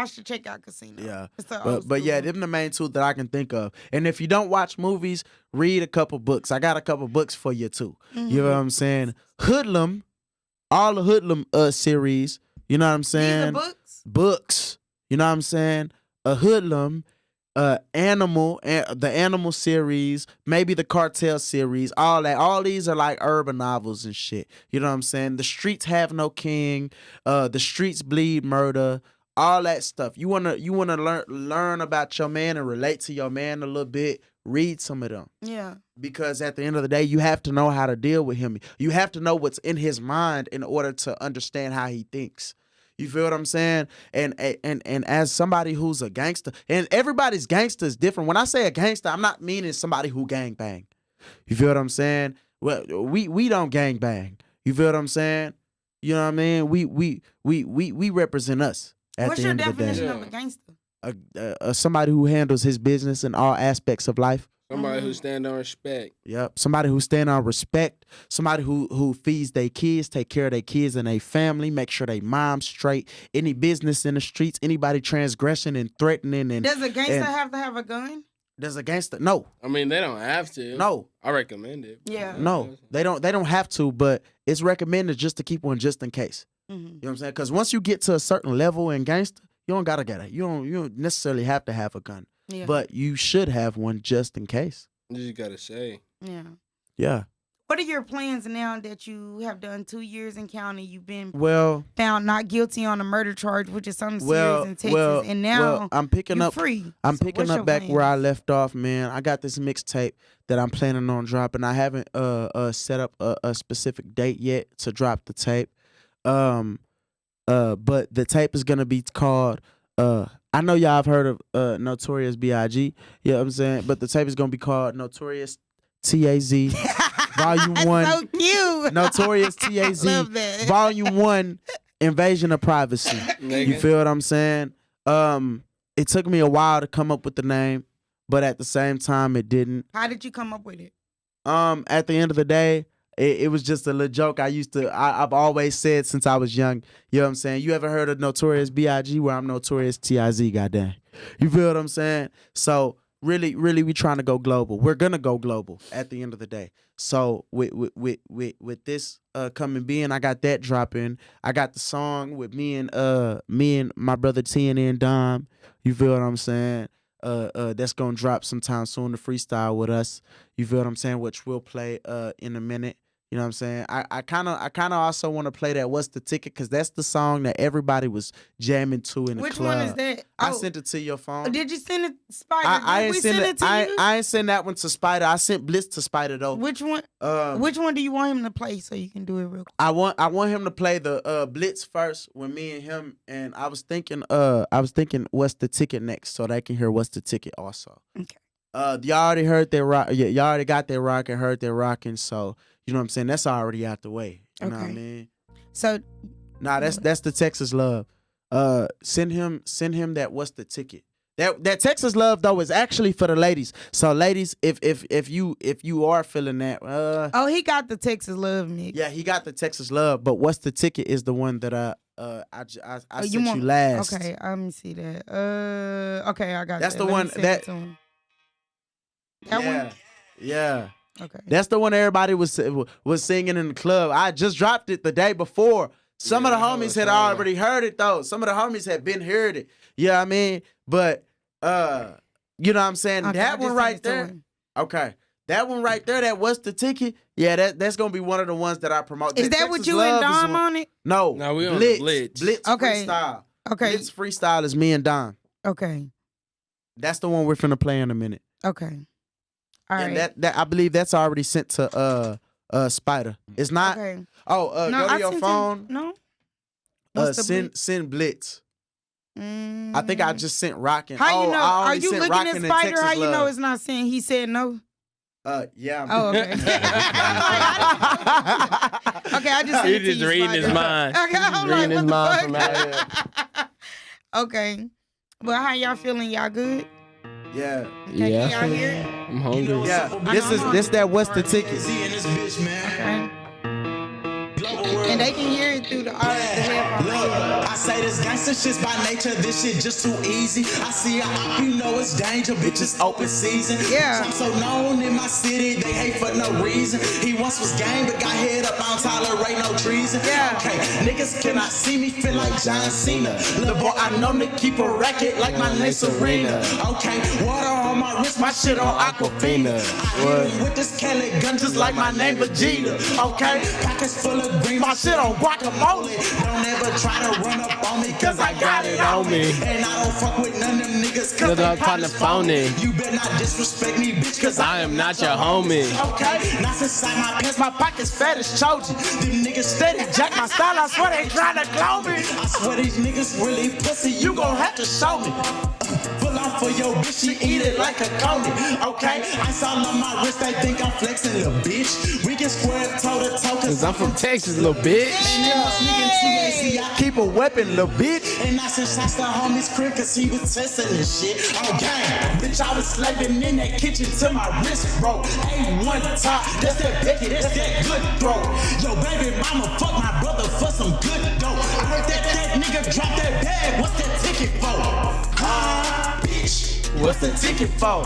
should check out Casino. Yeah, It's an old but yeah, school them the main two that I can think of. And if you don't watch movies, read a couple books. I got a couple books for you too. You know what I'm saying? Hoodlum, all the Hoodlum series. You know what I'm saying? These are books. Books. You know what I'm saying? A Hoodlum, Animal, the Animal series, maybe the Cartel series, all that. All these are like urban novels and shit. You know what I'm saying? The Streets Have No King, The Streets Bleed Murder, all that stuff. You wanna learn about your man and relate to your man a little bit. Read some of them. Yeah. Because at the end of the day, you have to know how to deal with him. You have to know what's in his mind in order to understand how he thinks. You feel what I'm saying? And as somebody who's a gangster, and everybody's gangster is different. When I say a gangster, I'm not meaning somebody who gang bang. You feel what I'm saying? Well, we don't gang bang. You feel what I'm saying? You know what I mean? We represent us. At What's the your end of the day, definition of a gangster? somebody who handles his business in all aspects of life. Somebody who stand on respect. Yep. Somebody who stand on respect. Somebody who feeds their kids, take care of their kids and their family, make sure they mom's straight. Any business in the streets, anybody transgressing and threatening and Does a gangster have to have a gun? does a gangster? No. I mean, they don't have to. No. I recommend it. Yeah. No. They don't have to, but it's recommended just to keep one just in case. Mm-hmm. You know what I'm saying? Because once you get to a certain level in gangster, you don't gotta get it. You don't necessarily have to have a gun. Yeah. But you should have one just in case. You just gotta say. Yeah. Yeah. What are your plans now that you have done 2 years in county? You've been Well, found not guilty on a murder charge, which is something well, serious in Texas, and now I'm picking you're up. free. I'm So picking what's up your back where I plans? left off, man. I got this mixtape that I'm planning on dropping. I haven't set up a specific date yet to drop the tape. But the tape is gonna be called. I know y'all have heard of Notorious B.I.G. You know what I'm saying? But the tape is gonna be called Notorious T.A.Z. Volume 1. So cute. Notorious T.A.Z. Love that. Volume 1. Invasion of Privacy. You feel what I'm saying? It took me a while to come up with the name, but at the same time, it didn't. How did you come up with it? At the end of the day, it was just a little joke. I've always said since I was young, you know what I'm saying? You ever heard of Notorious B.I.G.? Well, I'm Notorious T.I.Z., goddamn. You feel what I'm saying? So really, we trying to go global. We're gonna go global at the end of the day. So with this coming being, I got that dropping. I got the song with me and my brother TN and Dom. You feel what I'm saying? That's gonna drop sometime soon. The freestyle with us. You feel what I'm saying? Which we'll play in a minute. You know what I'm saying? I kind of also want to play that What's the Ticket, because that's the song that everybody was jamming to in the Which club. one is that? I Oh, sent it to your phone. did you send it, Spider? I Did ain't we send send it. it to you? I ain't send that one to Spider. I sent Blitz to Spider though. Which one? Which one do you want him to play so you can do it real quick? I want him to play the Blitz first with me and him, and I was thinking What's the Ticket next, so they can hear What's the Ticket also. Okay. Y'all already heard that rock. Yeah, y'all already got that rock and heard that rocking. So you know what I'm saying. That's already out the way. You know what I Okay. mean? So Nah, that's the Texas love. Send him that What's the Ticket. That Texas love though is actually for the ladies. So ladies, if you are feeling that, oh, he got the Texas love mix. yeah, he got the Texas love. But What's the Ticket is the one that I sent you last. Okay, let me see that. Okay, I got That's that. the Let me one send that- it to him. Yeah, That one? yeah. Okay. That's the one everybody was singing in the club. I just dropped it the day before. Some of the homies had already heard it though. Some of the homies had been heard it. You know what I mean? But you know what I'm saying? Okay, I That one just right sent it to there. him. Okay. That one right there, that What's the Ticket? Yeah, that's gonna be one of the ones that I promote. Is that what you and Dom on it? No. No, we on the Blitz. Blitz Okay. freestyle. Okay. Blitz freestyle is me and Dom. Okay. That's the one we're finna play in a minute. Okay. All right. And that I believe that's already sent to Spider. It's not. Okay. Oh, No, go to I your sent phone. him. No. What's the Send Blitz. I think I just sent Rockin'. How you know? I Are only you sent looking at Rockin' and Spider? Texas How you know Love. it's not saying? He said no. Yeah. Oh, okay. Okay, I just sent He it to just you, reading his Spider. mind. Okay, I'm Reading his like, mind what from the out fuck? Okay. Well, how y'all feeling? Y'all good? Yeah. Okay, Yeah. Can y'all hear it? I'm hungry. Yeah. This that What's the Ticket? Okay. And And they can hear it through the headphones. Look, I say this gangsta shit's by nature, this shit just too easy. I see a op, you know it's danger, bitches open season. Yeah. I'm so known in my city, they hate for no reason. He once was gang, but got head up, I don't tolerate no treason. Yeah. Okay, niggas cannot see me feel like John Cena. Little boy, I know to keep a racket like my name's Serena. Okay, water on my wrist, my shit on Aquafina. I hit him with this Kelly gun just like my name Vegeta. Okay, pockets full of green, my shit on guacamole. Don't ever try to run up on me, cause I got it on me. And I don't fuck with none of them niggas, cause they partner phony. You better not disrespect me, bitch, cause I am not your homie. Okay, not inside my pants, my pockets fat as Choji. Them niggas steady jack my style, I swear they tryna clone me. I swear these niggas really pussy, you gon' have to show me. Full on for your bitch, she eat it like a coney. Okay, ice all on my wrist, they think I'm flexing, little bitch. We can square toe to toe, cause I'm from Texas, little bitch. Keep a weapon, little bitch. And I sent shots to homie's crib, cause he was testing this shit. Okay, bitch, I was slaving in that kitchen till my wrist broke. A1 top, that's that Becky, that's that good throw. Yo, baby mama, fuck my brother for some good dope. I heard that nigga drop that bag, what's that ticket for? Huh, bitch, what's the ticket for?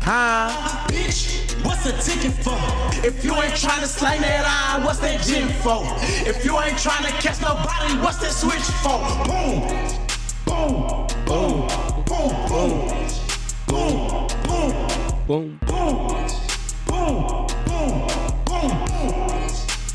Huh, bitch, what's the ticket for? If you ain't tryna slang that eye, what's that gym for? If you ain't tryna catch nobody, what's that switch for? Boom, boom, boom, boom, boom, boom, boom, boom, boom, boom, boom,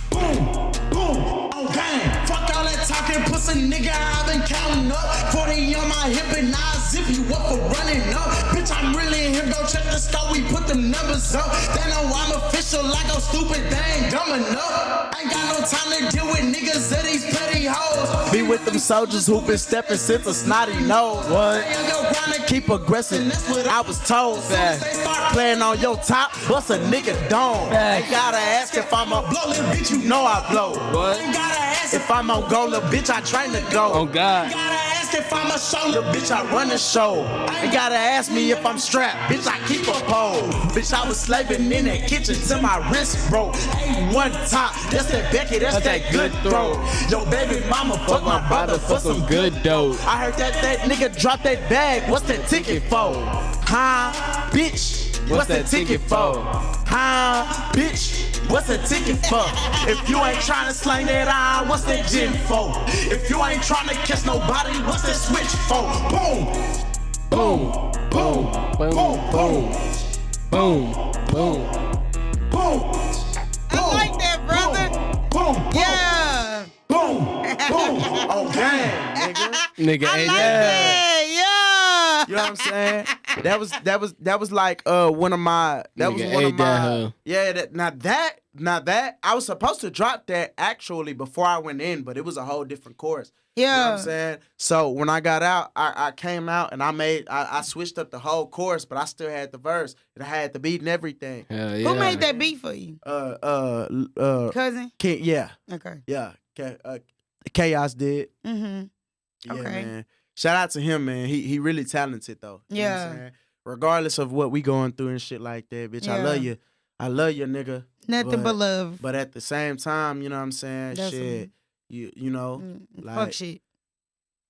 boom, boom. Oh gang, fuck all that talking, pussy nigga, I've been counting up. 40 on my hip and I zip you up for running up. Bitch, I'm really in here, go check the score, we put them numbers up. They know I'm official like I'm stupid, they ain't dumb enough. Ain't got no time to deal with niggas of these petty hoes. Be with them soldiers who been stepping since a snotty nose. What? Keep aggressive, I was told that. Playing on your top, bust a nigga dome. Ain't gotta ask if I'm a blow, little bitch, you know I blow. What? Ain't gotta ask if I'm on go, little bitch, I train to go. Oh God. If I'm a show, little bitch, I run the show. Ain't gotta ask me if I'm strapped, bitch, I keep a pole. Bitch, I was slaving in that kitchen till my wrist broke. A1 top, that's that Becky, that's that good throw. Yo, baby mama, fuck my brother for some good dope. I heard that nigga drop that bag, what's that ticket for? Huh, bitch, what's that ticket for? Huh, bitch, what's the ticket for? If you ain't tryna slang that eye, what's that gym for? If you ain't tryna catch nobody, what's that switch for? Boom, boom, boom, boom, boom, boom, boom, boom. I like that, brother. Boom, boom, Yeah. boom, boom. Oh, damn, nigga. Nigga, I ain't like that. Yeah. You know what I'm saying? That was like one of my Now that I was supposed to drop that actually before I went in, but it was a whole different course. Yeah. You know what I'm saying? So when I got out, I came out and I switched up the whole course, but I still had the verse and I had the beat and everything. Hell yeah. Who made that beat for you? Cousin? Yeah. Okay. Yeah. Chaos did. Mm-hmm. Yeah, Okay. man. Shout out to him, man. He really talented though. You know what I'm Yeah. saying? Regardless of what we going through and shit like that, bitch. I Yeah. love you. I love you, nigga. Nothing but love. But at the same time, you know what I'm saying? That's shit. You know, like Fuck shit.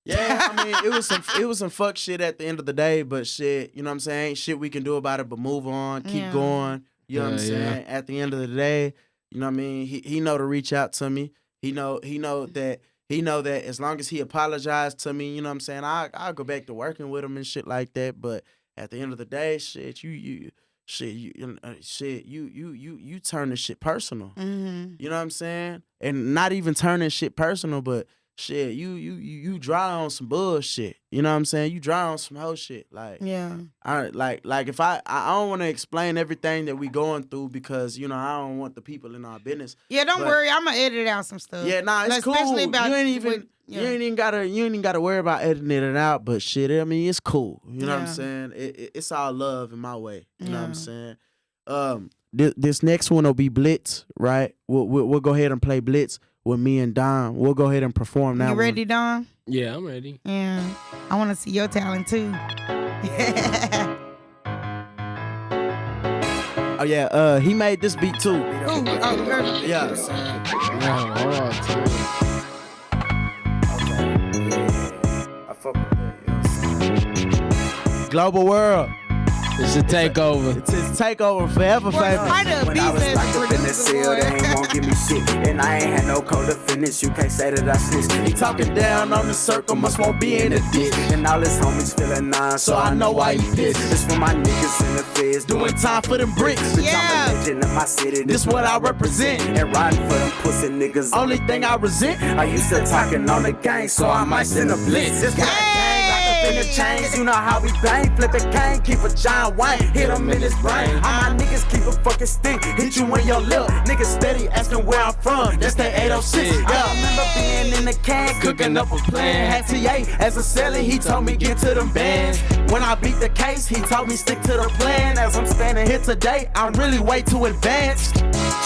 yeah, I mean, it was some fuck shit at the end of the day, but shit, you know what I'm saying? Ain't shit we can do about it but move on, keep Yeah. going. You know what I'm Yeah, saying? At the end of the day, you know what I mean? He know to reach out to me. He know that as long as he apologized to me, you know what I'm saying? I'll go back to working with him and shit like that. But at the end of the day, shit, you turning shit personal. Mm-hmm. You know what I'm saying? And not even turning shit personal, but shit, you dry on some bullshit. You know what I'm saying? You dry on some whole shit. Like, Yeah. I like if I don't want to explain everything that we going through because, you know, I don't want the people in our business. Yeah, don't But- worry. I'm gonna edit out some stuff. Yeah, nah, it's cool. Especially about you ain't even gotta worry about editing it out. But shit, I mean, it's cool. You know what I'm Yeah. saying? It's all love in my way. You know what I'm Yeah. saying? This next one will be Blitz, right? We'll go ahead and play Blitz with me and Dom. We'll go ahead and perform that. You ready, Don? Yeah, I'm ready. Yeah. I want to see your talent too. Oh yeah, he made this beat too. Ooh, oh, girl. Yeah. Hold on, too. I fuck with that, you know what I'm saying? Global World. It's a takeover. It's his takeover, forever famous. Part of When I was business locked up in the cell, they ain't won't give me shit. And I ain't had no code to finish, you can't say that I snitched. He talking down on the circle, must won't be in the ditch. And all his homies feeling nine, so I know why he pissed. It's for my niggas in the feds, doing time for them bricks. Bitch, I'm a legend in my city, this what I represent. And riding for them pussy niggas, only thing I resent. I used to talking on the gang, so I might send a blitz. This gang in the chains, you know how we bang. Flip a cane, keep a John Wayne, hit him in his brain. All my niggas keep a fucking stick, hit you in your lip. Niggas steady asking where I'm from, that's that 806. I remember being in the can, cooking up a plan. Had TA as a celly, he told me get to them bands. When I beat the case, he told me stick to the plan. As I'm standing here today, I'm really way too advanced.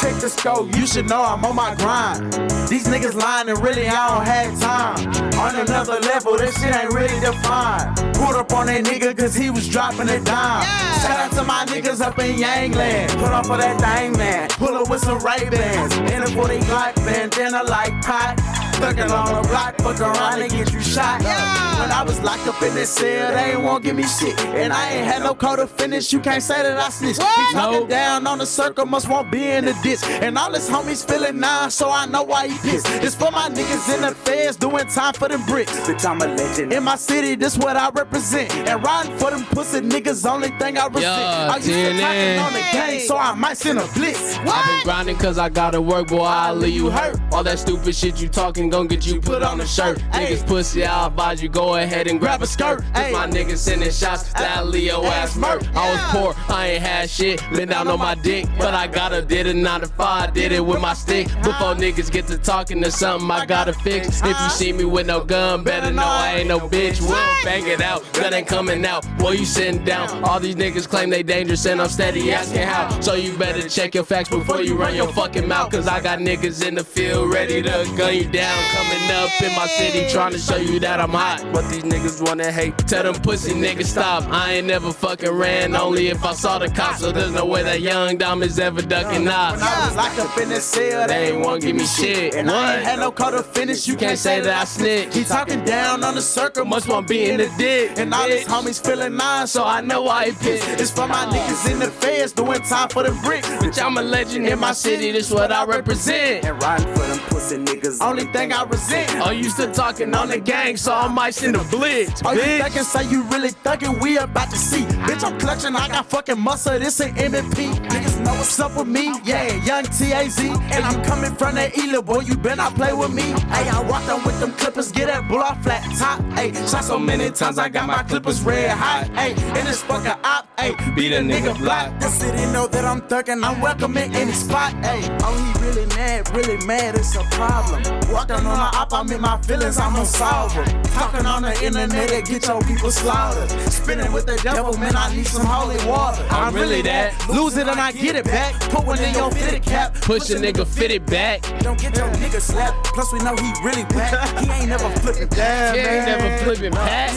Check the scope, you should know I'm on my grind. These niggas lying and really I don't have time. On another level, this shit ain't really defined. Pulled up on that nigga cause he was dropping a dime. Shout out to my niggas up in Yangland. Put up for that thing, man. Pull up with some Ray-Bans. In a 40 Glock bandana like pot. Thuggin' on the block, fuck around and get you shot. When I was locked up in this cell, they ain't won't give me shit. And I ain't had no code to finish, you can't say that I snitched. He talking down on the circle, must won't be in the ditch. And all his homies feeling nine, so I know why he pissed. It's for my niggas in the feds, doing time for them bricks. Bitch, I'm a legend. In my city, this what I represent. And riding for them pussy niggas, only thing I resent. I used to talking on the game, so I might send a blitz. I've been grinding cause I gotta work, boy, I'll leave you hurt. All that stupid shit you talking gon' get you put on a shirt. Niggas pussy, I'll advise you go ahead and grab a skirt. Cause my niggas sending shots, that Leo ass murk. I was poor, I ain't had shit, been down on my dick. But I did a 9 to 5, did it with my stick. Before niggas get to talking to something I gotta fix. If you see me with no gun, better know I ain't no bitch. We'll bang it out, gun ain't coming out. Boy, you sitting down. All these niggas claim they dangerous and I'm steady asking how. So you better check your facts before you run your fucking mouth. Cause I got niggas in the field ready to gun you down. Coming up in my city trying to show you that I'm hot. But these niggas wanna hate. Tell them pussy niggas stop. I ain't never fucking ran, only if I saw the cops. So there's no way that young dom is ever ducking ops. When I was locked up in the cell, They ain't wanna give me shit. And I ain't had no code to finish, You can't say that I snitch. He talking down on the circle, Must want be in the dick. and all his homies feeling nine, so I know why he pissed. It's for my niggas in the feds, doing time for the bricks. Bitch, I'm a legend in my city, this what I represent. And riding for them pussy niggas, only thing I resent. I'm used to talking on the gang, so I might send a blitz. Oh, you Bitch. thuggin', say you really thuggin', we about to see. Bitch, I'm clutching, I got fucking muscle, this ain't M&P. Niggas know what's up with me, yeah, young T-A-Z. And I'm coming from that E-Lil, boy, you better not play with me. Hey, I walked on with them clippers, get that bull off flat top. Hey, shot so many times, I got my clippers red hot. Hey, and this fucking op, hey, beat a nigga block. The city know that I'm thuggin', I'm welcome in any spot. Hey, oh, he really mad, it's a problem. Walking on the op, I'm in my feelings, I'm gon' solve them. Talking on the internet, that get your people slaughtered. Spinning with the devil, man, I need some holy water. I'm really that. Lose it and I get it back. Put one in your fitted cap. Push a nigga fitted back. Don't get your nigga slapped. Plus we know he really back. He ain't never flipping back. He ain't never flipping back.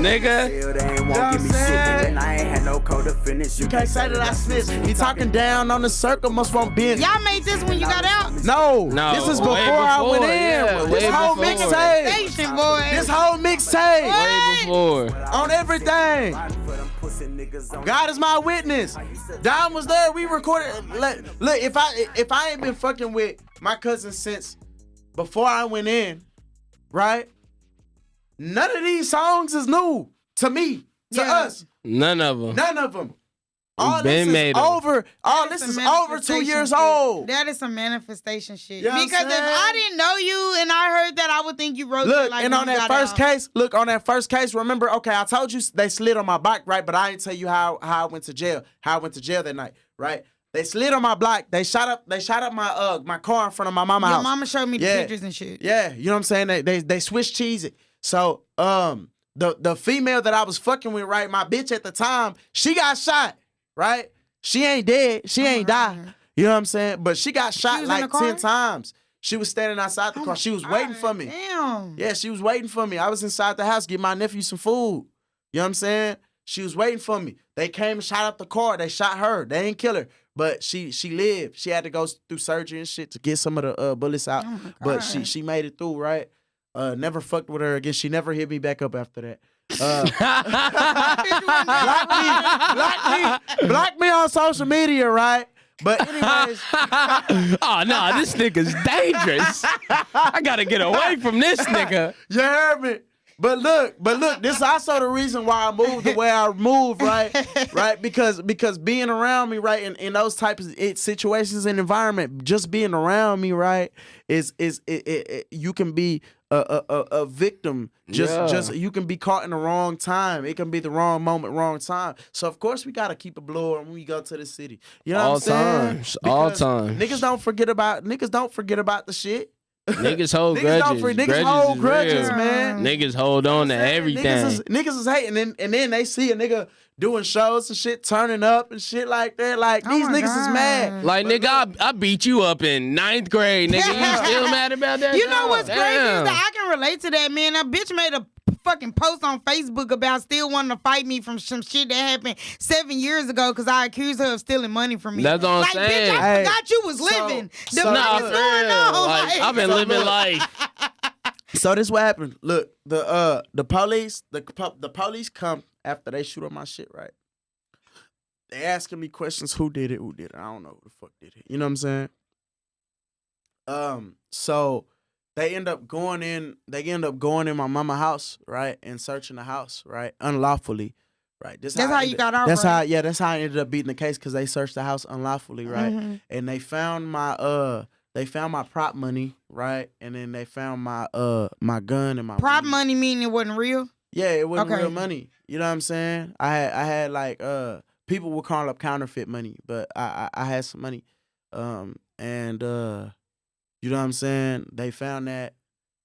Nigga. They ain't won't give me shit. And I ain't had no code to finish. You can't say that I snitched. He talking down on the circle, must want business. Y'all made this when you got out? No, No, this is way before I went in. yeah, way this whole before. mixtape. Station, boy. This whole mixtape Way before. on everything. God is my witness. Dom was there. We recorded. Look, if I ain't been fucking with my cousin since before I went in, right? None of these songs is new to me, to us. None of them. None of them. All been this is made 'em. over. All That this is some over 2 years manifestation old. shit. That is some manifestation shit. You know what I'm Because if saying? I didn't know you and I heard that, I would think you wrote Look, it like and when on you that got first out. case, remember, okay, I told you they slid on my bike, right? But I didn't tell you how I went to jail, that night, right? They slid on my block. They shot up my car in front of my mama's Your house. mama showed me the Yeah. pictures and shit. Yeah, you know what I'm saying? They switched cheese it. So the female that I was fucking with, right, my bitch at the time, she got shot, right? She ain't dead. She ain't died. You know what I'm saying? But she got shot was in the like car? 10 times. She was standing outside the car. She was waiting for me. Damn. Yeah, she was waiting for me. I was inside the house getting my nephew some food. You know what I'm saying? She was waiting for me. They came and shot up the car. They shot her. They didn't kill her. But she lived. She had to go through surgery and shit to get some of the bullets out. Oh But she made it through, right? Never fucked with her again. She never hit me back up after that. Block me on social media, right? But anyways, oh no, this nigga's dangerous. I gotta get away from this nigga. You heard me? But look, this is also the reason why I moved the way I moved, right? Right? Because being around me, right, in those types of situations and environment, just being around me, right, is you can be a victim. Just you can be caught in the wrong time. It can be the wrong moment, wrong time. So of course we gotta keep it blower when we go to the city. You know what I'm saying? All times. Niggas don't forget about the shit. Niggas hold grudges. Niggas hold grudges, man. Niggas hold on to everything. Niggas is hating, and then they see a nigga doing shows and shit, turning up and shit like that. Like, these niggas is mad. Like, but nigga, I beat you up in 9th grade, nigga. You still mad about that? You know what's crazy is that I can relate to that, man. That bitch made a fucking post on Facebook about still wanting to fight me from some shit that happened 7 years ago because I accused her of stealing money from me. That's what I'm like, saying. Bitch, I forgot you was living. The fuck is going on? Like, I've been living life. So this what happened. Look, the police come after they shoot up my shit, right? They asking me questions. Who did it? I don't know who the fuck did it. You know what I'm saying? So they end up going in my mama's house, right? And searching the house, right? Unlawfully. Right. That's how you got out. That's how I ended up beating the case, because they searched the house unlawfully, right? Mm-hmm. And they found my prop money, right? And then they found my gun and my prop money, meaning it wasn't real? Yeah, it wasn't real money. You know what I'm saying? I had like people would call up counterfeit money, but I had some money. And you know what I'm saying? They found that.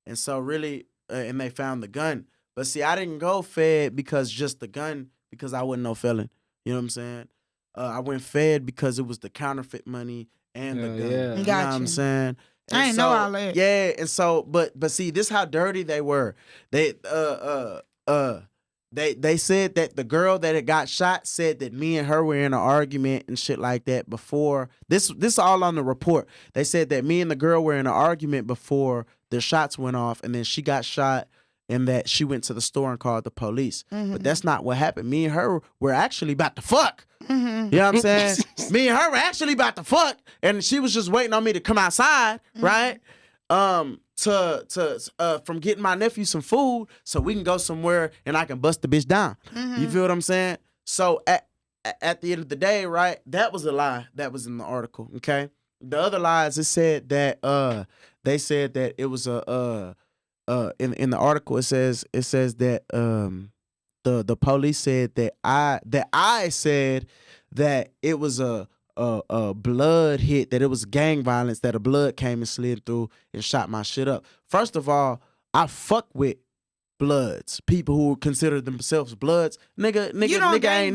And so really and they found the gun. But see, I didn't go fed because just the gun, because I wasn't no felon. You know what I'm saying? I went fed because it was the counterfeit money and the gun. Yeah. You know what I'm saying? And I ain't know all that. Yeah, and so but see, this how dirty they were. They said that the girl that had got shot said that me and her were in an argument and shit like that before. This all on the report. They said that me and the girl were in an argument before the shots went off, and then she got shot, and that she went to the store and called the police. Mm-hmm. But that's not what happened. Me and her were actually about to fuck. Mm-hmm. You know what I'm saying? Me and her were actually about to fuck, and she was just waiting on me to come outside, right? From getting my nephew some food so we can go somewhere and I can bust the bitch down. Mm-hmm. You feel what I'm saying? So at the end of the day, right, that was a lie that was in the article, okay? The other lies, it said that they said that it was a in the article it says that the police said that I said that it was a blood hit, that it was gang violence, that a blood came and slid through and shot my shit up. First of all, I fuck with bloods, people who consider themselves bloods. Nigga ain't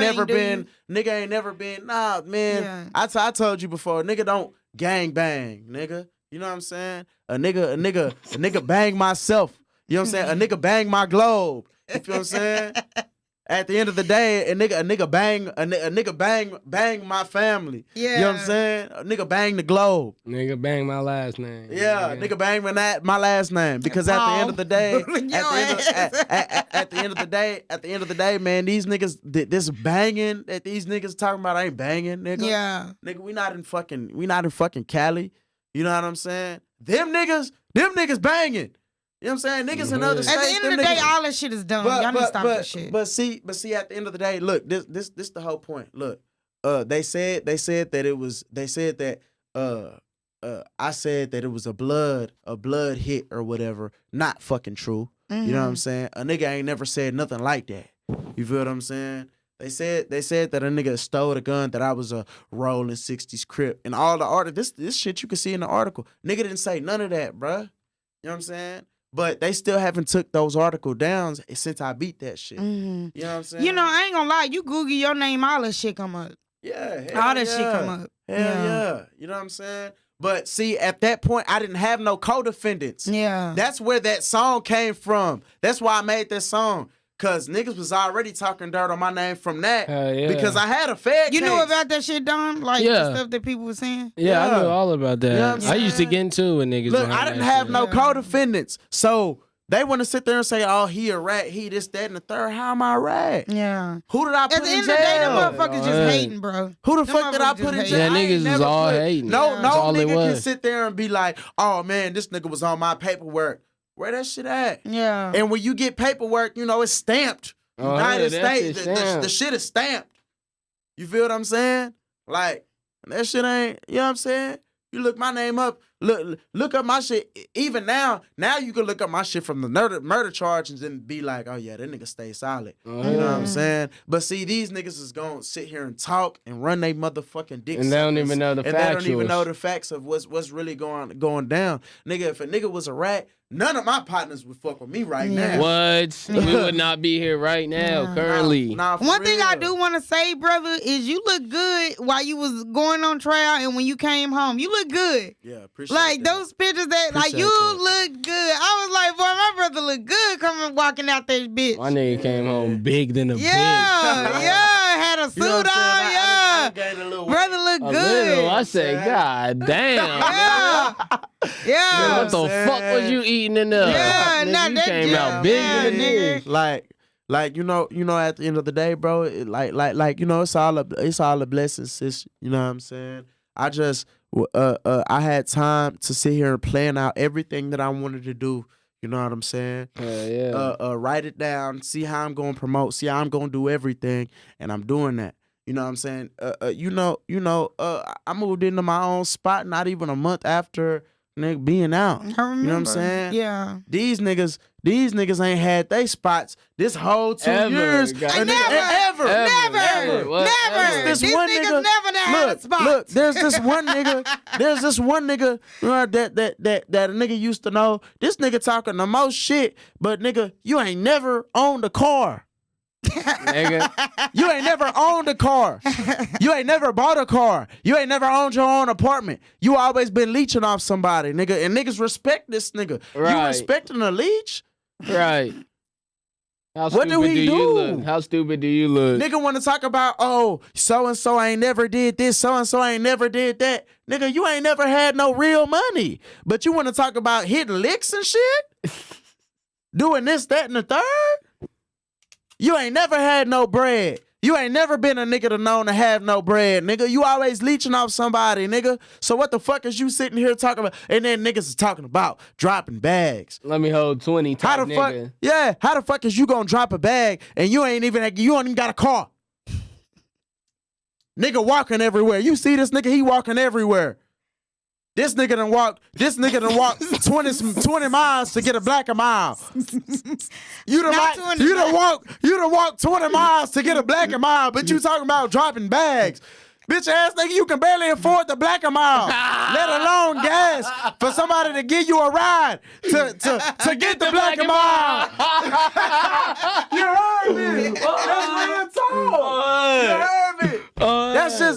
never been. Nah, man. Yeah. I told you before, nigga don't gang bang, nigga. You know what I'm saying? A nigga bang myself. You know what I'm saying? A nigga bang my globe. You feel what I'm saying? At the end of the day, a nigga bang my family. Yeah. You know what I'm saying? A nigga bang the globe. Nigga bang my last name. Yeah, nigga bang my last name. Because at the end of the day, at the end of the day, man, these niggas, this banging that these niggas talking about ain't banging, nigga. Yeah. Nigga, we not in fucking Cali. You know what I'm saying? Them niggas banging. You know what I'm saying? Niggas in other states. At the end of the day, all that shit is done. Y'all need to stop that shit. But see, at the end of the day, look, this the whole point. Look, I said that it was a blood hit or whatever. Not fucking true. Mm-hmm. You know what I'm saying? A nigga ain't never said nothing like that. You feel what I'm saying? They said that a nigga stole the gun, that I was a rolling 60s Crip, and all the article. This shit you can see in the article. Nigga didn't say none of that, bruh. You know what I'm saying? But they still haven't took those article downs since I beat that shit. Mm-hmm. You know what I'm saying? You know, I ain't gonna lie. You Google your name, all that shit come up. Yeah. All that shit come up. Hell yeah. You know what I'm saying? But see, at that point, I didn't have no co-defendants. Yeah. That's where that song came from. That's why I made that song. Cause niggas was already talking dirt on my name from that. Yeah. Because I had a Fed You case. knew about that shit, Dom? Like the stuff that people were saying? Yeah, I Yeah. knew all about that. You know what I'm I used to saying? get into it with niggas. Look, behind I didn't that have shit. no co-defendants. So they want to sit there and say, oh, he a rat, he this, that, and the third. How am I a rat? Yeah. Who did I At put the in end of the day, them jail? motherfuckers just Alright. hating, bro. Who the Them fuck did I motherfuckers put in just jail? Yeah, I ain't niggas was never all put- hating. No, Yeah. no That's all it nigga can was. sit there and be like, oh man, this nigga was on my paperwork. Where that shit at? Yeah. And when you get paperwork, you know, it's stamped. Oh, United yeah, that States, shit the stamped. shit is stamped. You feel what I'm saying? Like, that shit ain't, you know what I'm saying? You look my name up, look up my shit. Even now you can look up my shit from the murder charges and be like, oh yeah, that nigga stay solid. You know what I'm saying? But see, these niggas is gonna sit here and talk and run they motherfucking dick And they don't suckers, even know the and they don't even factuals. know the facts of what's really going down. Nigga, if a nigga was a rat, none of my partners would fuck with me right now. What? We would not be here right now, currently. Nah, for One thing I real. do want to say, brother, is you look good while you was going on trial and when you came home. You look good. Yeah, appreciate Like that. those pictures that, like, Appreciate you that. look good. I was like, boy, my brother look good coming walking out that bitch. My nigga came home big than a bitch. Yeah, had a suit You know what I'm saying? on, I yeah. gained a little weight. Brother look A good. little, I said, God damn. Yeah. Yeah. What the fuck was you eating in there? Yeah, Nigga, nah, you that came jam, out big yeah, than a nigga. bitch. Like you know, at the end of the day, bro, like you know, it's all a blessing, sis. You know what I'm saying? I just I had time to sit here and plan out everything that I wanted to do. You know what I'm saying? Yeah. Write it down, see how I'm gonna promote, see how I'm gonna do everything, and I'm doing that. You know what I'm saying? I moved into my own spot not even a month after nigga being out. I You know what I'm remember. saying? Yeah. These niggas ain't had they spots this whole 2 Ever, years. goddamn. And Never. ever. Never. What? Never. This These one niggas nigga- never done had a spot. Look, there's this one nigga that a nigga used to know. This nigga talking the most shit, but nigga, you ain't never owned a car. Nigga. You ain't never owned a car. You ain't never bought a car. You ain't never owned your own apartment. You always been leeching off somebody, nigga. And niggas respect this nigga. You Right. respecting a leech? Right. How What do stupid he you do? look? How stupid do you look? Nigga want to talk about, oh, so-and-so ain't never did this, so-and-so ain't never did that. Nigga, you ain't never had no real money. But you want to talk about hitting licks and shit? Doing this, that, and the third? You ain't never had no bread. You ain't never been a nigga to known to have no bread, nigga. You always leeching off somebody, nigga. So what the fuck is you sitting here talking about? And then niggas is talking about dropping bags. Let me hold 20 type How the nigga. fuck? Yeah, how the fuck is you gonna drop a bag and you don't even got a car? Nigga walking everywhere. You see this nigga? He walking everywhere. This nigga done walk 20 miles to get a black a mile. You done walk 20 miles to get a black a mile, but you talking about dropping bags. Bitch ass nigga, you can barely afford the black a mile, let alone gas for somebody to give you a ride to get the black a mile. You heard me. That's real talk. You heard me.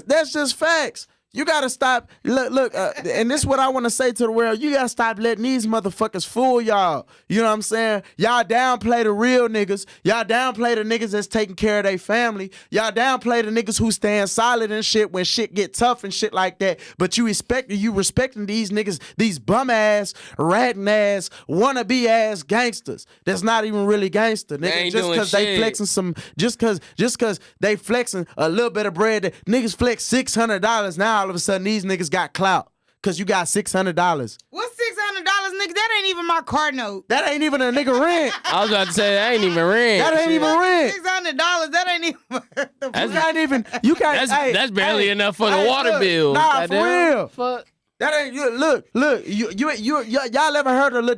That's just facts. You gotta stop. Look, and this is what I want to say to the world. You gotta stop letting these motherfuckers fool y'all. You know what I'm saying? Y'all downplay the real niggas. Y'all downplay the niggas that's taking care of their family. Y'all downplay the niggas who stand solid and shit when shit get tough and shit like that. But you respecting these niggas, these bum ass, ratting ass, wannabe ass gangsters. That's not even really gangster, nigga. ain't Just doing because they shit. flexing some, just cause they flexing a little bit of bread. Niggas flex $600 now. All of a sudden, these niggas got clout because you got $600. What's $600, nigga? That ain't even my car note. That ain't even a nigga rent. I was about to say, that ain't even rent. That ain't even rent. $600. That ain't even. That's not even. You can't. That's barely enough for the water bill. Nah, Goddamn. for real. Fuck. That ain't. Look. Y'all ever heard of Lil